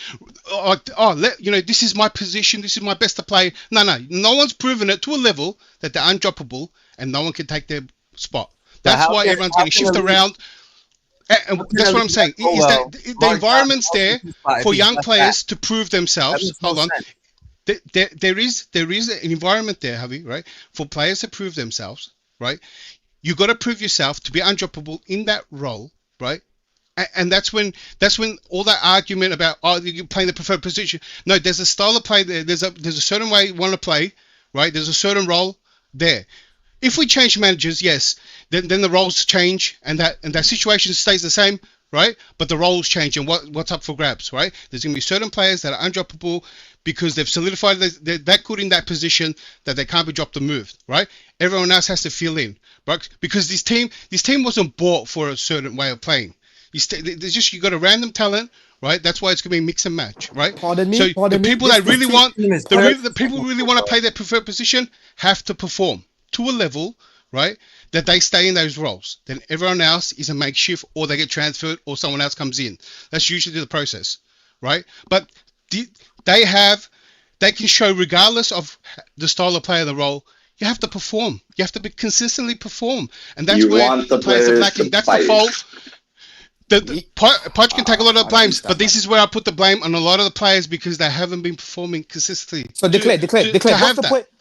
This is my position. This is my best to play. No one's proven it to a level that they're undroppable and no one can take their spot. That's why everyone's getting shifted around. And that's what I'm saying. Is that the environment's there for young players to prove themselves? Hold on. There is an environment there, Javi, right? For players to prove themselves, right? You got to prove yourself to be undroppable in that role, right? And that's when all that argument about you're playing the preferred position. No, there's a style of play there. There's a certain way you want to play, right? There's a certain role there. If we change managers, yes, then the roles change and that situation stays the same, right? But the roles change and what's up for grabs, right? There's going to be certain players that are undroppable because they've solidified they're that good in that position that they can't be dropped or moved, right? Everyone else has to fill in, right? Because this team wasn't bought for a certain way of playing. You got a random talent, right? That's why it's going to be mix and match, right? The people that really want to play their preferred position have to perform to a level, right, that they stay in those roles. Then everyone else is a makeshift, or they get transferred, or someone else comes in. That's usually the process, right? But they can show, regardless of the style of play of the role, you have to perform. You have to consistently perform, and that's where the players are lacking. That's the fault. Poch can take a lot of the blames, but this is where I put the blame on a lot of the players because they haven't been performing consistently. So declare.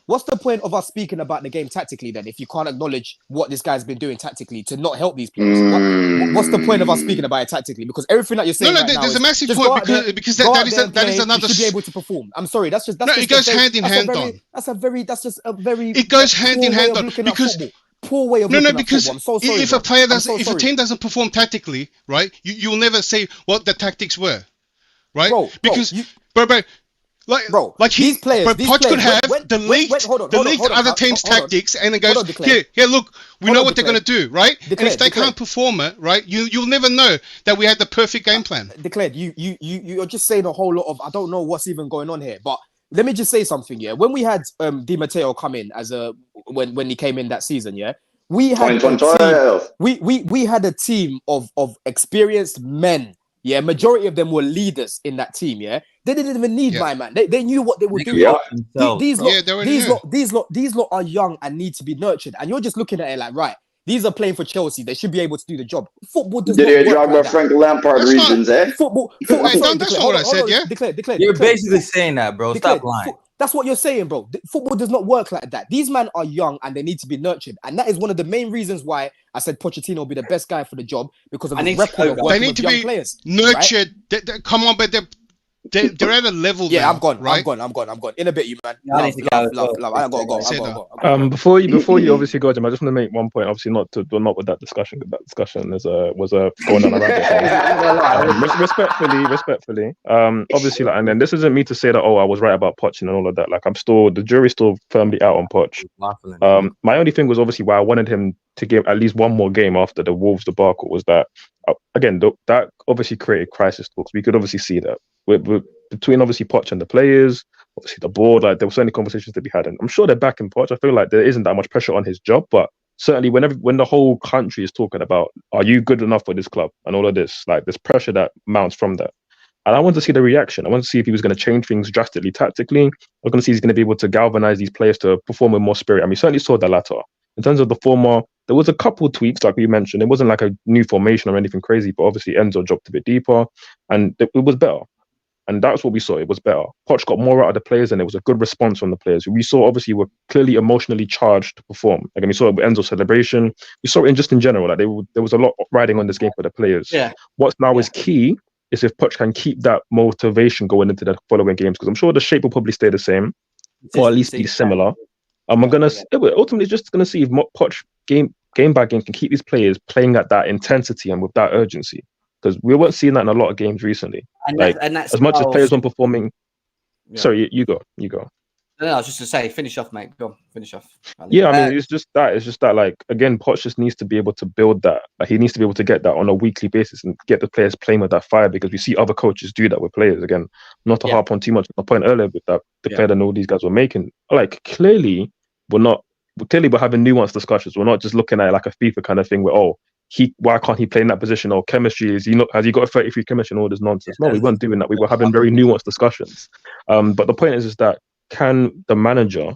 What's the point of us speaking about the game tactically then, if you can't acknowledge what this guy's been doing tactically to not help these players? What's the point of us speaking about it tactically? Because everything that you're saying there's a massive point because that is another. You should be able to perform. I'm sorry, it goes hand in hand. It goes hand in hand because. Poor way of because I'm so sorry, if a team doesn't perform tactically, right, you'll never say what the tactics were, right? These players could have the other team's tactics and then goes, here, look, we know what they're going to do, right? And if they can't perform it, right, you'll never know that we had the perfect game plan. Declared, you're just saying a whole lot of, I don't know what's even going on here, but let me just say something, yeah. When we had Di Matteo come in when he came in that season, yeah, we had a team of experienced men Yeah, majority of them were leaders in that team. Yeah, they didn't even need my man. They knew what they were doing. These lot are young and need to be nurtured. And you're just looking at it like, right, these are playing for Chelsea. They should be able to do the job. Football does not work like that. Frank Lampard regions, eh? Football. That's not what I said. Yeah. Declare. You're basically saying that, bro. Stop lying. That's what you're saying, bro. Football does not work like that. These men are young and they need to be nurtured. And that is one of the main reasons why I said Pochettino will be the best guy for the job, because of his record of working with young players. Nurtured. Right? Come on, but they're at a level. Yeah, now, I'm gone. Right? I'm gone. In a bit, you man. I need to go. I gotta go. Before you obviously go, Jim, I just want to make one point. Obviously, not with that discussion. That discussion was going on around. Respectfully. Obviously, like, and then this isn't me to say that I was right about Poch and all of that. Like, the jury's still firmly out on Poch. My only thing was obviously why I wanted him to give at least one more game after the Wolves debacle was that again that obviously created crisis talks. We could obviously see that between obviously Poch and the players, obviously the board, like there were so many conversations to be had, and I'm sure they're backing Poch. I feel like there isn't that much pressure on his job, but certainly when the whole country is talking about, are you good enough for this club and all of this, like there's pressure that mounts from that. And I want to see the reaction. I want to see if he was going to change things drastically tactically. I was going to see if he's going to be able to galvanize these players to perform with more spirit. And we certainly saw the latter. In terms of the former, there was a couple of tweaks, like you mentioned. It wasn't like a new formation or anything crazy, but obviously Enzo dropped a bit deeper, and it was better. And that's what we saw. It was better. Poch got more out of the players, and it was a good response from the players. We saw, obviously, were clearly emotionally charged to perform. Like, we saw it with Enzo's celebration. We saw it just in general. Like, there was a lot riding on this game for the players. Yeah. What's now is key is if Poch can keep that motivation going into the following games, because I'm sure the shape will probably stay the same, or at least be similar. Ultimately just gonna see if Poch game by game can keep these players playing at that intensity and with that urgency, because we weren't seeing that in a lot of games recently. And that's as much as players weren't performing. Yeah. Sorry, you go. No, I was just to say, finish off, mate. Go on, finish off. Yeah, I mean, it's just that. Like, again, Poch just needs to be able to build that. Like, he needs to be able to get that on a weekly basis and get the players playing with that fire, because we see other coaches do that with players. Again, not to harp on too much. My point earlier with that, the player that all these guys were making, like, clearly we're having nuanced discussions. We're not just looking at it like a FIFA kind of thing where, why can't he play in that position? Or chemistry, has he got a 33 chemistry and all this nonsense? No, we weren't doing that. We were having very nuanced discussions. But the point is that can the manager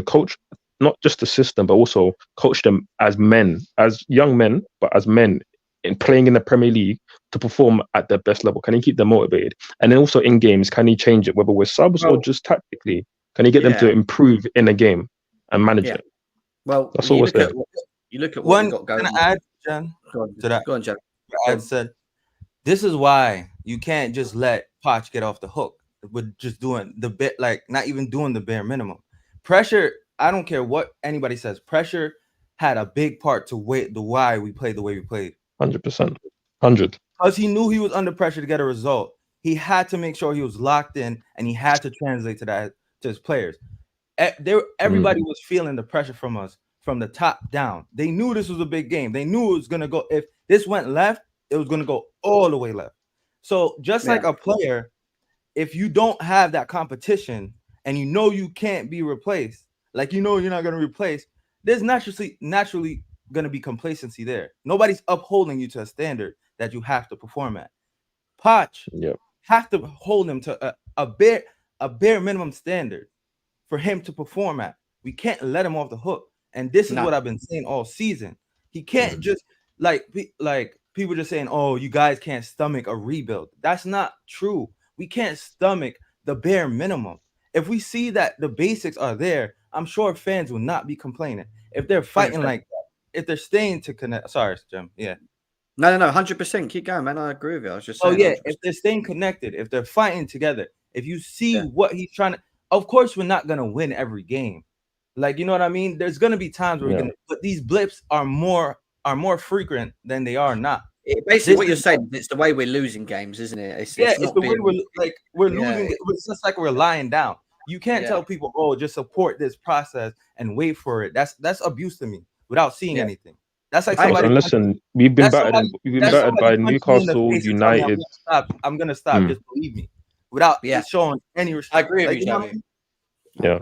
coach not just the system, but also coach them as men, as young men, but as men in playing in the Premier League to perform at their best level? Can he keep them motivated? And then also in games, can he change it, whether we're subs or just tactically? Can he get them to improve in a game and manage it? Well, that's all we're saying. You look at what we got going. Can I add, Jen, to that? Go on, Jen. I said, this is why you can't just let Poch get off the hook with just doing the bit, like not even doing the bare minimum. Pressure, I don't care what anybody says, pressure had a big part to why we played the way we played. 100%. 100. Because he knew he was under pressure to get a result. He had to make sure he was locked in, and he had to translate to his players. Everybody was feeling the pressure from us from the top down. They knew this was a big game. They knew it was going to go. If this went left, it was going to go all the way left. So just like a player, if you don't have that competition and you know you can't be replaced, like you know you're not going to replace, there's naturally going to be complacency there. Nobody's upholding you to a standard that you have to perform at. Poch have to hold him to a bare minimum standard for him to perform at. We can't let him off the hook. And this is what I've been saying all season. He can't just like people just saying, "Oh, you guys can't stomach a rebuild." That's not true. We can't stomach the bare minimum. If we see that the basics are there, I'm sure fans will not be complaining. If they're fighting like that, if they're staying to connect. Sorry, Jim. Yeah. No, 100%. Keep going, man. I agree with you. I was just saying. 100%. If they're staying connected, if they're fighting together, if you see what he's trying to, of course, we're not gonna win every game. Like, you know what I mean? There's gonna be times where but these blips are more frequent than they are not. Basically, what you're saying, it's the way we're losing games, isn't it? It's the way we're losing. It's just like we're lying down. You can't tell people, "Oh, just support this process and wait for it." That's abuse to me without seeing anything. That's like somebody. And listen, we've been battered by Newcastle United. I'm gonna stop. Just believe me, without showing any respect. I agree with you, Joey. Yeah.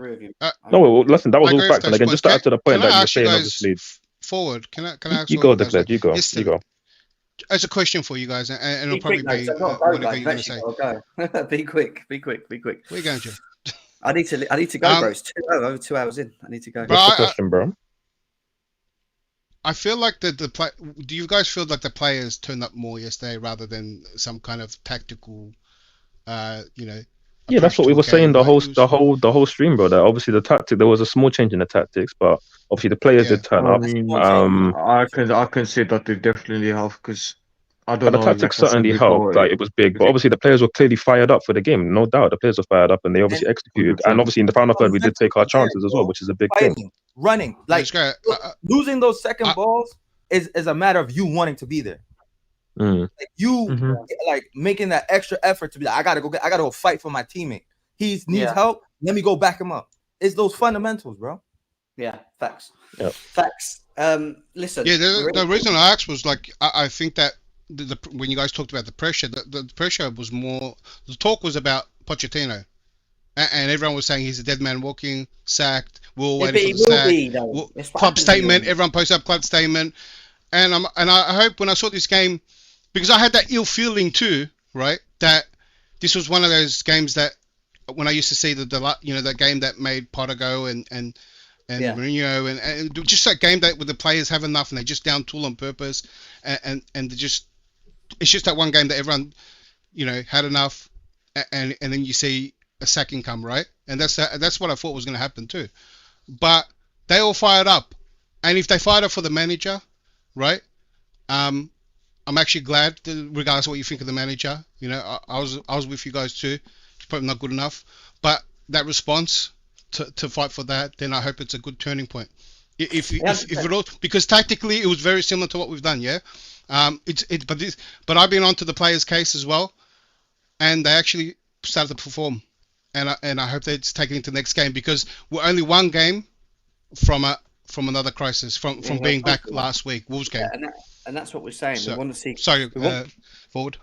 No, listen, that was all facts. And again, just to add to the point that you were saying, obviously. Forward. Can I ask you go, Declan. You go. as a question for you guys, and it'll probably quick, be whatever you're going to say. Go. Be quick. Where are you going, Joe? I need to go, bro. It's over 2 hours in. I need to go. What's the question, bro? I feel like do you guys feel like the players turned up more yesterday rather than some kind of tactical, Yeah, that's what we were saying the whole stream, bro. That obviously there was a small change in the tactics, but obviously the players did turn up. I can say that they definitely have, because I don't know. The tactics certainly helped. Like, it was big, but obviously the players were clearly fired up for the game. No doubt, the players were fired up, and they obviously executed. And obviously in the final third, we did take our chances as well, which is a big thing. Running, like losing those second balls is a matter of you wanting to be there. Like like making that extra effort to be like, I gotta go fight for my teammate. He needs help. Let me go back him up. It's those fundamentals, bro. Yeah, facts. Yep. Facts. Listen. Yeah, the reason I asked was like I think that when you guys talked about the pressure, the pressure was more. The talk was about Pochettino, and everyone was saying he's a dead man walking, sacked. We're all waiting for the sack. Club statement. Everyone posted up club statement, and I hope when I saw this game, because I had that ill feeling too, right? That this was one of those games that when I used to see the game that made Potter go and Mourinho and just that game that where the players have enough and they just down tool on purpose and it's just that one game that everyone had enough and then you see a sacking come, right? And that's what I thought was going to happen too. But they all fired up, and if they fired up for the manager, right? I'm actually glad, regardless of what you think of the manager. I was with you guys too. It's probably not good enough, but that response to fight for that, then I hope it's a good turning point. If it all, because tactically it was very similar to what we've done, yeah. But I've been onto the players' case as well, and they actually started to perform, and I hope they're taking it to the next game, because we're only one game from another crisis from being back last week, Wolves game. And that's what we're saying. So, we want to see. Sorry, forward.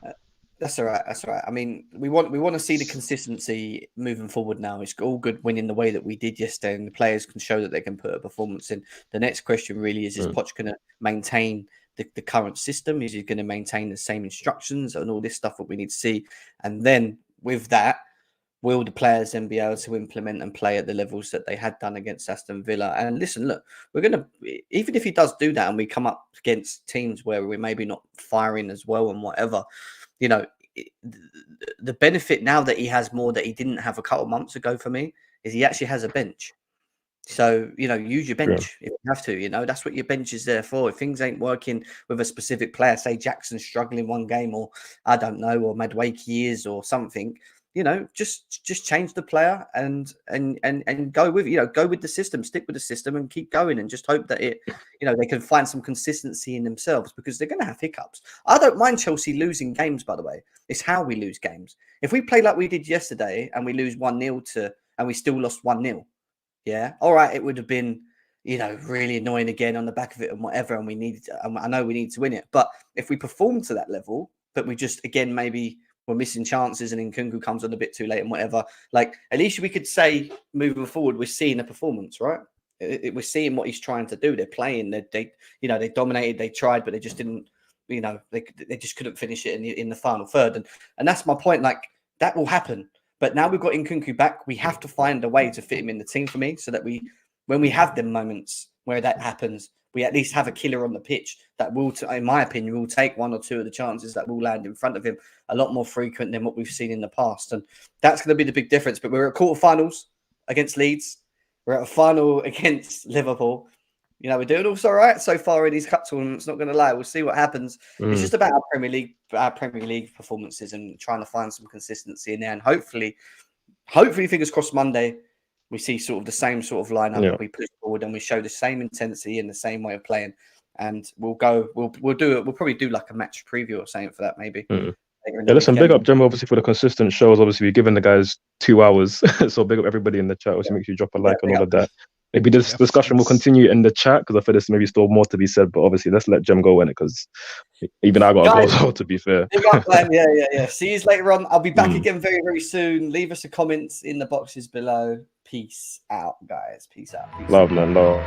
That's all right. I mean, we want to see the consistency moving forward now. It's all good winning the way that we did yesterday, and the players can show that they can put a performance in. The next question really is Poch going to maintain the current system? Is he going to maintain the same instructions and all this stuff that we need to see? And then with that, will the players then be able to implement and play at the levels that they had done against Aston Villa? And listen, look, we're going to, even if he does do that and we come up against teams where we're maybe not firing as well and whatever, the benefit now that he has more that he didn't have a couple of months ago for me is he actually has a bench. So, use your bench if you have to, that's what your bench is there for. If things ain't working with a specific player, say Jackson's struggling one game, or I don't know, or Madueke is or something, just change the player and go with, go with the system, stick with the system and keep going, and just hope that it, they can find some consistency in themselves, because they're going to have hiccups. I don't mind Chelsea losing games, by the way. It's how we lose games. If we play like we did yesterday and we lose 1-0 and we still lost 1-0, yeah, all right, it would have been, really annoying again on the back of it and whatever, and I know we need to win it. But if we perform to that level, but we just, again, maybe we're missing chances and Nkunku comes on a bit too late and whatever, like, at least we could say moving forward, we're seeing a performance, right? We're seeing what he's trying to do. They're playing, they dominated, they tried, but they just didn't, they just couldn't finish it in the final third. And that's my point. Like, that will happen. But now we've got Nkunku back, we have to find a way to fit him in the team for me, so that when we have them moments where that happens, we at least have a killer on the pitch that will, in my opinion, will take one or two of the chances that will land in front of him a lot more frequent than what we've seen in the past. And that's going to be the big difference. But we're at quarterfinals against Leeds. We're at a final against Liverpool. We're doing also all right so far in these cup tournaments, not going to lie. We'll see what happens. It's just about our Premier League performances and trying to find some consistency in there. And hopefully, fingers crossed, Monday, we see sort of the same sort of lineup that we push forward, and we show the same intensity and the same way of playing. And we'll probably do like a match preview or something for that, maybe. Yeah, listen, big up Jim, obviously, for the consistent shows. Obviously, we're giving the guys 2 hours. So big up everybody in the chat. Obviously, make sure you drop a like on all of that. Maybe this discussion will continue in the chat, because I feel there's maybe still more to be said. But obviously, let's let Jem go in it, because even I got to go as well, to be fair. Yeah. See you later on. I'll be back again very, very soon. Leave us a comment in the boxes below. Peace out, guys. Peace out. Love, man. Love.